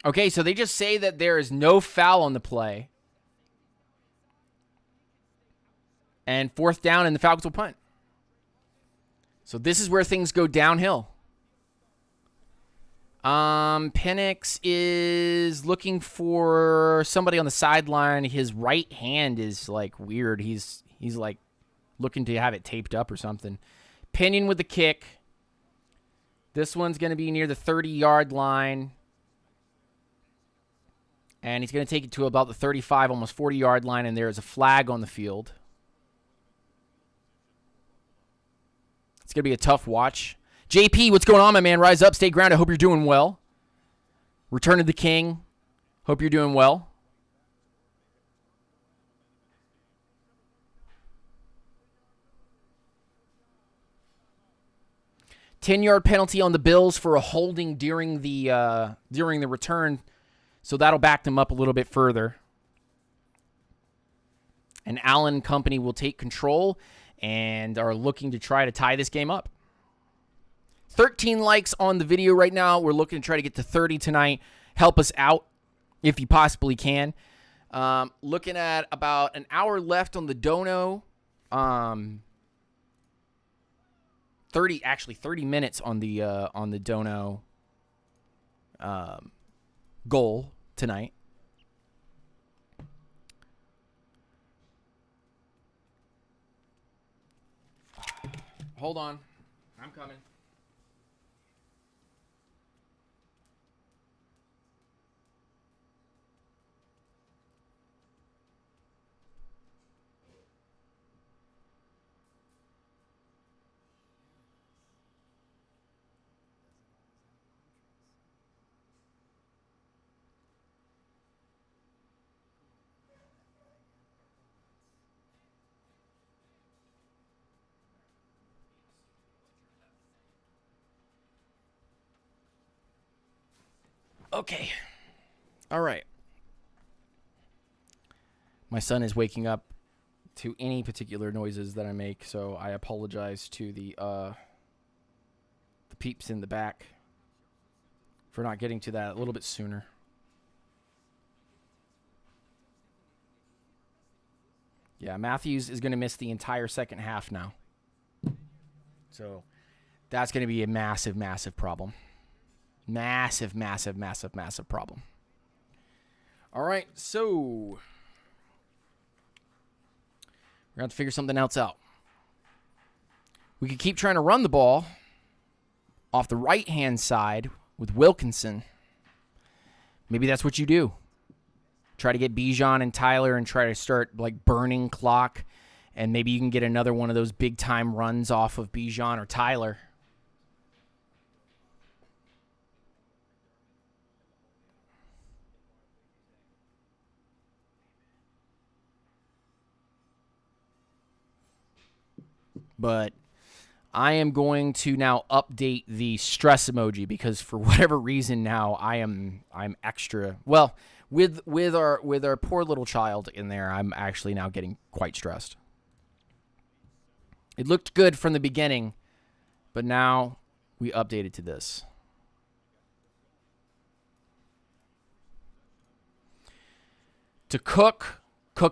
Okay, so they just say that there is no foul on the play. And 4th down, and the Falcons will punt. So this is where things go downhill. Penix is looking for somebody on the sideline. His right hand is like weird. He's like looking to have it taped up or something. Pinion with the kick. This one's going to be near the 30-yard line. And he's going to take it to about the 35, almost 40-yard line, and there is a flag on the field. It's going to be a tough watch. JP, what's going on, my man? Rise up, stay grounded. Hope you're doing well. Return of the King. Hope you're doing well. $10-yard penalty on the Bills for a holding during the return, so that'll back them up a little bit further. And Allen Company will take control and are looking to try to tie this game up. 13 likes on the video right now. We're looking to try to get to 30 tonight. Help us out if you possibly can. Looking at about an hour left on the dono. 30 minutes on the dono goal tonight. Hold on. I'm coming. Okay. All right. My son is waking up to any particular noises that I make, so I apologize to the peeps in the back for not getting to that a little bit sooner. Yeah, Matthews is going to miss the entire second half now. So that's going to be a massive, massive problem. Massive, massive, massive, massive problem. All right, so we're going to have to figure something else out. We could keep trying to run the ball off the right-hand side with Wilkinson. Maybe that's what you do. Try to get Bijan and Tyler and try to start like burning clock, and maybe you can get another one of those big-time runs off of Bijan or Tyler. But I am going to now update the stress emoji because for whatever reason now I'm extra well with our poor little child in there. I'm actually now getting quite stressed. It looked good from the beginning, but now we updated to this. To Cook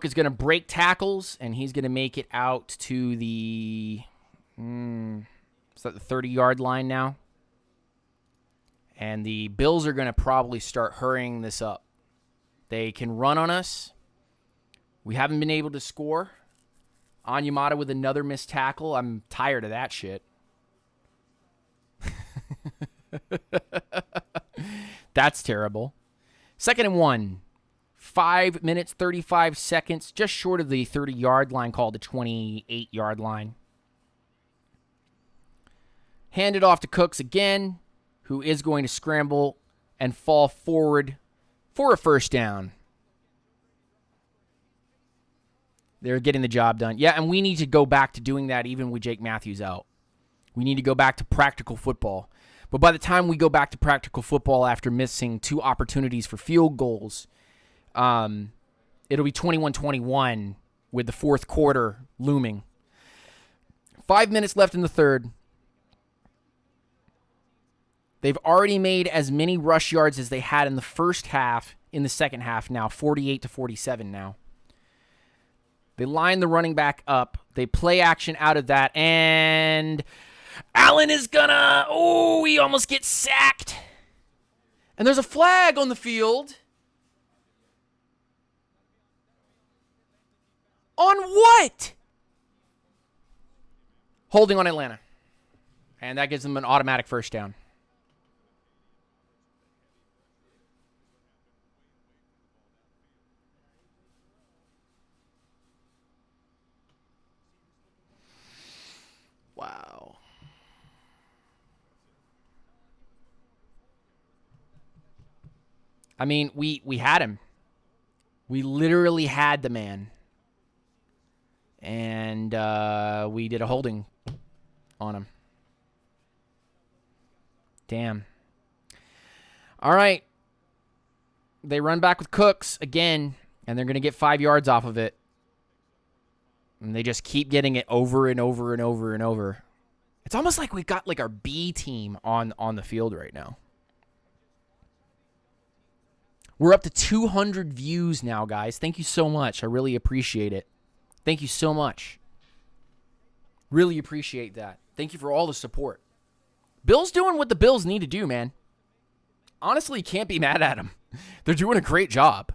is going to break tackles, and he's going to make it out to the, is that the 30-yard line now? And the Bills are going to probably start hurrying this up. They can run on us. We haven't been able to score. Onyemata with another missed tackle. I'm tired of that shit. That's terrible. 2nd and 1. 5 minutes, 35 seconds. Just short of the 30-yard line, called the 28-yard line. Hand it off to Cooks again, who is going to scramble and fall forward for a first down. They're getting the job done. Yeah, and we need to go back to doing that even with Jake Matthews out. We need to go back to practical football. But by the time we go back to practical football after missing 2 opportunities for field goals, it'll be 21-21 with the 4th quarter looming. 5 minutes left in the 3rd. They've already made as many rush yards as they had in the first half in the second half now, 48-47 now. They line the running back up. They play action out of that, and Allen is gonna... Oh, he almost gets sacked. And there's a flag on the field. On what? Holding on Atlanta. And that gives them an automatic first down. Wow. I mean, we had him. We literally had the man. And we did a holding on him. Damn. All right. They run back with Cooks again, and they're going to get 5 yards off of it. And they just keep getting it over and over and over and over. It's almost like we've got like our B team on the field right now. We're up to 200 views now, guys. Thank you so much. I really appreciate it. Thank you so much. Really appreciate that. Thank you for all the support. Bill's doing what the Bills need to do, man. Honestly, can't be mad at them. They're doing a great job.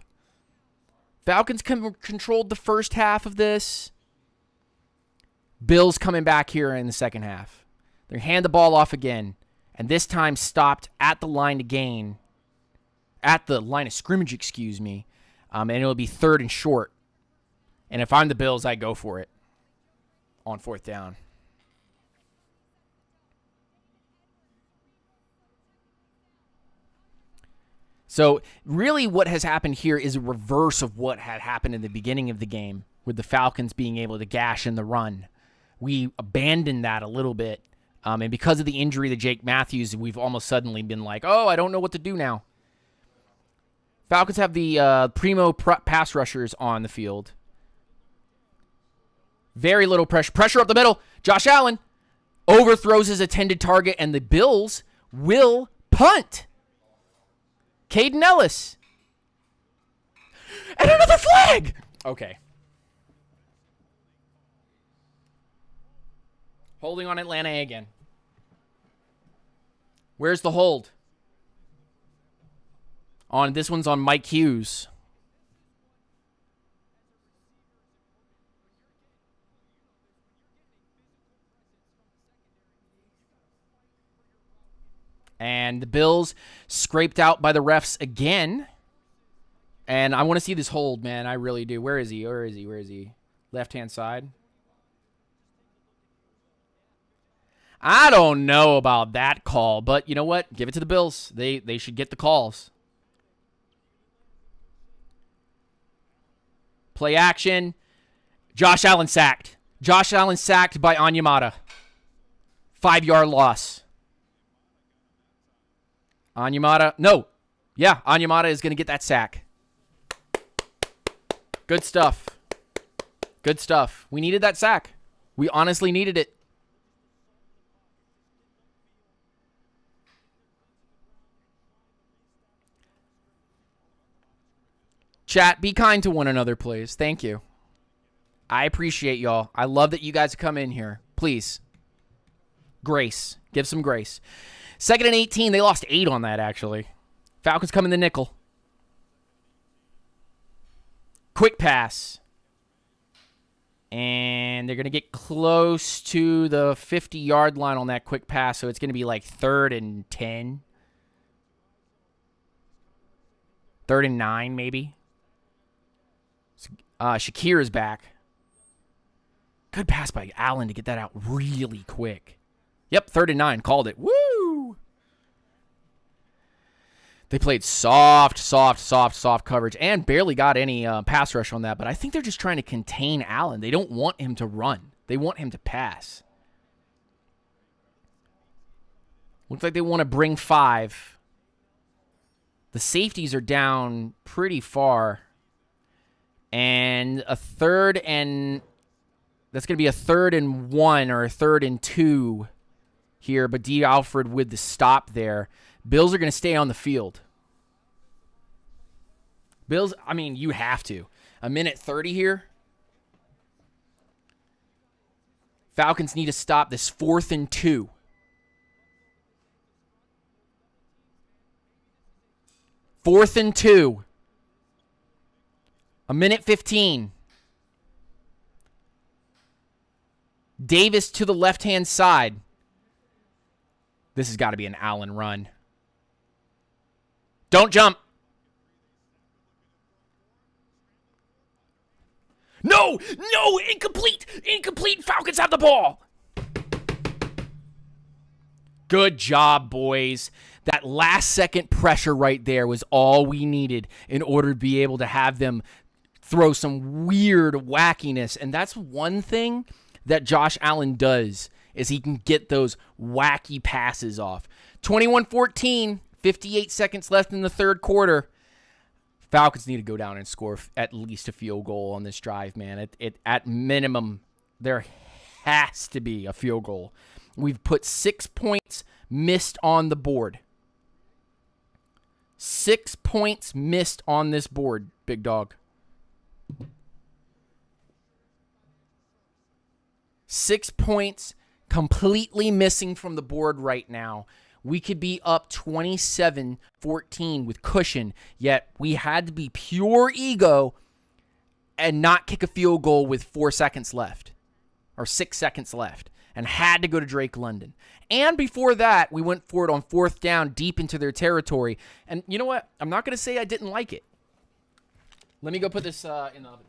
Falcons controlled the first half of this. Bills coming back here in the second half. They hand the ball off again, and this time stopped at the line to gain. At the line of scrimmage, excuse me. And it'll be 3rd and short. And if I'm the Bills, I go for it on 4th down. So really what has happened here is a reverse of what had happened in the beginning of the game with the Falcons being able to gash in the run. We abandoned that a little bit. And because of the injury to Jake Matthews, we've almost suddenly been like, oh, I don't know what to do now. Falcons have the primo pass rushers on the field. Very little pressure. Pressure up the middle. Josh Allen overthrows his intended target, and the Bills will punt. Caden Ellis. And another flag. Okay. Holding on Atlanta again. Where's the hold? This one's on Mike Hughes. And the Bills scraped out by the refs again. And I want to see this hold, man. I really do. Where is he? Where is he? Where is he? Left-hand side. I don't know about that call, but you know what? Give it to the Bills. They should get the calls. Play action. Josh Allen sacked. Josh Allen sacked by Onyemata. 5-yard loss. Onyemata. No. Yeah, Onyemata is going to get that sack. Good stuff. Good stuff. We needed that sack. We honestly needed it. Chat, be kind to one another, please. Thank you. I appreciate y'all. I love that you guys come in here. Please. Grace. Give some grace. 2nd and 18. They lost 8 on that, actually. Falcons come in the nickel. Quick pass. And they're going to get close to the 50-yard line on that quick pass, so it's going to be like 3rd and 10. 3rd and 9, maybe. Shakir is back. Good pass by Allen to get that out really quick. Yep, 3rd and 9. Called it. Woo! They played soft coverage and barely got any pass rush on that, but I think they're just trying to contain Allen. They don't want him to run. They want him to pass. Looks like they want to bring 5. The safeties are down pretty far. And that's going to be a 3rd and 1 or a 3rd and 2 here, but D. Alfred with the stop there. Bills are going to stay on the field. Bills, I mean, you have to. 1:30 here. Falcons need to stop this 4th and 2. 4th and 2. 1:15. Davis to the left-hand side. This has got to be an Allen run. Don't jump. No, incomplete. Falcons have the ball. Good job, boys. That last second pressure right there was all we needed in order to be able to have them throw some weird wackiness. And that's one thing that Josh Allen does, is he can get those wacky passes off. 21-14, 58 seconds left in the third quarter. Falcons need to go down and score at least a field goal on this drive, man. At minimum, there has to be a field goal. We've put 6 points missed on the board. 6 points missed on this board, big dog. 6 points completely missing from the board right now. We could be up 27-14 with cushion, yet we had to be pure ego and not kick a field goal with 4 seconds left or 6 seconds left and had to go to Drake London. And before that, we went for it on 4th down deep into their territory. And you know what? I'm not going to say I didn't like it. Let me go put this in the oven.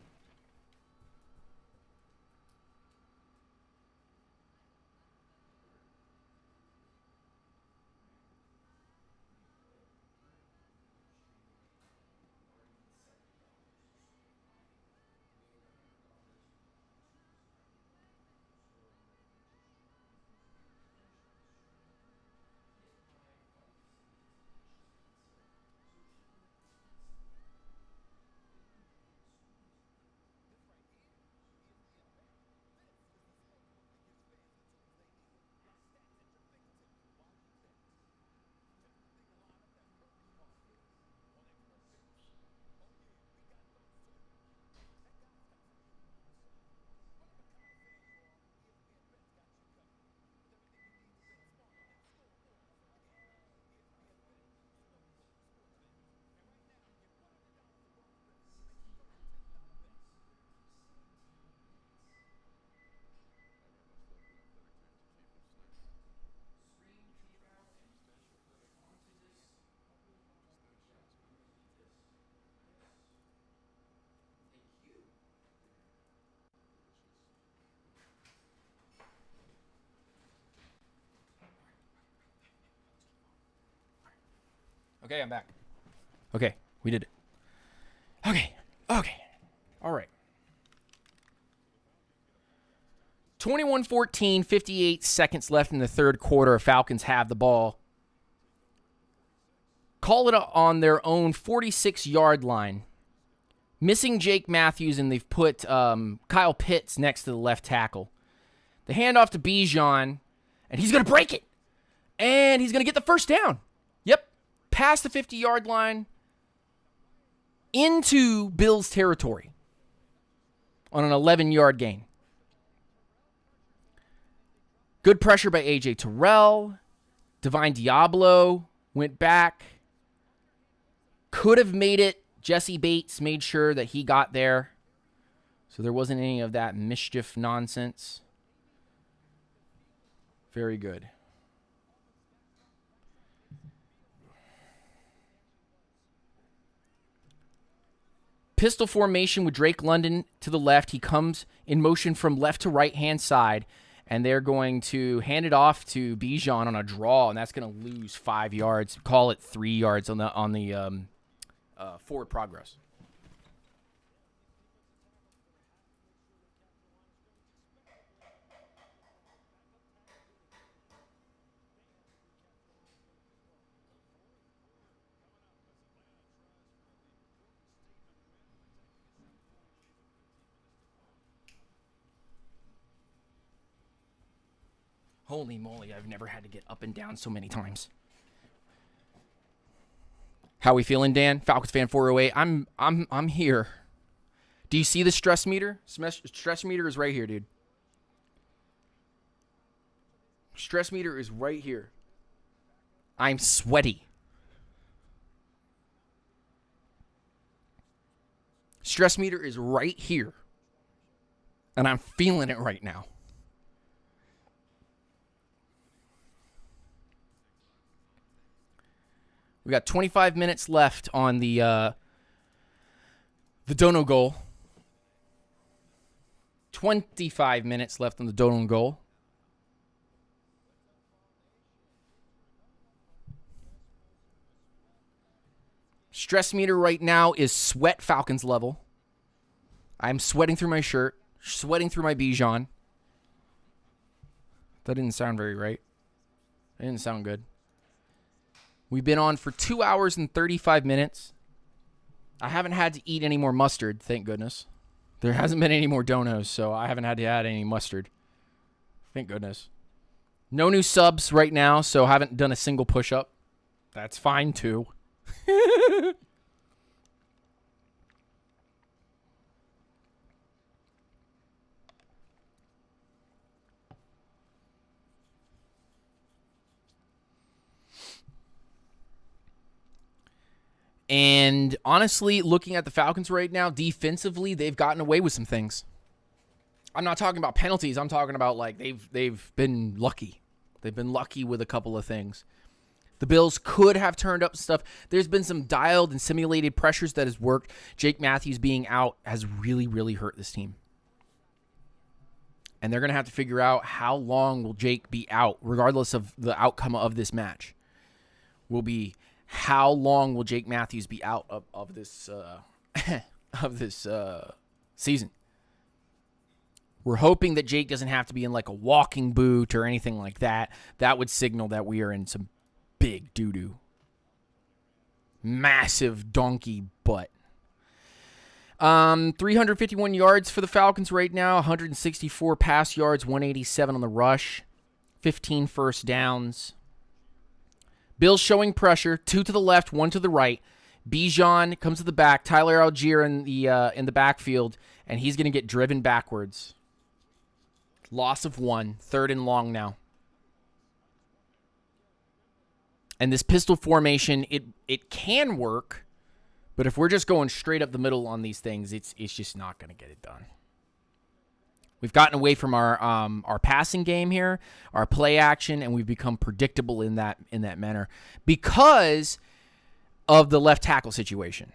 Okay, I'm back. Okay, we did it. Okay. All right. 21-14, 58 seconds left in the third quarter. Falcons have the ball. Call it on their own 46-yard line. Missing Jake Matthews, and they've put Kyle Pitts next to the left tackle. The handoff to Bijan, and he's going to break it. And he's going to get the first down. Yep. Past the 50-yard line into Bills territory on an 11-yard gain. Good pressure by A.J. Terrell. Divine Diablo went back. Could have made it. Jesse Bates made sure that he got there. So there wasn't any of that mischief nonsense. Very good. Pistol formation with Drake London to the left. He comes in motion from left to right-hand side, and they're going to hand it off to Bijan on a draw, and that's going to lose 5 yards. Call it 3 yards on the forward progress. Holy moly, I've never had to get up and down so many times. How we feeling, Dan? Falcons fan 408. I'm here. Do you see the stress meter? Stress meter is right here, dude. Stress meter is right here. I'm sweaty. Stress meter is right here. And I'm feeling it right now. We got 25 minutes left on the Dono goal. 25 minutes left on the Dono goal. Stress meter right now is sweat Falcons level. I'm sweating through my shirt, sweating through my Bijan. That didn't sound very right. That didn't sound good. We've been on for 2 hours and 35 minutes. I haven't had to eat any more mustard, thank goodness. There hasn't been any more donos, so I haven't had to add any mustard. Thank goodness. No new subs right now, so I haven't done a single push-up. That's fine, too. And honestly, looking at the Falcons right now, defensively, they've gotten away with some things. I'm not talking about penalties. I'm talking about like they've been lucky. They've been lucky with a couple of things. The Bills could have turned up stuff. There's been some dialed and simulated pressures that has worked. Jake Matthews being out has really, really hurt this team. And they're going to have to figure out how long will Jake be out, regardless of the outcome of this match. How long will Jake Matthews be out of this season? We're hoping that Jake doesn't have to be in like a walking boot or anything like that. That would signal that we are in some big doo-doo. Massive donkey butt. 351 yards for the Falcons right now. 164 pass yards, 187 on the rush. 15 first downs. Bills showing pressure, 2 to the left, 1 to the right. Bijan comes to the back. Tyler Algier in the backfield, and he's going to get driven backwards. Loss of 1, 3rd and long now. And this pistol formation, it can work, but if we're just going straight up the middle on these things, it's just not going to get it done. We've gotten away from our passing game here, our play action, and we've become predictable in that manner because of the left tackle situation.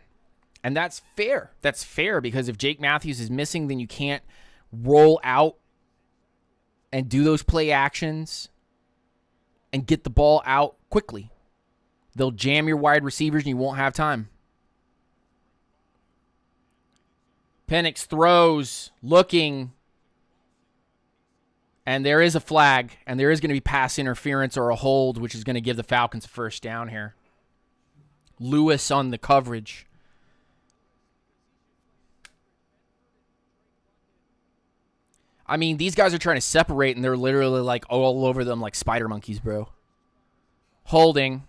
And that's fair. That's fair because if Jake Matthews is missing, then you can't roll out and do those play actions and get the ball out quickly. They'll jam your wide receivers and you won't have time. Penix throws, looking. And there is a flag, and there is going to be pass interference or a hold, which is going to give the Falcons a first down here. Lewis on the coverage. I mean, these guys are trying to separate, and they're literally like all over them like spider monkeys, bro. Holding.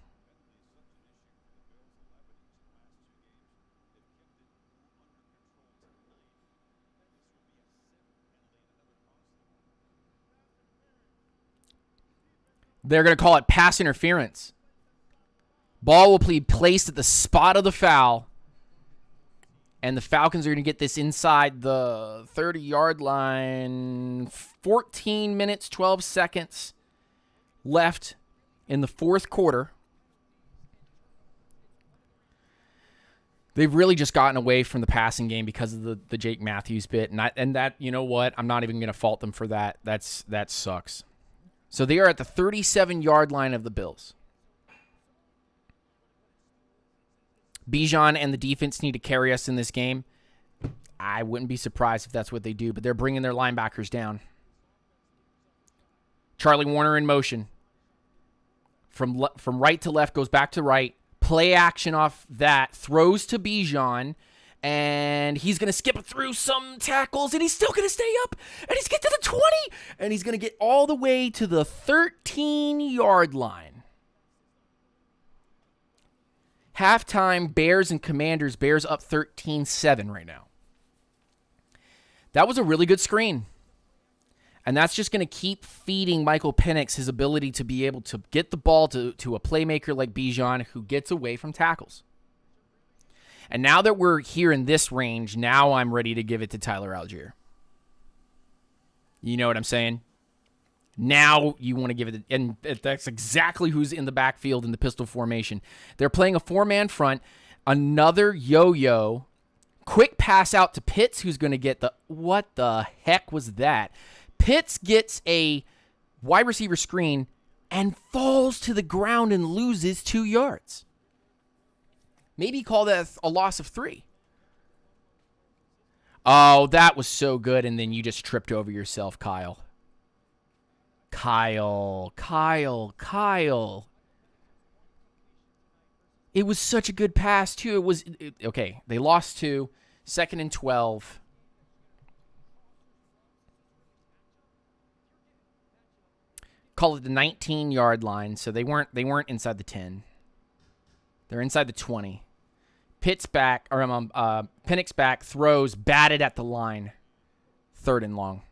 They're going to call it pass interference. Ball will be placed at the spot of the foul. And the Falcons are going to get this inside the 30-yard line. 14 minutes, 12 seconds left in the fourth quarter. They've really just gotten away from the passing game because of the Jake Matthews bit. And that, you know what? I'm not even going to fault them for that. That sucks. So they are at the 37-yard line of the Bills. Bijan and the defense need to carry us in this game. I wouldn't be surprised if that's what they do, but they're bringing their linebackers down. Charlie Warner in motion. From right to left, goes back to right. Play action off that. Throws to Bijan. And he's going to skip through some tackles, and he's still going to stay up. And he's get to the 20. And he's going to get all the way to the 13-yard line. Halftime, Bears and Commanders. Bears up 13-7 right now. That was a really good screen. And that's just going to keep feeding Michael Penix his ability to be able to get the ball to a playmaker like Bijan who gets away from tackles. And now that we're here in this range, now I'm ready to give it to Tyler Algier. You know what I'm saying? Now you want to give it, and that's exactly who's in the backfield in the pistol formation. They're playing a four-man front. Another yo-yo. Quick pass out to Pitts, who's going to get the, what the heck was that? Pitts gets a wide receiver screen and falls to the ground and loses 2 yards. Maybe call that a loss of 3. Oh, that was so good, and then you just tripped over yourself, Kyle. Kyle. It was such a good pass, too. Okay, they lost 2. 2nd and 12. Call it the 19-yard line, so they weren't inside the 10. They're inside the 20. Penix back, throws, batted at the line. 3rd and long.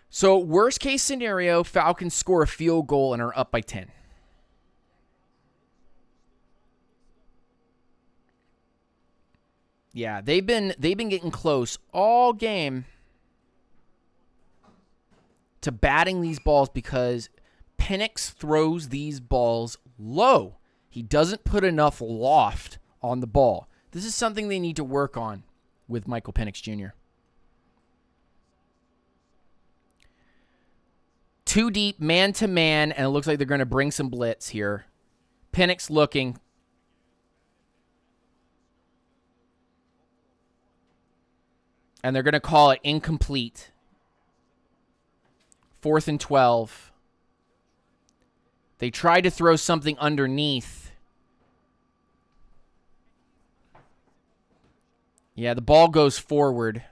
So, worst case scenario, Falcons score a field goal and are up by 10. Yeah, they've been getting close all game to batting these balls because Penix throws these balls low. He doesn't put enough loft on the ball. This is something they need to work on with Michael Penix Jr. Too deep, man-to-man, and it looks like they're going to bring some blitz here. Penix looking. And they're going to call it incomplete. 4th and 12. They tried to throw something underneath. Yeah, the ball goes forward.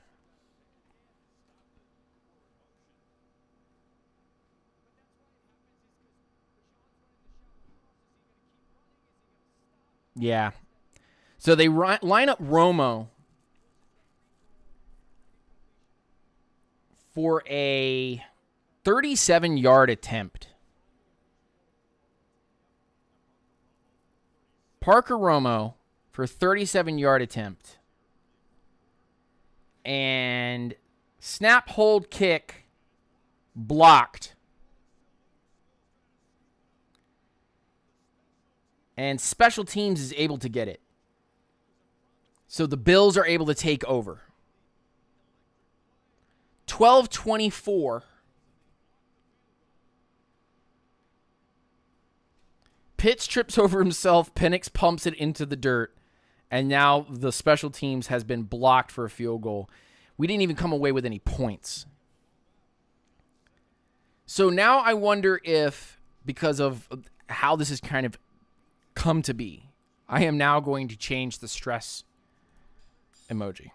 Yeah. So they line up Romo for a 37-yard attempt. Parker Romo for a 37-yard attempt. And snap, hold, kick, blocked. And special teams is able to get it. So the Bills are able to take over. 12-24. Pitts trips over himself. Penix pumps it into the dirt. And now the special teams has been blocked for a field goal. We didn't even come away with any points. So now I wonder if, because of how this has kind of come to be, I am now going to change the stress emoji.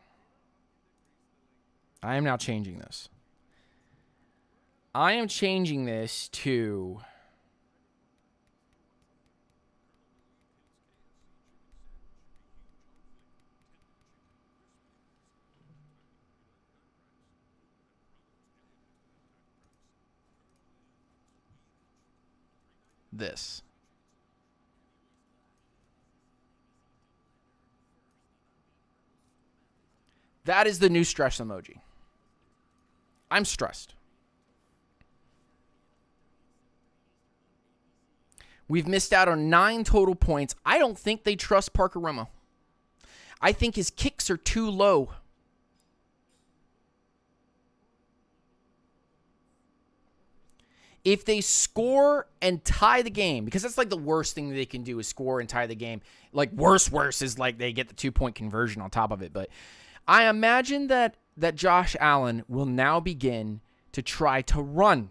I am now changing this. I am changing this to this. That is the new stress emoji. I'm stressed. We've missed out on 9 total points. I don't think they trust Parker Romo. I think his kicks are too low. If they score and tie the game, because that's like the worst thing they can do is score and tie the game. Like worse is like they get the 2-point conversion on top of it. But I imagine that Josh Allen will now begin to try to run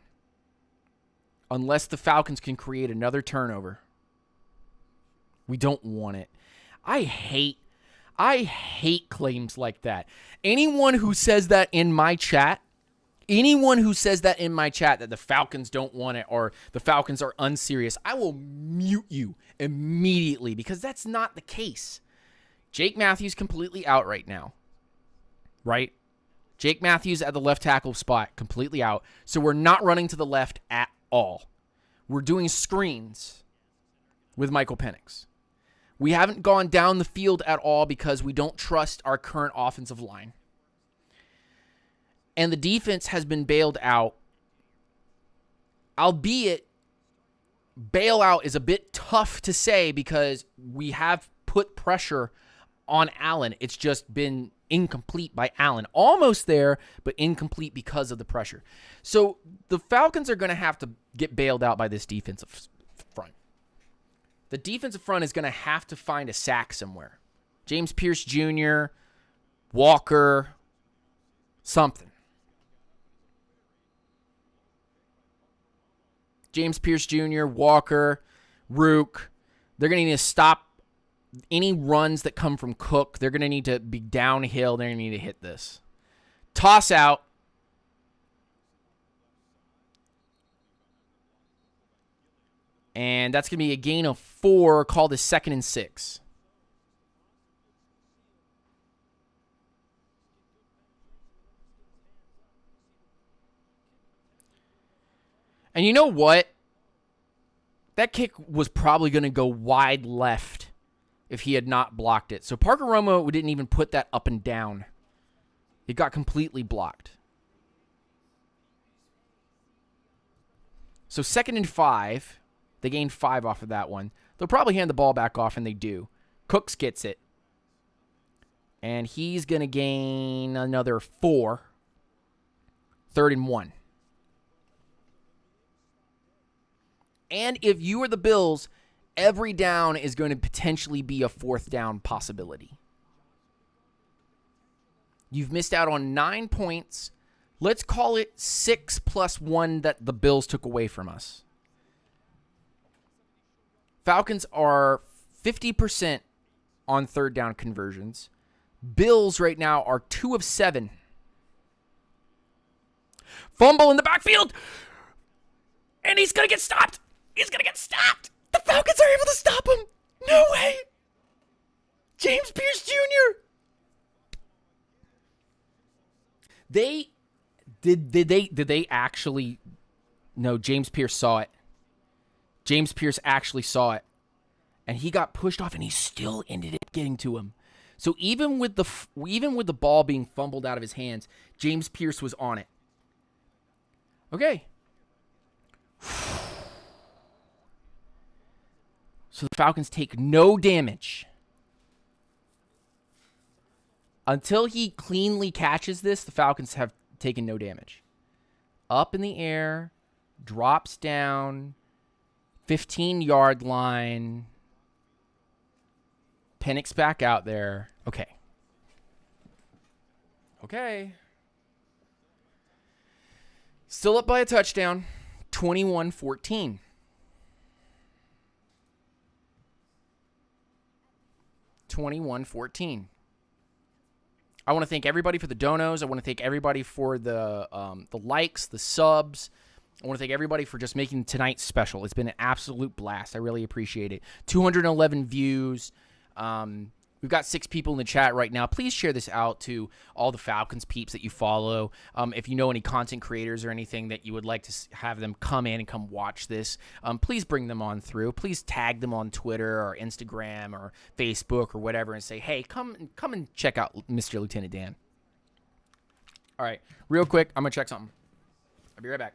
unless the Falcons can create another turnover. We don't want it. I hate claims like that. Anyone who says that in my chat, that the Falcons don't want it or the Falcons are unserious, I will mute you immediately because that's not the case. Jake Matthews completely out right now. Right? Jake Matthews at the left tackle spot, completely out. So we're not running to the left at all. We're doing screens with Michael Penix. We haven't gone down the field at all because we don't trust our current offensive line. And the defense has been bailed out. Albeit, bailout is a bit tough to say because we have put pressure on Allen. It's just been incomplete by Allen. Almost there, but incomplete because of the pressure. So the Falcons are going to have to get bailed out by this defensive front. The defensive front is going to have to find a sack somewhere. James Pierce Jr., Walker, something. James Pierce Jr., Walker, Rook. They're going to need to stop any runs that come from Cook. They're going to need to be downhill. They're going to need to hit this. Toss out. And that's going to be a gain of 4, called a 2nd and 6. And you know what? That kick was probably going to go wide left if he had not blocked it. So Parker Romo didn't even put that up and down. It got completely blocked. So 2nd and 5. They gained 5 off of that one. They'll probably hand the ball back off, and they do. Cooks gets it. And he's going to gain another 4. 3rd and 1. And if you are the Bills, every down is going to potentially be a 4th down possibility. You've missed out on 9 points. Let's call it 6 plus 1 that the Bills took away from us. Falcons are 50% on 3rd down conversions. Bills right now are 2 of 7. Fumble in the backfield. And he's going to get stopped. He's going to get stopped. The Falcons are able to stop him. No way. James Pierce Jr. Did they actually? No, James Pierce saw it. James Pierce actually saw it. And he got pushed off, and he still ended up getting to him. So even with the ball being fumbled out of his hands, James Pierce was on it. Okay. So the Falcons take no damage. Until he cleanly catches this, the Falcons have taken no damage. Up in the air, drops down, 15-yard line. Penix back out there. Okay. Still up by a touchdown. 21-14. I want to thank everybody for the donos. I want to thank everybody for the likes, the subs. I want to thank everybody for just making tonight special. It's been an absolute blast. I really appreciate it. 211 views. We've got 6 people in the chat right now. Please share this out to all the Falcons peeps that you follow. If you know any content creators or anything that you would like to have them come in and come watch this, please bring them on through. Please tag them on Twitter or Instagram or Facebook or whatever and say, hey, come and check out Mr. Lieutenant Dan. All right, real quick, I'm going to check something. I'll be right back.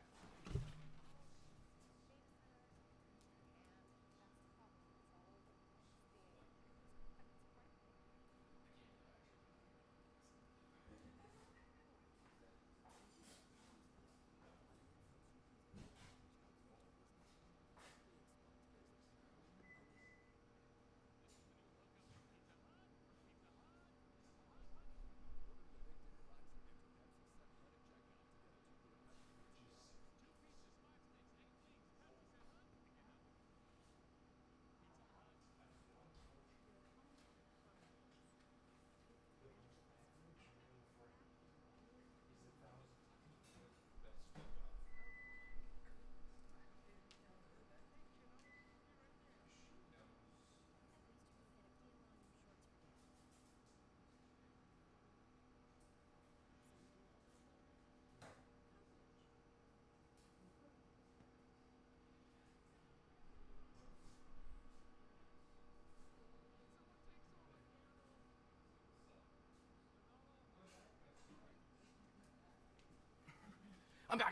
I'm back.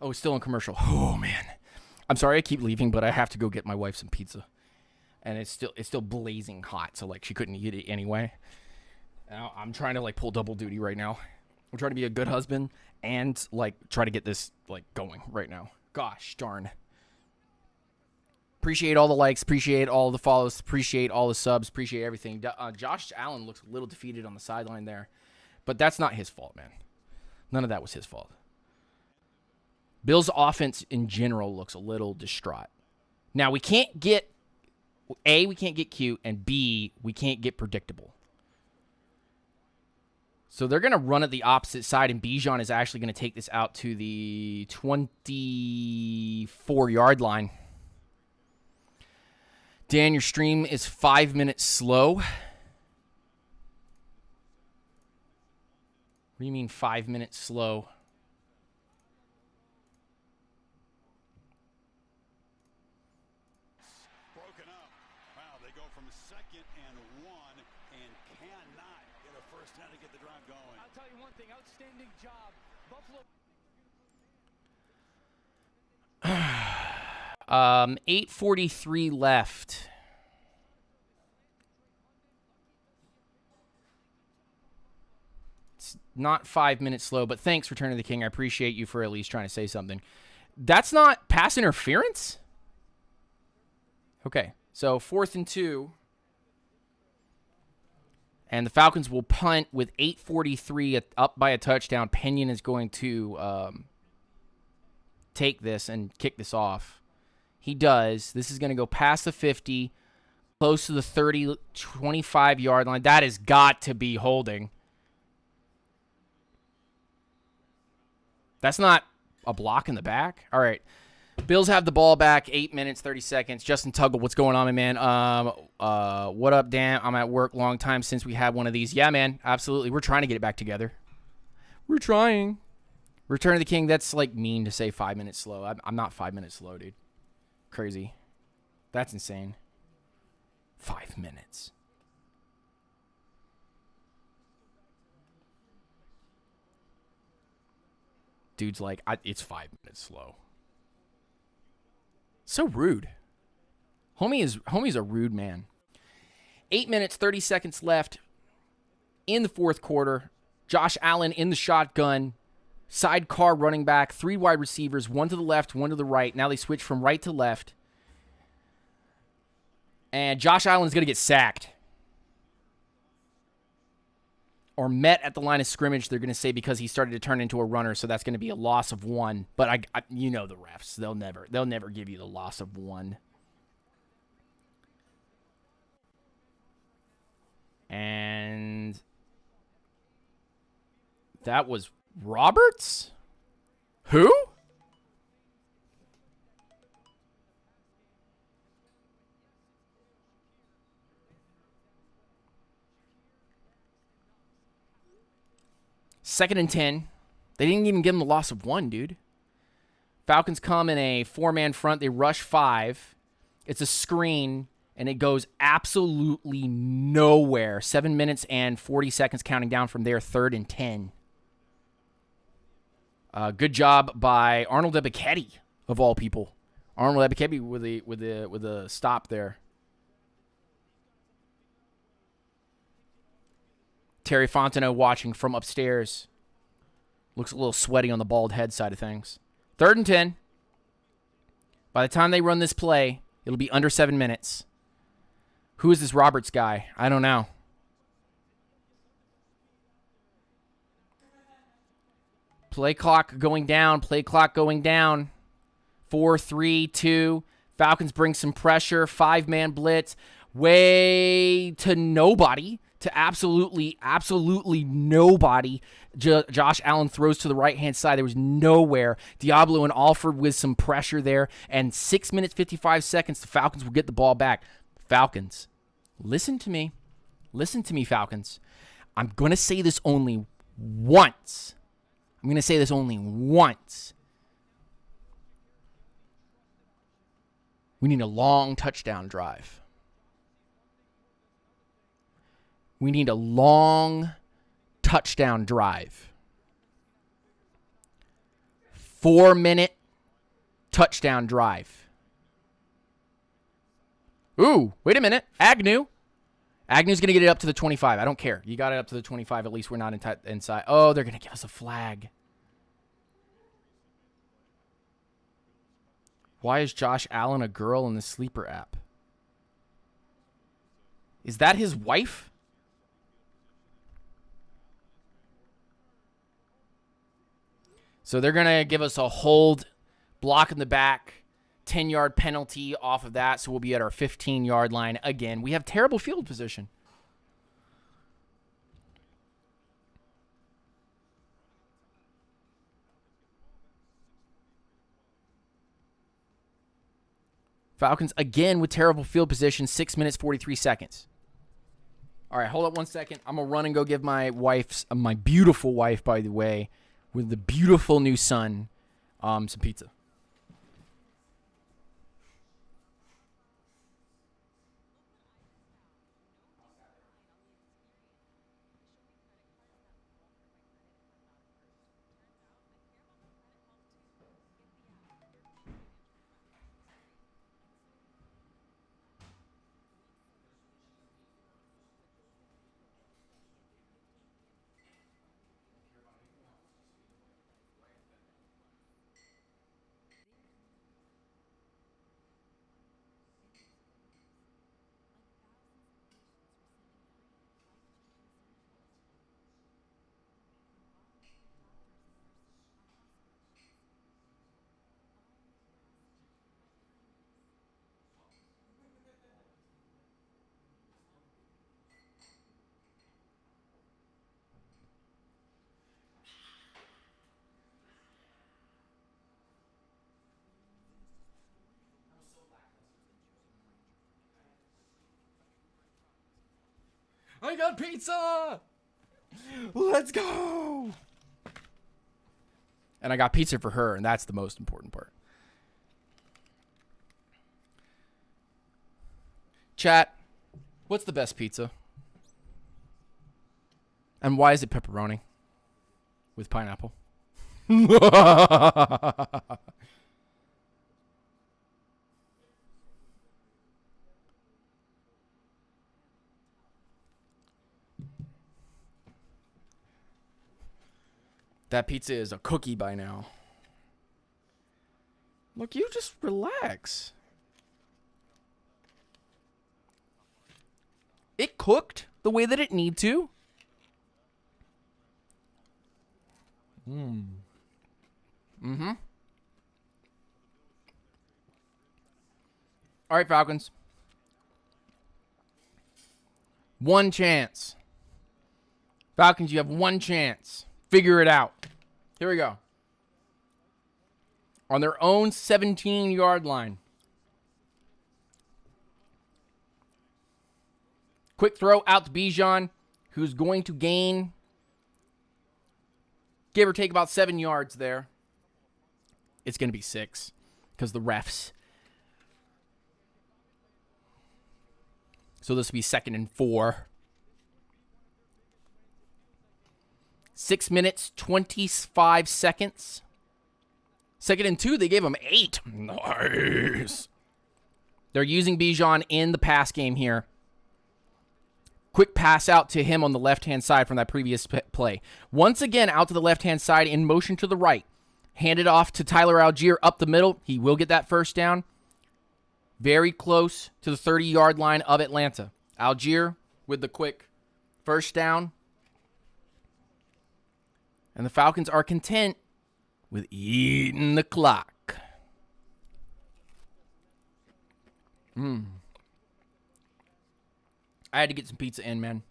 Oh, it's still in commercial. Oh, man. I'm sorry I keep leaving, but I have to go get my wife some pizza. And it's still blazing hot, so, like, she couldn't eat it anyway. Now, I'm trying to, like, pull double duty right now. I'm trying to be a good husband and, like, try to get this, like, going right now. Gosh darn. Appreciate all the likes. Appreciate all the follows. Appreciate all the subs. Appreciate everything. Josh Allen looks a little defeated on the sideline there. But that's not his fault, man. None of that was his fault. Bills' offense in general looks a little distraught. Now, we can't get, A, we can't get cute, and B, we can't get predictable. So they're going to run at the opposite side, and Bijan is actually going to take this out to the 24-yard line. Dan, your stream is 5 minutes slow. What do you mean 5 minutes slow? Broken up. Wow, they go from 2nd and 1 and cannot get a first down to get the drive going. I'll tell you one thing, outstanding job. Buffalo. 8:43 left. It's not 5 minutes slow, but thanks, Return of the King. I appreciate you for at least trying to say something. That's not pass interference? Okay, so 4th and 2. And the Falcons will punt with 8:43 up by a touchdown. Pinion is going to take this and kick this off. He does. This is going to go past the 50, close to the 30, 25-yard line. That has got to be holding. That's not a block in the back. All right. Bills have the ball back, 8 minutes, 30 seconds. Justin Tuggle, what's going on, my man? What up, Dan? I'm at work. Long time since we had one of these. Yeah, man, absolutely. We're trying to get it back together. We're trying. Return of the King, that's, like, mean to say 5 minutes slow. I'm not 5 minutes slow, dude. Crazy. That's insane. 5 minutes. Dude's like, it's 5 minutes slow. So rude. Homie's a rude man. 8 minutes, 30 seconds left in the fourth quarter. Josh Allen in the shotgun. Sidecar running back. 3 wide receivers. 1 to the left, 1 to the right. Now they switch from right to left. And Josh Allen's going to get sacked. Or met at the line of scrimmage, they're going to say, because he started to turn into a runner, so that's going to be a loss of 1. But you know the refs. They'll never give you the loss of 1. And that was Roberts? Who? 2nd and 10. They didn't even give them the loss of 1, dude. Falcons come in a 4-man front. They rush 5. It's a screen, and it goes absolutely nowhere. 7 minutes and 40 seconds counting down from there, 3rd and 10. Good job by Arnold Ebiketie, of all people. Arnold Ebiketie with a stop there. Terry Fontenot watching from upstairs. Looks a little sweaty on the bald head side of things. 3rd and 10. By the time they run this play, it'll be under 7 minutes. Who is this Roberts guy? I don't know. Play clock going down. Play clock going down. 4, 3, 2. Falcons bring some pressure. 5-man blitz. Way to nobody. To absolutely nobody. Josh Allen throws to the right-hand side. There was nowhere. Diablo and Alford with some pressure there. And 6 minutes, 55 seconds, the Falcons will get the ball back. Falcons, listen to me. Listen to me, Falcons. I'm going to say this only once. I'm going to say this only once. We need a long touchdown drive. We need a long touchdown drive. 4-minute touchdown drive. Ooh, wait a minute. Agnew's going to get it up to the 25. I don't care. You got it up to the 25. At least we're not inside. Oh, they're going to give us a flag. Why is Josh Allen a girl in the sleeper app? Is that his wife? So they're going to give us a hold, block in the back, 10-yard penalty off of that. So we'll be at our 15-yard line again. We have terrible field position. Falcons again with terrible field position, 6 minutes, 43 seconds. All right, hold up 1 second. I'm going to run and go give my beautiful wife, by the way, with the beautiful new son, some pizza. I got pizza! Let's go! And I got pizza for her, and that's the most important part. Chat, what's the best pizza? And why is it pepperoni with pineapple? That pizza is a cookie by now. Look, you just relax. It cooked the way that it need to. Mm-hmm. All right, Falcons. One chance. Falcons, you have one chance. Figure it out. Here we go. On their own 17-yard line. Quick throw out to Bijan, who's going to gain Give or take about 7 yards there. It's going to be 6 because the refs. So this will be 2nd and 4. 6 minutes, 25 seconds. 2nd and 2, they gave him 8. Nice. They're using Bijan in the pass game here. Quick pass out to him on the left-hand side from that previous play. Once again, out to the left-hand side in motion to the right. Hand it off to Tyler Algier up the middle. He will get that first down. Very close to the 30-yard line of Atlanta. Algier with the quick first down. And the Falcons are content with eating the clock. I had to get some pizza in, man.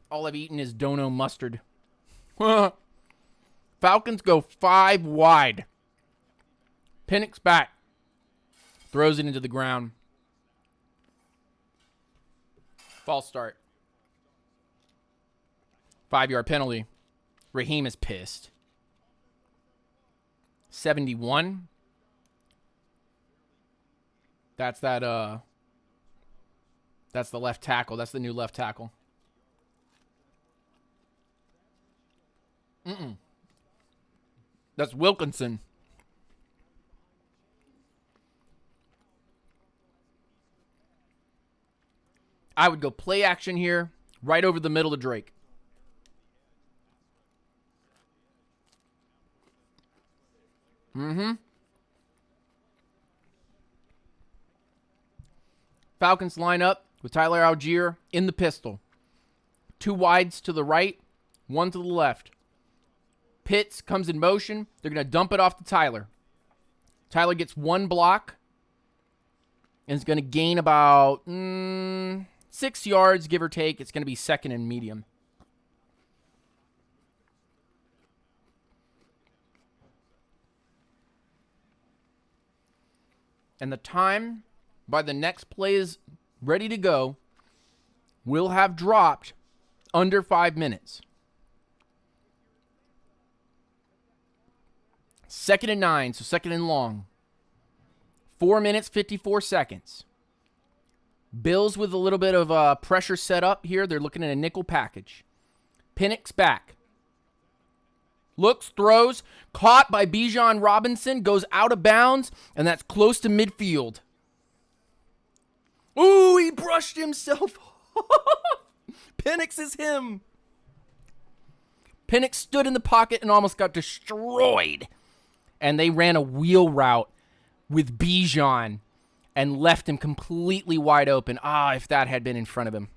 All I've eaten is dono mustard. Falcons go 5 wide. Penix back. Throws it into the ground. False start. 5-yard penalty. Raheem is pissed. 71. That's the left tackle. That's the new left tackle. That's Wilkinson. I would go play action here, right over the middle of Drake. Falcons line up with Tyler Algier in the pistol. 2 wides to the right, 1 to the left. Pitts comes in motion. They're going to dump it off to Tyler. Tyler gets 1 block and is going to gain about 6 yards, give or take. It's going to be 2nd and medium. And the time by the next play is ready to go will have dropped under 5 minutes. 2nd and 9, so 2nd and long. 4 minutes, 54 seconds. Bills with a little bit of pressure set up here. They're looking at a nickel package. Penix back. Looks, throws, caught by Bijan Robinson, goes out of bounds, and that's close to midfield. Ooh, he brushed himself off. Penix is him. Penix stood in the pocket and almost got destroyed. And they ran a wheel route with Bijan and left him completely wide open. If that had been in front of him.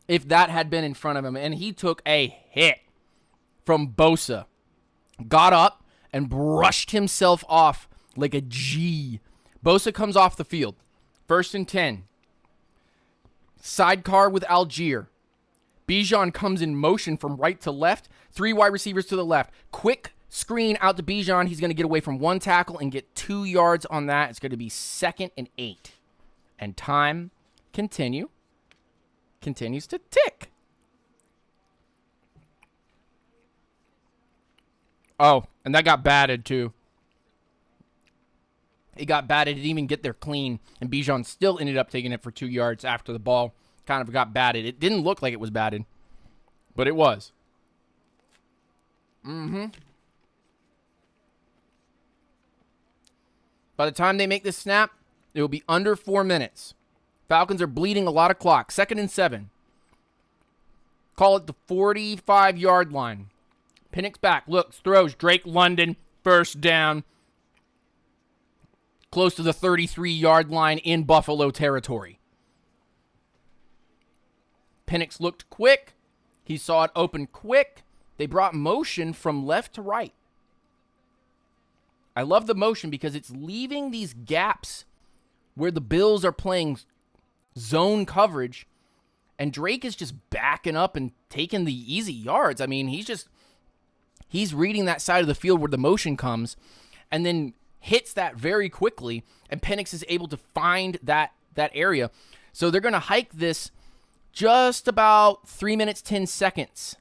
If that had been in front of him. And he took a hit from Bosa. Got up and brushed himself off like a G. Bosa comes off the field. 1st and 10. Sidecar with Algier. Bijan comes in motion from right to left. 3 wide receivers to the left. Quick screen out to Bijan. He's going to get away from 1 tackle and get 2 yards on that. It's going to be 2nd and 8. And time continues to tick. Oh, and that got batted too. It got batted. It didn't even get there clean. And Bijan still ended up taking it for 2 yards after the ball kind of got batted. It didn't look like it was batted, but it was. By the time they make this snap, it will be under 4 minutes. Falcons are bleeding a lot of clock. 2nd and 7. Call it the 45-yard line. Penix back, looks, throws. Drake London, first down. Close to the 33-yard line in Buffalo territory. Penix looked quick. He saw it open quick. They brought motion from left to right. I love the motion because it's leaving these gaps where the Bills are playing zone coverage, and Drake is just backing up and taking the easy yards. I mean, he's reading that side of the field where the motion comes and then hits that very quickly, and Penix is able to find that area. So they're going to hike this just about 3 minutes, 10 seconds.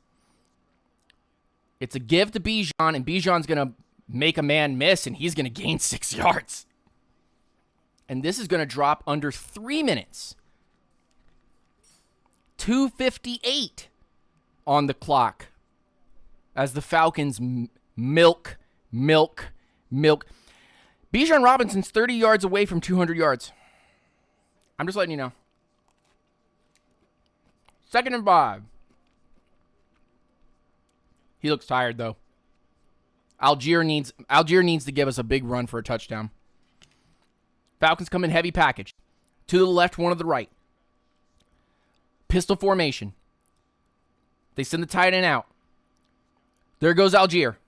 It's a give to Bijan, and Bijan's going to make a man miss, and he's going to gain 6 yards. And this is going to drop under 3 minutes. 2:58 on the clock as the Falcons milk. Bijan Robinson's 30 yards away from 200 yards. I'm just letting you know. 2nd and 5. He looks tired, though. Algier needs to give us a big run for a touchdown. Falcons come in heavy package. To the left, one to the right. Pistol formation. They send the tight end out. There goes Algier.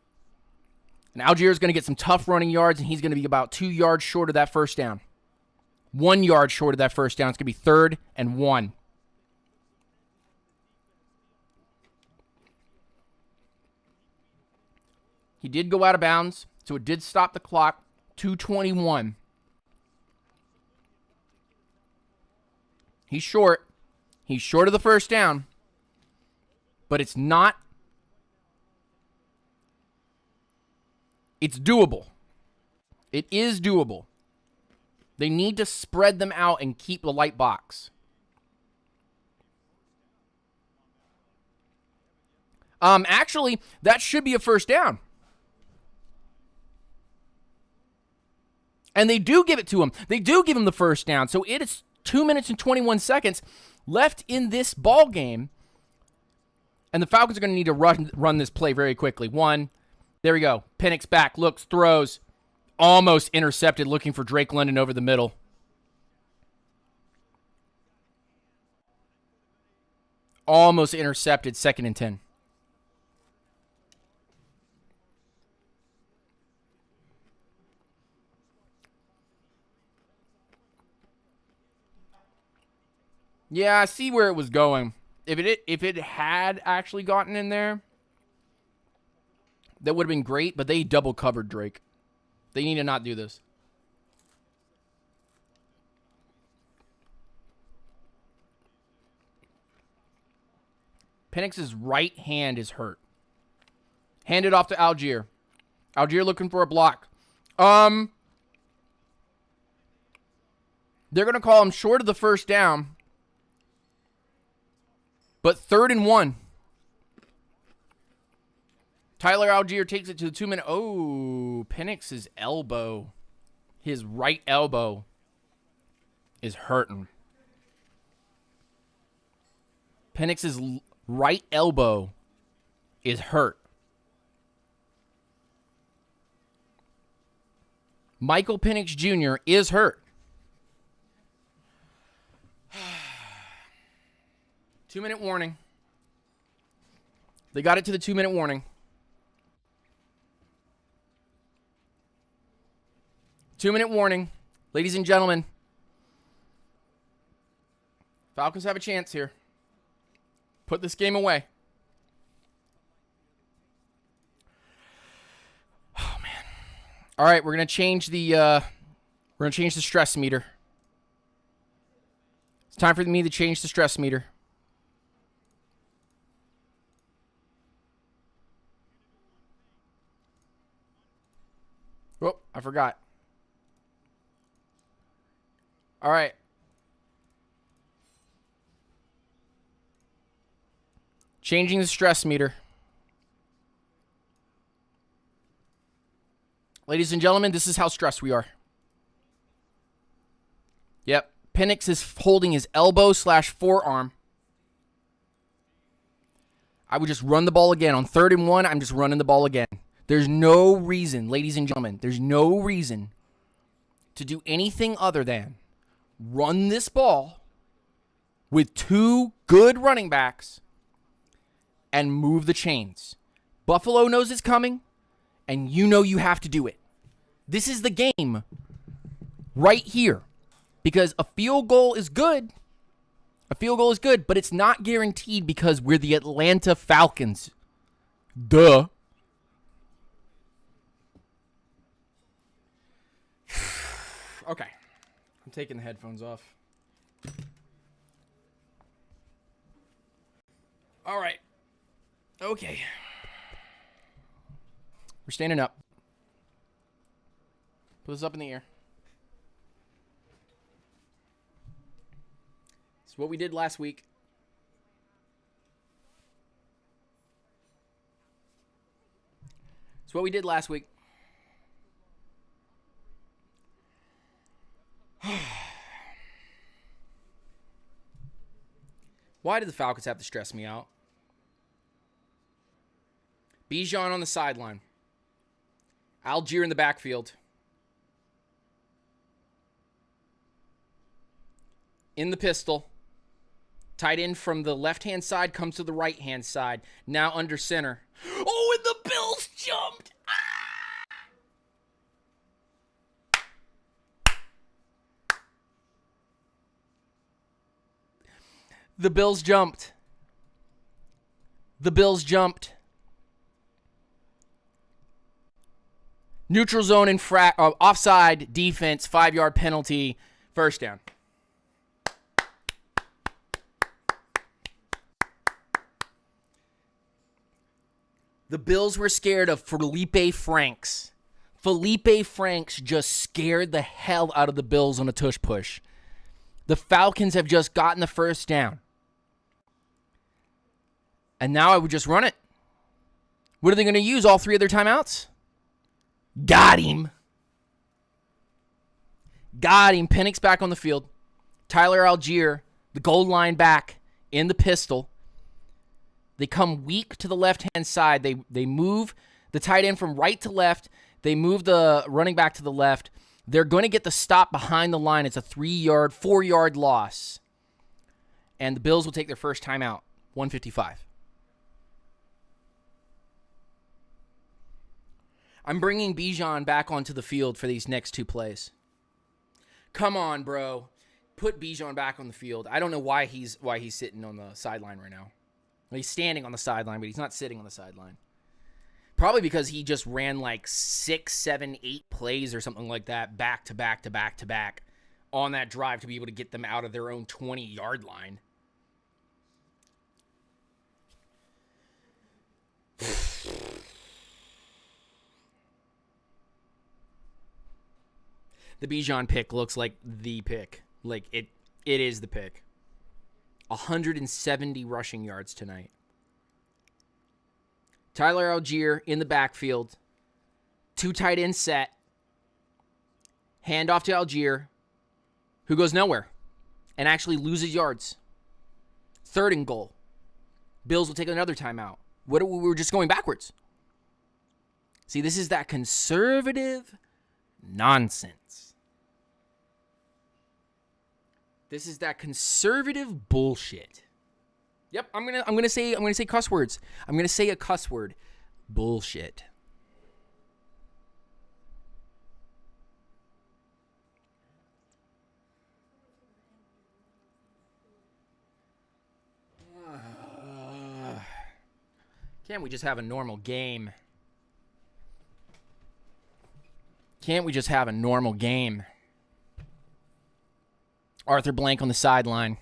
And Algier is going to get some tough running yards, and he's going to be about 2 yards short of that first down. 1 yard short of that first down. It's going to be 3rd and 1. He did go out of bounds, so it did stop the clock. 2:21. He's short. He's short of the first down. But it's not. It's doable. It is doable. They need to spread them out and keep the light box. Actually, that should be a first down. And they do give it to him. They do give him the first down. So it is 2 minutes and 21 seconds left in this ball game. And the Falcons are going to need to run this play very quickly. There we go. Penix back, looks, throws. Almost intercepted, looking for Drake London over the middle. Almost intercepted, 2nd and 10. Yeah, I see where it was going. If it had actually gotten in there, that would have been great, but they double covered Drake. They need to not do this. Penix's right hand is hurt. Hand it off to Algier. Algier looking for a block. They're going to call him short of the first down. But 3rd and 1. Tyler Algier takes it to the 2-minute. Oh, Penix's elbow. His right elbow is hurting. Penix's right elbow is hurt. Michael Penix Jr. is hurt. 2-minute warning. They got it to the 2-minute warning. 2-minute warning. Ladies and gentlemen. Falcons have a chance here. Put this game away. Oh, man. All right, we're going to change the stress meter. It's time for me to change the stress meter. Oh, I forgot. All right. Changing the stress meter. Ladies and gentlemen, this is how stressed we are. Yep. Penix is holding his elbow/forearm. I would just run the ball again. On 3rd and 1, I'm just running the ball again. There's no reason, ladies and gentlemen, there's no reason to do anything other than run this ball with 2 good running backs and move the chains. Buffalo knows it's coming, and you know you have to do it. This is the game right here, because a field goal is good. A field goal is good, but it's not guaranteed because we're the Atlanta Falcons. Duh. Okay. I'm taking the headphones off. All right. Okay. We're standing up. Put this up in the air. It's what we did last week. It's what we did last week. Why did the Falcons have to stress me out? Bijan on the sideline. Algier in the backfield. In the pistol. Tight end from the left-hand side comes to the right-hand side. Now under center. Oh, and the Bills jumped! The Bills jumped. The Bills jumped. Neutral zone offside defense, 5-yard penalty, first down. The Bills were scared of Felipe Franks. Felipe Franks just scared the hell out of the Bills on a tush push. The Falcons have just gotten the first down. And now I would just run it. What are they going to use? All 3 of their timeouts? Got him. Got him. Penix back on the field. Tyler Algier, the goal line back in the pistol. They come weak to the left-hand side. They move the tight end from right to left. They move the running back to the left. They're going to get the stop behind the line. It's a 4-yard loss. And the Bills will take their first timeout. 1:55. I'm bringing Bijan back onto the field for these next 2 plays. Come on, bro. Put Bijan back on the field. I don't know why he's sitting on the sideline right now. Well, he's standing on the sideline, but he's not sitting on the sideline. Probably because he just ran like 6, 7, 8 plays or something like that back to back to back to back on that drive to be able to get them out of their own 20-yard line. The Bijan pick looks like the pick. Like, it is the pick. 170 rushing yards tonight. Tyler Algier in the backfield. 2 tight end set. Hand off to Algier, who goes nowhere and actually loses yards. 3rd and goal. Bills will take another timeout. We were just going backwards. See, this is that conservative nonsense. This is that conservative bullshit. Yep, I'm gonna say cuss words. I'm gonna say a cuss word. Bullshit. Can't we just have a normal game? Can't we just have a normal game? Arthur Blank on the sideline.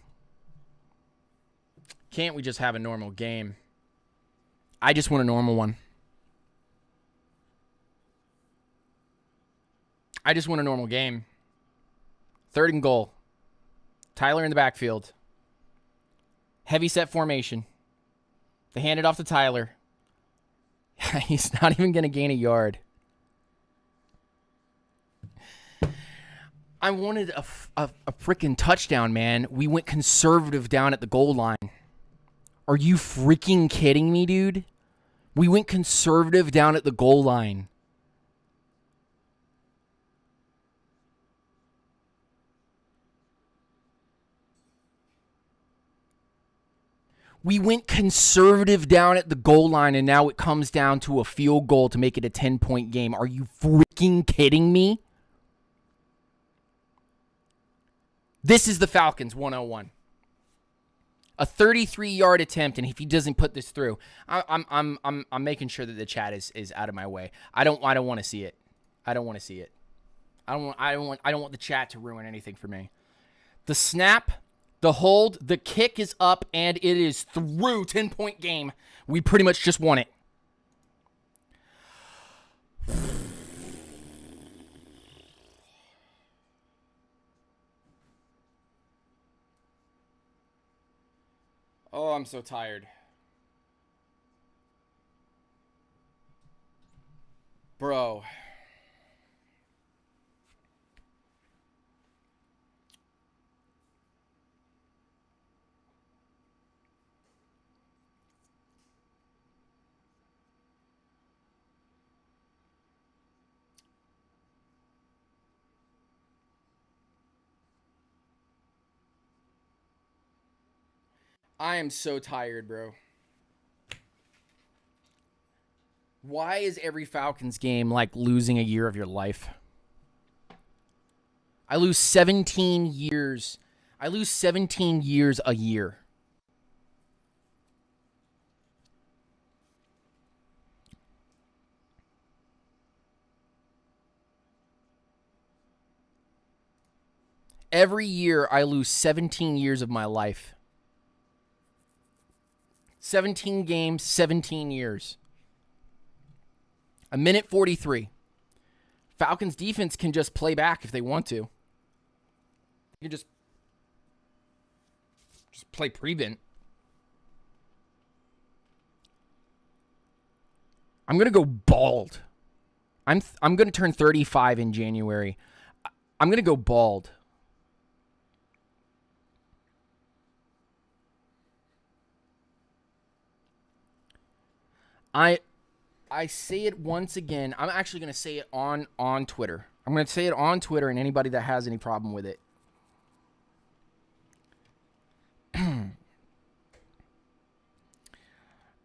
Can't we just have a normal game? I just want a normal one. I just want a normal game. 3rd and goal. Tyler in the backfield. Heavy set formation. They hand it off to Tyler. He's not even going to gain a yard. I wanted a freaking touchdown, man. We went conservative down at the goal line. Are you freaking kidding me, dude? We went conservative down at the goal line. We went conservative down at the goal line, and now it comes down to a field goal to make it a 10-point game. Are you freaking kidding me? This is the Falcons 101. A 33-yard attempt, and if he doesn't put this through, I'm making sure that the chat is out of my way. I don't want to see it. I don't want to see it. I don't want the chat to ruin anything for me. The snap The hold, the kick is up, and it is through. 10-point game. We pretty much just won it. Oh, I'm so tired. Bro. I am so tired, bro. Why is every Falcons game like losing a year of your life? I lose 17 years. I lose 17 years a year. Every year I lose 17 years of my life. 17 games, 17 years. A minute 43. Falcons defense can just play back if they want to. You can just play prevent. I'm going to go bald. I'm going to turn 35 in January. I'm going to go bald. I say it once again. I'm actually going to say it on Twitter. I'm going to say it on Twitter, and anybody that has any problem with it.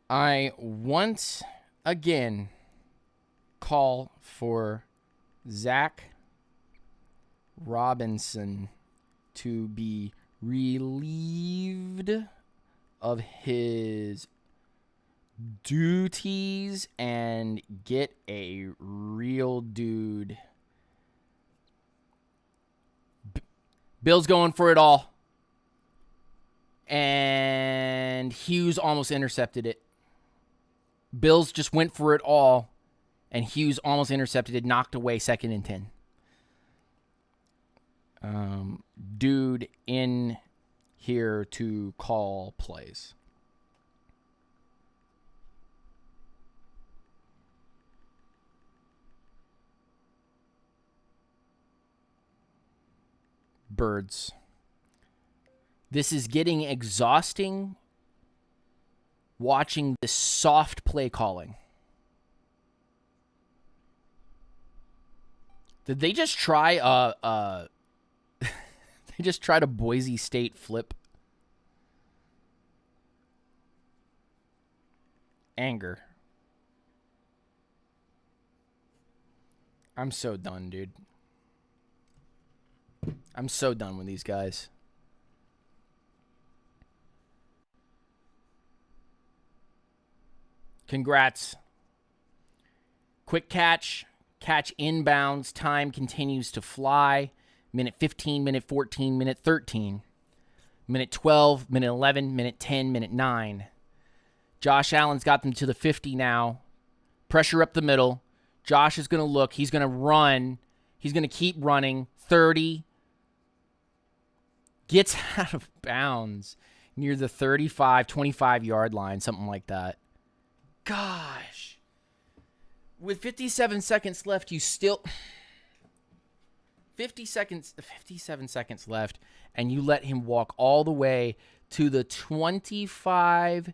I once again call for Zach Robinson to be relieved of his duties and get a real dude. Bill's going for it all. And Hughes almost intercepted it. Bills just went for it all, and Hughes almost intercepted it, knocked away 2nd and 10. Dude in here to call plays. Birds. This is getting exhausting watching this soft play calling. Did they just try they just tried a Boise State flip? Anger. I'm so done, dude. I'm so done with these guys. Congrats. Quick catch. Catch inbounds. Time continues to fly. Minute 15, minute 14, minute 13. Minute 12, minute 11, minute 10, minute 9. Josh Allen's got them to the 50 now. Pressure up the middle. Josh is going to look. He's going to run. He's going to keep running. 30. Gets out of bounds near the 35, 25-yard line, something like that. Gosh. With 57 seconds left, you still... 57 seconds left, and you let him walk all the way to the 25...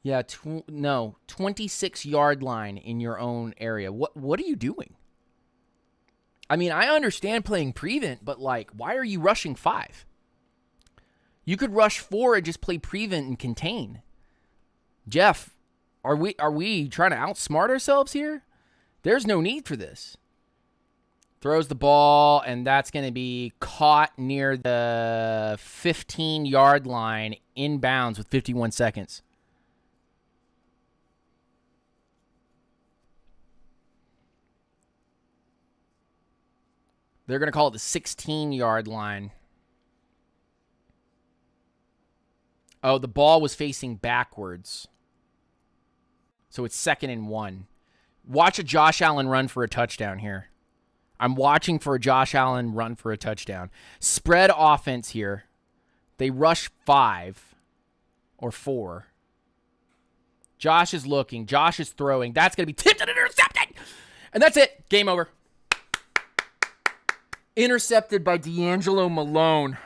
26-yard line in your own area. What are you doing? I mean, I understand playing prevent, but like, why are you rushing 5? You could rush 4 and just play prevent and contain. Jeff, are we trying to outsmart ourselves here? There's no need for this. Throws the ball, and that's going to be caught near the 15-yard line inbounds with 51 seconds. They're going to call it the 16-yard line. Oh, the ball was facing backwards. So it's 2nd and 1. Watch a Josh Allen run for a touchdown here. I'm watching for a Josh Allen run for a touchdown. Spread offense here. They rush 5 or 4. Josh is looking. Josh is throwing. That's going to be tipped and intercepted. And that's it. Game over. Intercepted by D'Angelo Malone.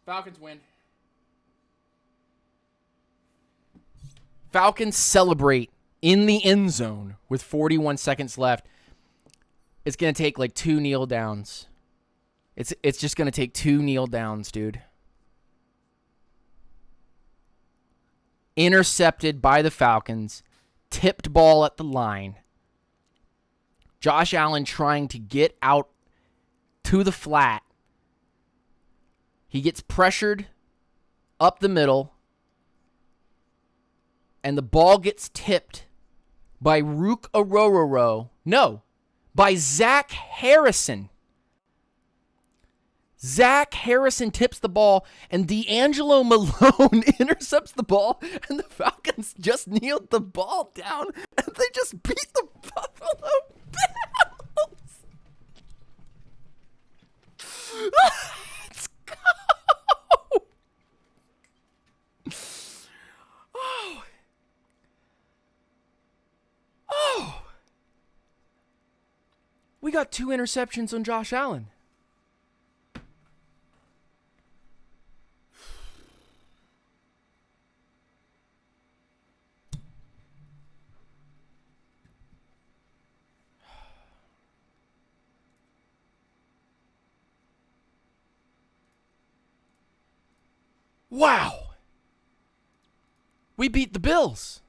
Falcons win. Falcons celebrate in the end zone with 41 seconds left. It's going to take like 2 kneel downs. It's just going to take 2 kneel downs, dude. Intercepted by the Falcons. Tipped ball at the line. Josh Allen trying to get out to the flat. He gets pressured up the middle. And the ball gets tipped by Rook Orororo. No, by Zach Harrison. Zach Harrison tips the ball, and D'Angelo Malone intercepts the ball, and the Falcons just kneeled the ball down, and they just beat the Buffalo Bills. Let's go. Oh. We got 2 interceptions on Josh Allen. Wow. We beat the Bills.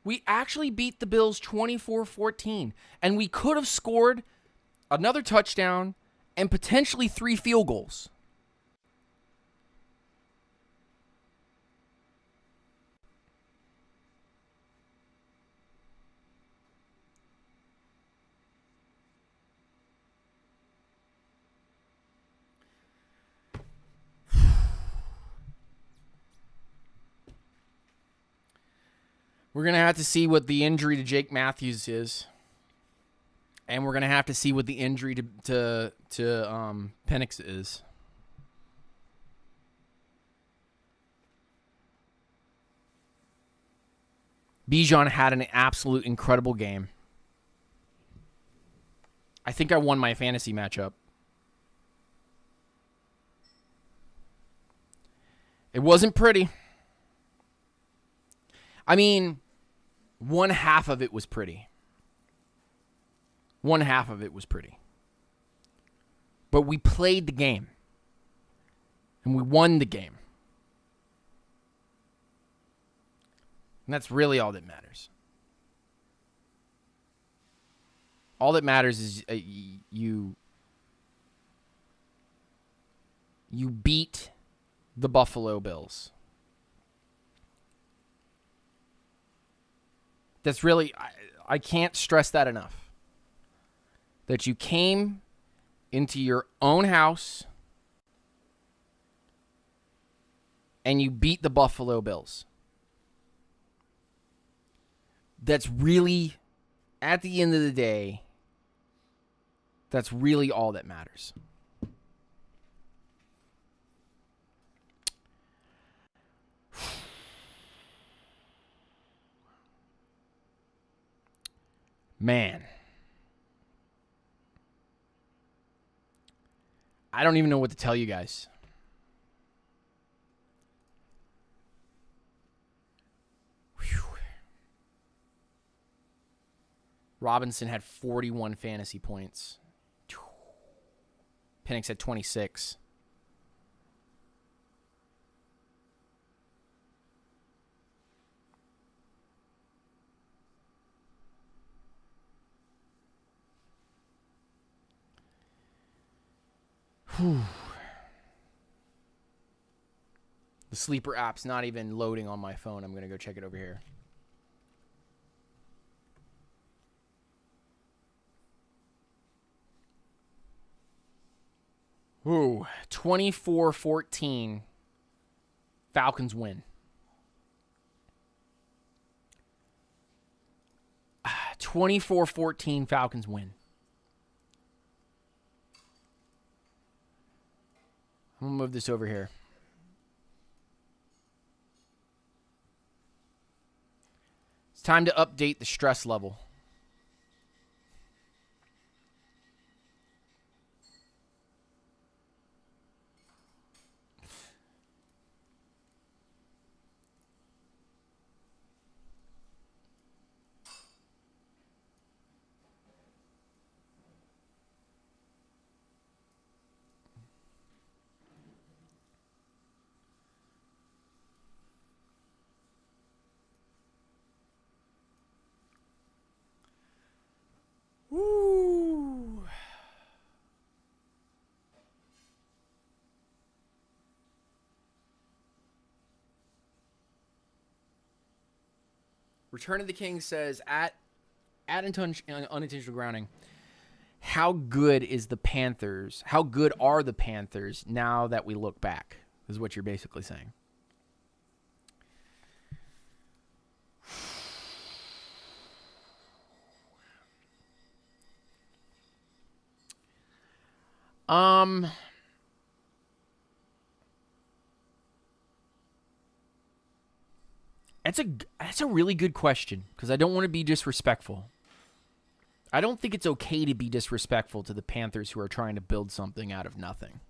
We actually beat the Bills 24-14. And we could have scored another touchdown and potentially 3 field goals. We're going to have to see what the injury to Jake Matthews is. And we're going to have to see what the injury to Penix is. Bijan had an absolute incredible game. I think I won my fantasy matchup. It wasn't pretty. I mean, one half of it was pretty. One half of it was pretty. But we played the game. And we won the game. And that's really all that matters. All that matters is you beat the Buffalo Bills. That's really, I can't stress that enough. That you came into your own house and you beat the Buffalo Bills. That's really, at the end of the day, that's really all that matters. Man. I don't even know what to tell you guys. Whew. Robinson had 41 fantasy points. Penix had 26. Whew. The sleeper app's not even loading on my phone. I'm going to go check it over here. Ooh, 24-14. Falcons win. 24-14 Falcons win. I'm going to move this over here. It's time to update the stress level. Woo. Return of the King says at unintentional grounding. How good is the Panthers? How good are the Panthers now that we look back? Is what you're basically saying. That's a really good question because I don't want to be disrespectful. I don't think it's okay to be disrespectful to the Panthers who are trying to build something out of nothing.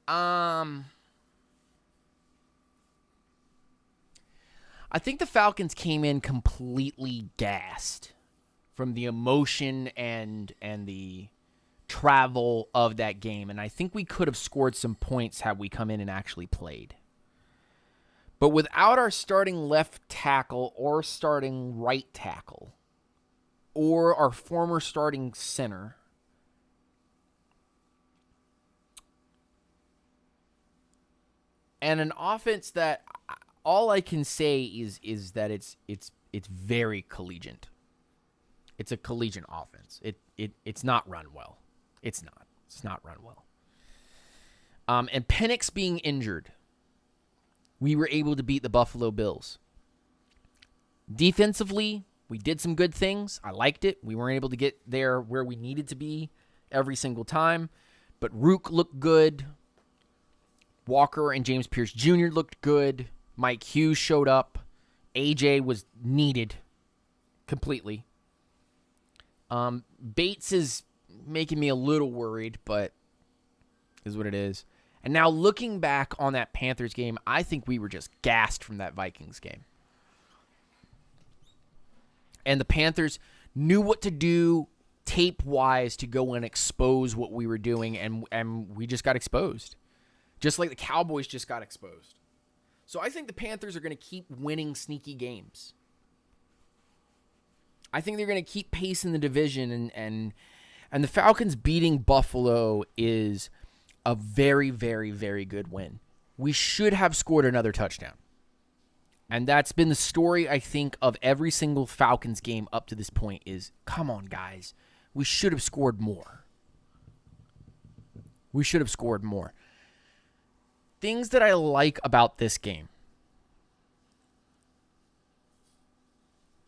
I think the Falcons came in completely gassed from the emotion and the travel of that game. And I think we could have scored some points had we come in and actually played. But without our starting left tackle or starting right tackle or our former starting center, and an offense that all I can say is that it's very collegiate. It's a collegiate offense. It's not run well. It's not run well. And Penix being injured, we were able to beat the Buffalo Bills. Defensively, we did some good things. I liked it. We weren't able to get there where we needed to be every single time. But Rook looked good. Walker and James Pierce Jr. looked good. Mike Hughes showed up. AJ was needed completely. Bates is making me a little worried, but is what it is. And now looking back on that Panthers game, I think we were just gassed from that Vikings game. And the Panthers knew what to do tape-wise to go and expose what we were doing, and we just got exposed. Just like the Cowboys just got exposed. So I think the Panthers are going to keep winning sneaky games. I think they're going to keep pace in the division, and the Falcons beating Buffalo is a very, very, very good win. We should have scored another touchdown. And that's been the story, I think, of every single Falcons game up to this point is, come on, guys. We should have scored more. We should have scored more. Things that I like about this game.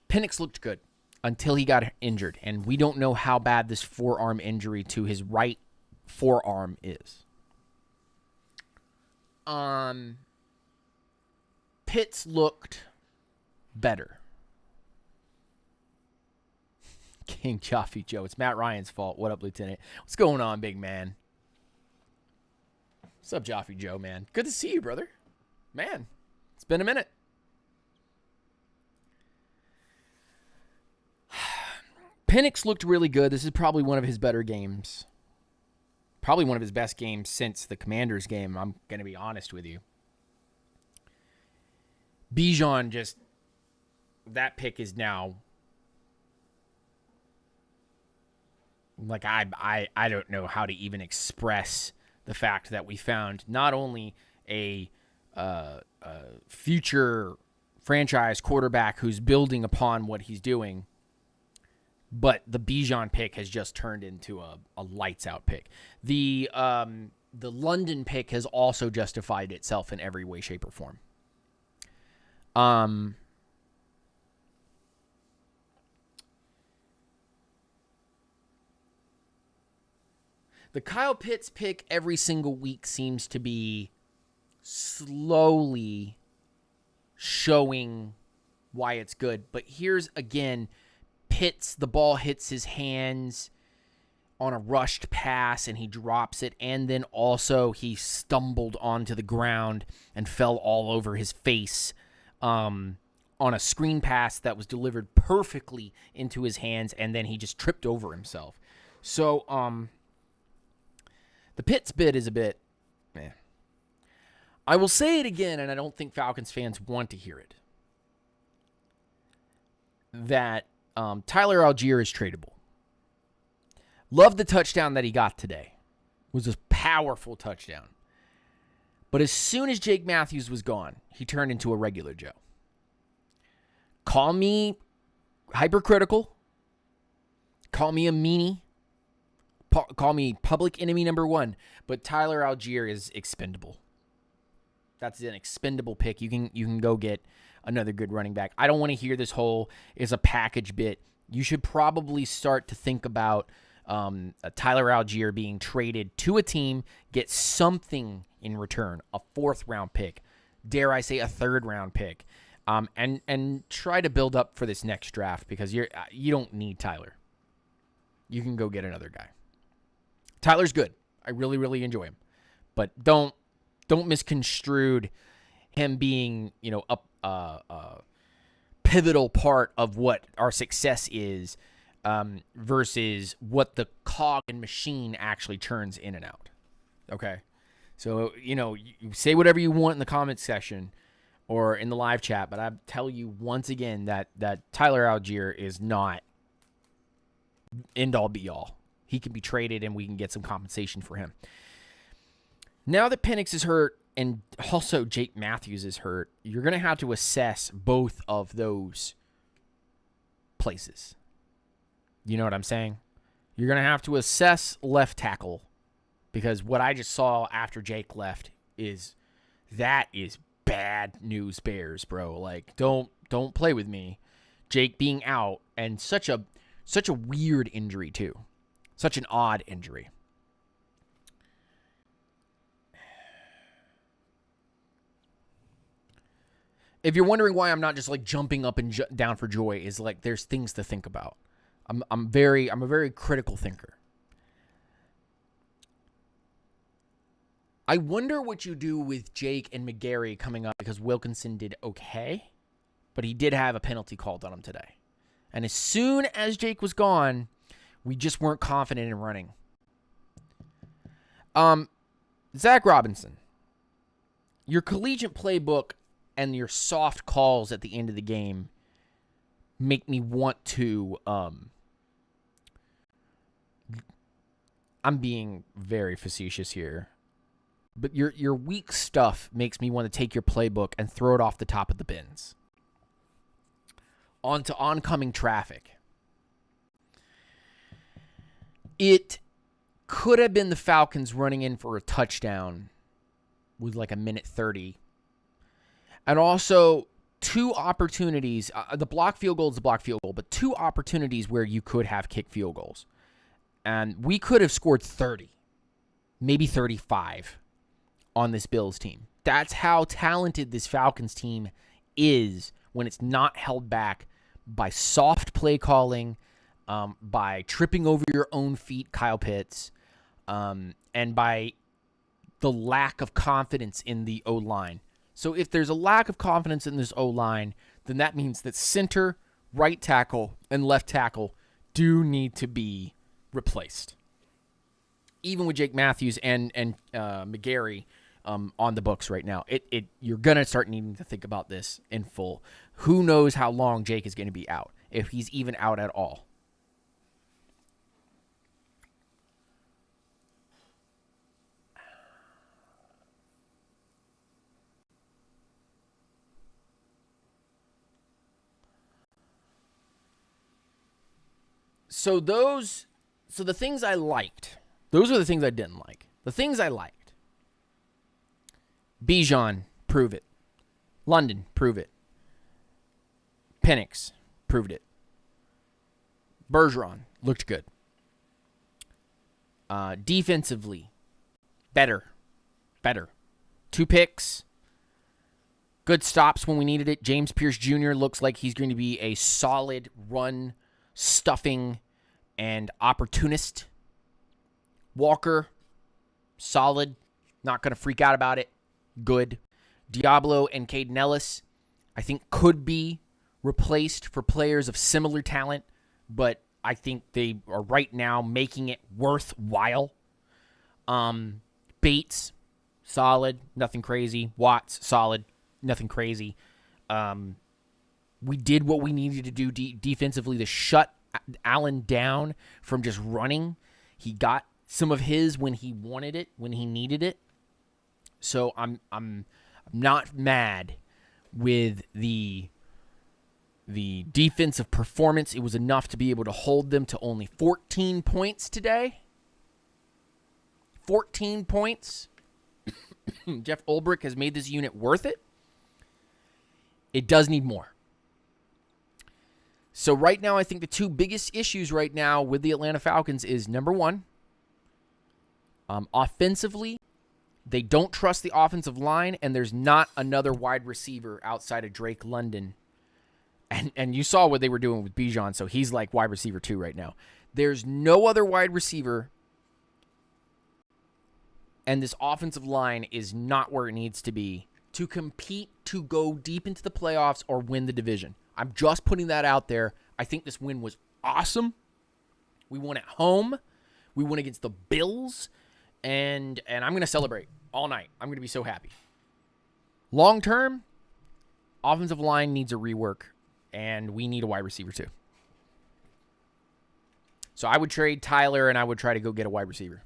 Penix looked good until he got injured, and we don't know how bad this forearm injury to his right forearm is. Pitts looked better. King Chaffee Joe. It's Matt Ryan's fault. What up, Lieutenant? What's going on, big man? What's up, Chaffee Joe, man? Good to see you, brother. Man, it's been a minute. Penix looked really good. This is probably one of his better games. Probably one of his best games since the Commanders game, I'm going to be honest with you. Bijan just, that pick is now, like, I don't know how to even express the fact that we found not only a future franchise quarterback who's building upon what he's doing, But the Bijan pick has just turned into a lights-out pick. The London pick has also justified itself in every way, shape, or form. The Kyle Pitts pick every single week seems to be slowly showing why it's good. But here's, again, Pitts, the ball hits his hands on a rushed pass and he drops it. And then also he stumbled onto the ground and fell all over his face on a screen pass that was delivered perfectly into his hands. And then he just tripped over himself. So, the Pitts bid is a bit, man. I will say it again, and I don't think Falcons fans want to hear it, that Tyler Algier is tradable. Love the touchdown that he got today. It was a powerful touchdown. But as soon as Jake Matthews was gone, he turned into a regular Joe. Call me hypercritical. Call me a meanie. Call me public enemy number one, but Tyler Algier is expendable. That's an expendable pick. You can go get another good running back. I don't want to hear this whole is a package bit. You should probably start to think about Tyler Algier being traded to a team, get something in return, a 4th-round pick, dare I say a 3rd-round pick, and try to build up for this next draft because you don't need Tyler. You can go get another guy. Tyler's good. I really, really enjoy him. But don't misconstrue him being, a pivotal part of what our success is versus what the cog and machine actually turns in and out. Okay? So, you say whatever you want in the comment section or in the live chat, but I tell you once again that Tyler Algier is not end-all be-all. He can be traded, and we can get some compensation for him. Now that Penix is hurt and also Jake Matthews is hurt, you're going to have to assess both of those places. You know what I'm saying? You're going to have to assess left tackle because what I just saw after Jake left is bad news bears, bro. Like, don't play with me. Jake being out and such a weird injury, too. Such an odd injury. If you're wondering why I'm not just like jumping up and down for joy, is like there's things to think about. I'm a very critical thinker. I wonder what you do with Jake and McGarry coming up because Wilkinson did okay, but he did have a penalty called on him today. And as soon as Jake was gone, we just weren't confident in running. Zach Robinson, your collegiate playbook and your soft calls at the end of the game make me want to, I'm being very facetious here, but your weak stuff makes me want to take your playbook and throw it off the top of the bins onto oncoming traffic. It could have been the Falcons running in for a touchdown with like a minute 30. And also 2 opportunities. The block field goal is the block field goal, but 2 opportunities where you could have kicked field goals. And we could have scored 30, maybe 35 on this Bills team. That's how talented this Falcons team is when it's not held back by soft play calling, by tripping over your own feet, Kyle Pitts, and by the lack of confidence in the O-line. So if there's a lack of confidence in this O-line, then that means that center, right tackle, and left tackle do need to be replaced. Even with Jake Matthews and McGarry on the books right now, you're going to start needing to think about this in full. Who knows how long Jake is going to be out, if he's even out at all. So the things I liked, those are the things I didn't like. The things I liked. Bijan, prove it. London, prove it. Penix, proved it. Bergeron, looked good. Defensively, better. 2 picks. Good stops when we needed it. James Pierce Jr. looks like he's going to be a solid run, stuffing, and opportunist. Walker, solid. Not going to freak out about it. Good. Diablo and Caden Ellis, I think, could be replaced for players of similar talent, but I think they are right now making it worthwhile. Bates, solid, nothing crazy. Watts, solid, nothing crazy. We did what we needed to do defensively to shut Allen down from just running. He got some of his when he wanted it, when he needed it. So I'm not mad with the defensive performance. It was enough to be able to hold them to only 14 points today. 14 points. Jeff Ulbrich has made this unit worth it. It does need more. So right now, I think the 2 biggest issues right now with the Atlanta Falcons is, number 1, offensively, they don't trust the offensive line, and there's not another wide receiver outside of Drake London. And you saw what they were doing with Bijan, so he's like wide receiver 2 right now. There's no other wide receiver, and this offensive line is not where it needs to be to compete to go deep into the playoffs or win the division. I'm just putting that out there. I think this win was awesome. We won at home. We won against the Bills, and I'm going to celebrate all night. I'm going to be so happy. Long term, offensive line needs a rework, and we need a wide receiver too. So I would trade Tyler, and I would try to go get a wide receiver.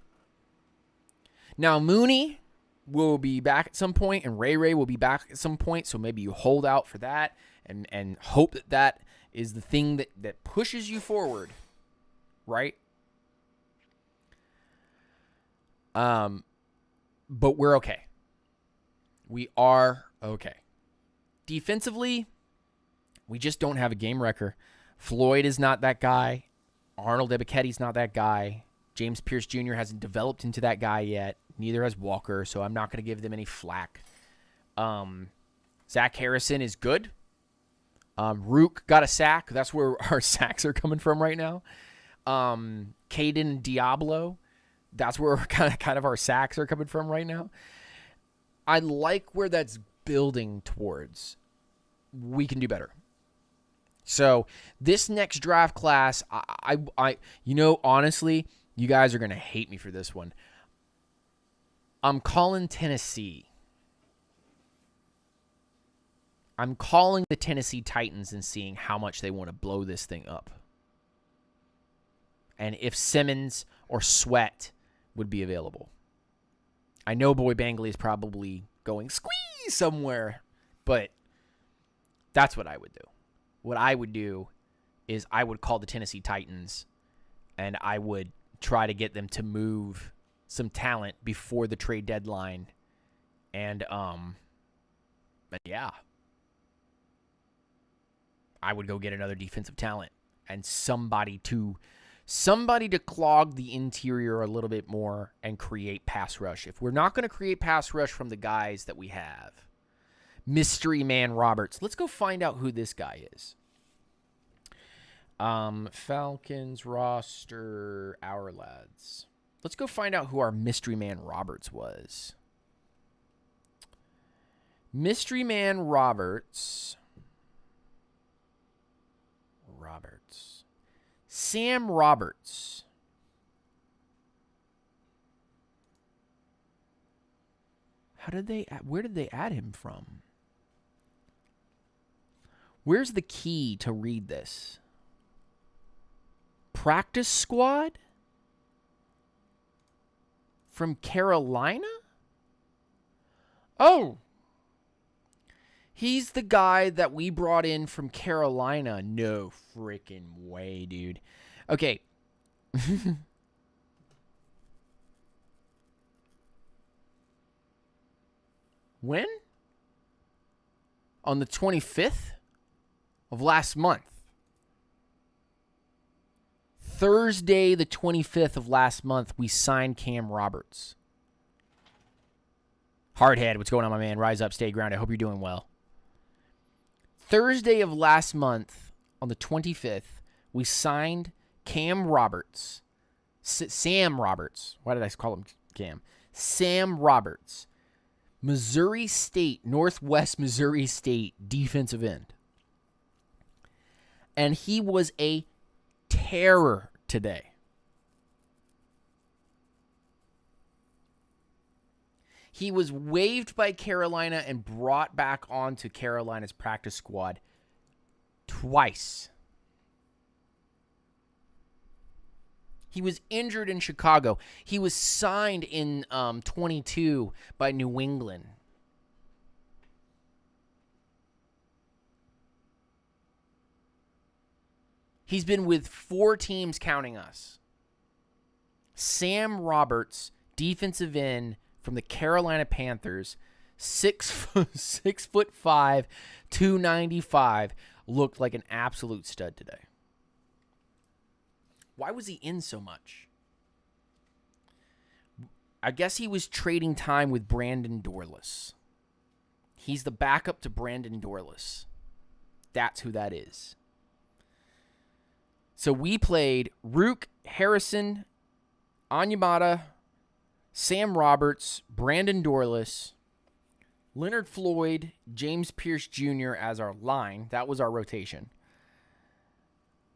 Now, Mooney will be back at some point, and Ray will be back at some point, so maybe you hold out for that and hope that is the thing that pushes you forward, right? But we're okay. We are okay. Defensively, we just don't have a game wrecker. Floyd is not that guy. Arnold Ebiketti's not that guy. James Pierce Jr. hasn't developed into that guy yet. Neither has Walker, so I'm not going to give them any flack. Zach Harrison is good. Rook got a sack. That's where our sacks are coming from right now. Caden Diablo, that's where kind of our sacks are coming from right now. I like where that's building towards. We can do better. So this next draft class, I honestly, you guys are going to hate me for this one. I'm calling Tennessee. I'm calling the Tennessee Titans and seeing how much they want to blow this thing up. And if Simmons or Sweat would be available. I know Boy Bangley is probably going squeeze somewhere, but that's what I would do. What I would do is I would call the Tennessee Titans and I would try to get them to move some talent before the trade deadline. And, but yeah. I would go get another defensive talent and somebody to clog the interior a little bit more and create pass rush. If we're not going to create pass rush from the guys that we have, Mystery Man Roberts. Let's go find out who this guy is. Falcons roster, our lads. Let's go find out who our Mystery Man Roberts was. Mystery Man Roberts. Sam Roberts. Where did they add him from? Where's the key to read this? Practice squad? From Carolina? Oh. He's the guy that we brought in from Carolina. No freaking way, dude. Okay. When? On the 25th of last month. Thursday, the 25th of last month, we signed Cam Roberts. Hardhead, what's going on, my man? Rise up, stay grounded. I hope you're doing well. Thursday of last month, on the 25th, we signed Cam Roberts. Sam Roberts. Why did I call him Cam? Sam Roberts. Missouri State, Northwest Missouri State defensive end. And he was a terror today. He was waived by Carolina and brought back onto Carolina's practice squad twice. He was injured in Chicago. He was signed in 22 by New England. He's been with 4 teams counting us. Sam Roberts, defensive end from the Carolina Panthers, 6'5", 295, looked like an absolute stud today. Why was he in so much? I guess he was trading time with Brandon Dorless. He's the backup to Brandon Dorless. That's who that is. So we played Rook, Harrison, Onyemata, Sam Roberts, Brandon Dorless, Leonard Floyd, James Pierce Jr. as our line. That was our rotation.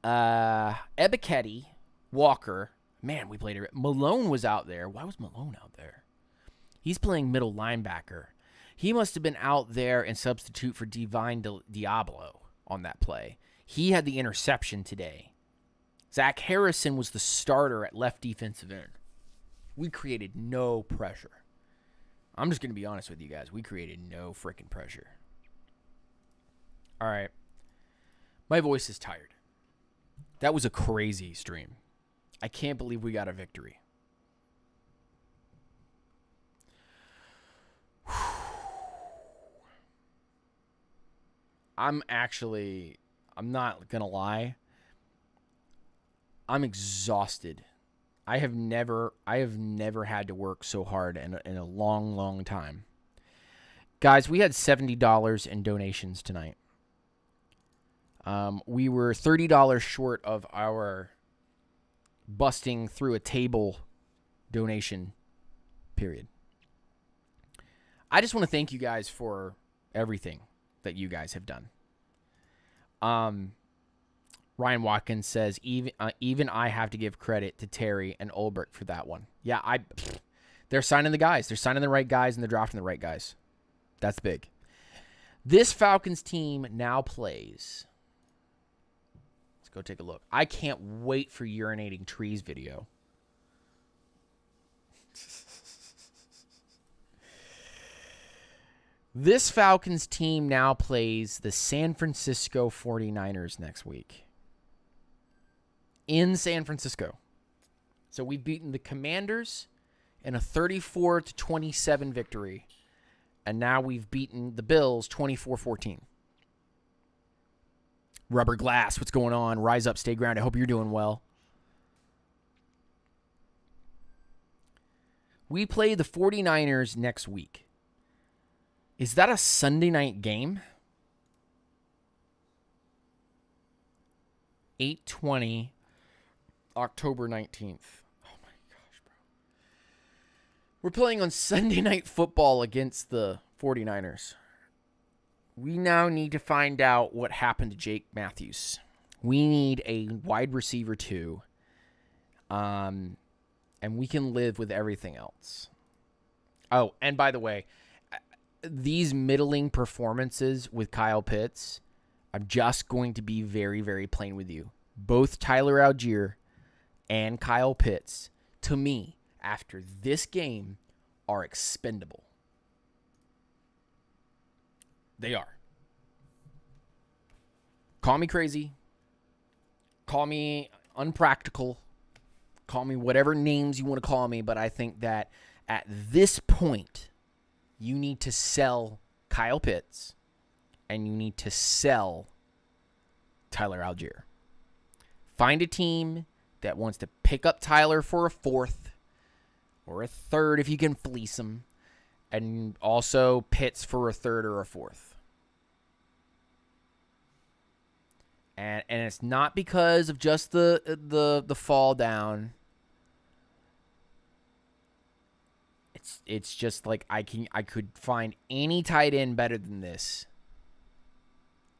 Ebiketie, Walker. Man, we played it. Malone was out there. Why was Malone out there? He's playing middle linebacker. He must have been out there and substitute for Divine Diablo on that play. He had the interception today. Zach Harrison was the starter at left defensive end. We created no pressure. I'm just going to be honest with you guys. We created no freaking pressure. All right. My voice is tired. That was a crazy stream. I can't believe we got a victory. I'm not going to lie. I'm exhausted. I have never had to work so hard in a long, long time. Guys, we had $70 in donations tonight. We were $30 short of our busting through a table donation period. I just want to thank you guys for everything that you guys have done. Ryan Watkins says, even I have to give credit to Terry and Ulbrich for that one. Yeah, they're signing the guys. They're signing the right guys, and they're drafting the right guys. That's big. This Falcons team now plays. Let's go take a look. I can't wait for urinating trees video. This Falcons team now plays the San Francisco 49ers next week. In San Francisco. So we've beaten the Commanders in a 34-27 victory. And now we've beaten the Bills 24-14. Rubber Glass, what's going on? Rise up, stay grounded. I hope you're doing well. We play the 49ers next week. Is that a Sunday night game? 8:20, October 19th. Oh my gosh, bro. We're playing on Sunday Night Football against the 49ers. We now need to find out what happened to Jake Matthews. We need a wide receiver too. And we can live with everything else. Oh, and by the way, these middling performances with Kyle Pitts, I'm just going to be very, very plain with you. Both Tyler Algier and Kyle Pitts, to me, after this game, are expendable. They are. Call me crazy. Call me unpractical. Call me whatever names you want to call me, but I think that at this point, you need to sell Kyle Pitts and you need to sell Tyler Algier. Find a team that wants to pick up Tyler for a fourth or a third if you can fleece him, and also Pitts for a third or a fourth. And it's not because of just the fall down. It's just like I could find any tight end better than this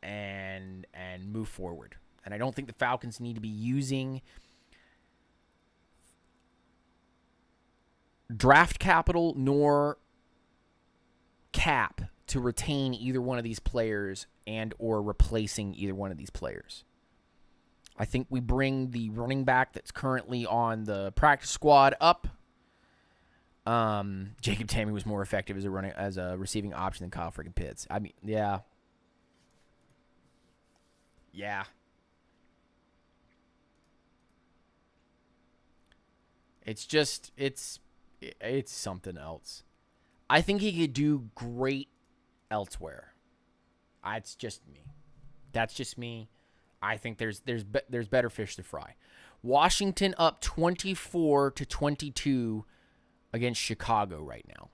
and move forward. And I don't think the Falcons need to be using draft capital nor cap to retain either one of these players and or replacing either one of these players. I think we bring the running back that's currently on the practice squad up. Jacob Tamme was more effective as a receiving option than Kyle freaking Pitts. I mean, yeah. Yeah. It's just it's something else. I think he could do great elsewhere. That's just me. That's just me. I think there's better fish to fry. Washington up 24-22 against Chicago right now.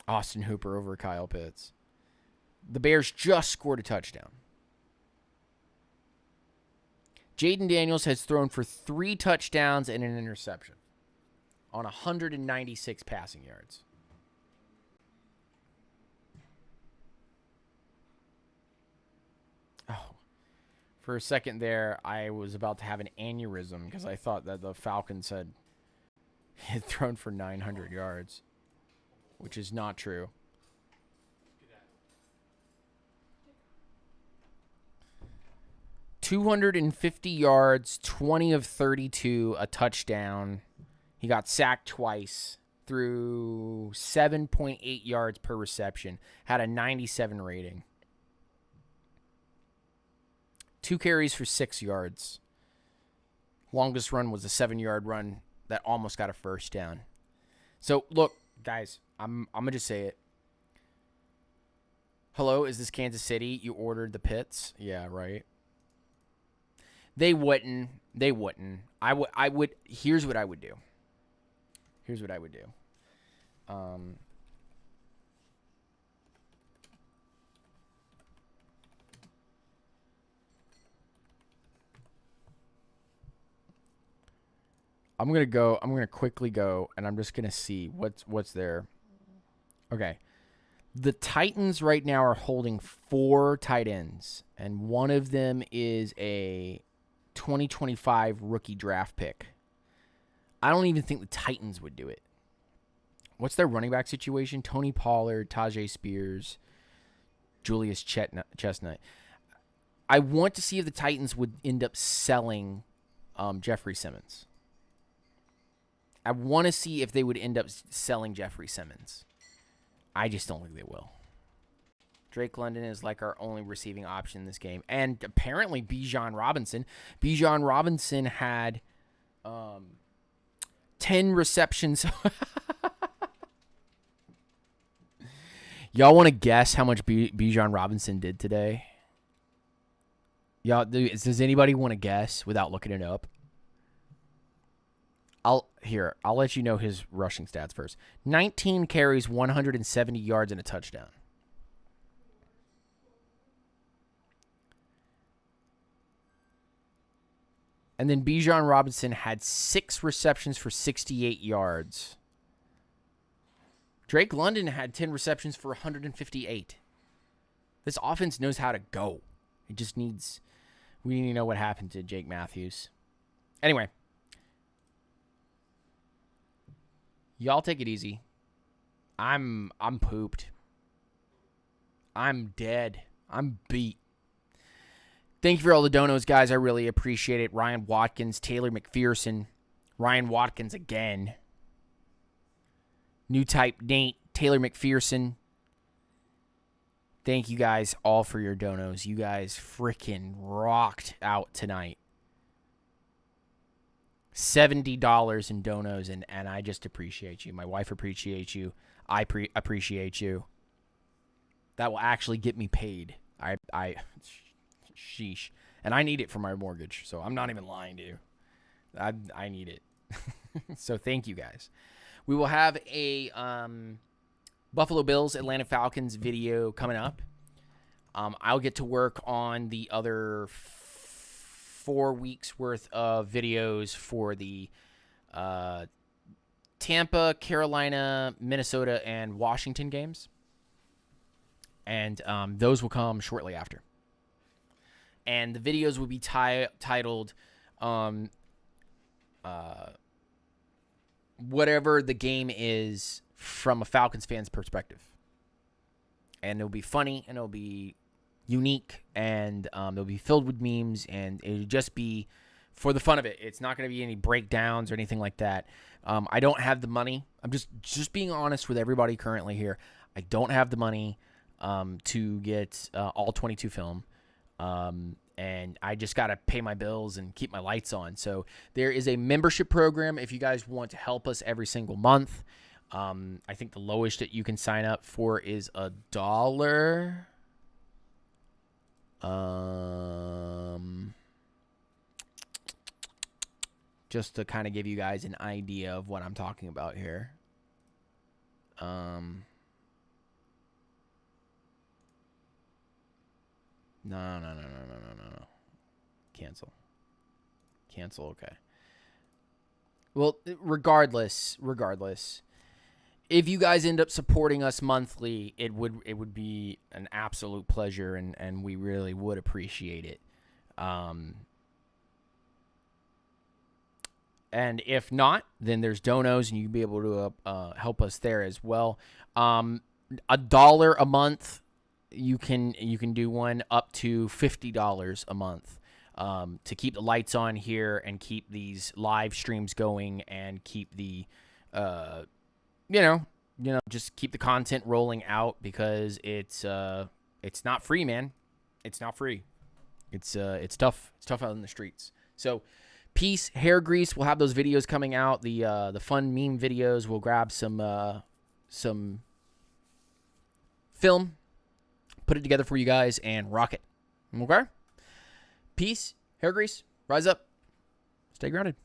Austin Hooper over Kyle Pitts. The Bears just scored a touchdown. Jaden Daniels has thrown for 3 touchdowns and an interception on 196 passing yards. Oh, for a second there, I was about to have an aneurysm because I thought that the Falcons had thrown for 900 yards, which is not true. 250 yards, 20 of 32, a touchdown. He got sacked twice, threw 7.8 yards per reception, had a 97 rating. 2 carries for 6 yards. Longest run was a 7-yard run that almost got a first down. So, look, guys, I'm going to just say it. Hello, is this Kansas City? You ordered the Pits? Yeah, right. They wouldn't. I would. Here's what I would do. I'm going to quickly go, and I'm just going to see what's there. Okay. The Titans right now are holding 4 tight ends, and one of them is a 2025 rookie draft pick. I don't even think the Titans would do it. What's their running back situation? Tony Pollard, Tajay Spears, Julius Chestnut. I want to see if the Titans would end up selling Jeffrey Simmons. I want to see if they would end up selling Jeffrey Simmons. I just don't think they will. Drake London is like our only receiving option in this game. And apparently Bijan Robinson. Bijan Robinson had 10 receptions. Y'all want to guess how much Bijan Robinson did today? Y'all, does anybody want to guess without looking it up? I'll let you know his rushing stats first. 19 carries, 170 yards, and a touchdown. And then Bijan Robinson had 6 receptions for 68 yards. Drake London had 10 receptions for 158. This offense knows how to go. It just needs... We need to know what happened to Jake Matthews. Anyway. Y'all take it easy. I'm pooped. I'm dead. I'm beat. Thank you for all the donos, guys. I really appreciate it. Ryan Watkins, Taylor McPherson, Ryan Watkins again. New type Nate, Taylor McPherson. Thank you guys all for your donos. You guys freaking rocked out tonight. $70 in donos, and I just appreciate you. My wife appreciates you. I appreciate you. That will actually get me paid. Sheesh. And I need it for my mortgage, so I'm not even lying to you. I need it. So thank you guys. We will have a Buffalo Bills, Atlanta Falcons video coming up. I'll get to work on the other 4 weeks worth of videos for the Tampa, Carolina, Minnesota, and Washington games. And those will come shortly after. And the videos will be titled whatever the game is from a Falcons fan's perspective. And it'll be funny, and it'll be unique, and they'll be filled with memes, and it'll just be for the fun of it. It's not going to be any breakdowns or anything like that. I don't have the money. I'm just being honest with everybody currently here. I don't have the money to get all 22 film. And I just got to pay my bills and keep my lights on. So there is a membership program if you guys want to help us every single month. I think the lowest that you can sign up for is $1. Just to kind of give you guys an idea of what I'm talking about here. No. Cancel. Okay. Well, regardless, if you guys end up supporting us monthly, it would be an absolute pleasure, and we really would appreciate it. And if not, then there's donos, and you can be able to help us there as well. $1 a month. You can do one up to $50 a month to keep the lights on here and keep these live streams going and keep the just keep the content rolling out, because it's not free, man. It's not free. It's tough. It's tough out in the streets. So peace, hair grease. We'll have those videos coming out. The fun meme videos. We'll grab some film, put it together for you guys, and rock it. Okay? Peace, hair grease, rise up, stay grounded.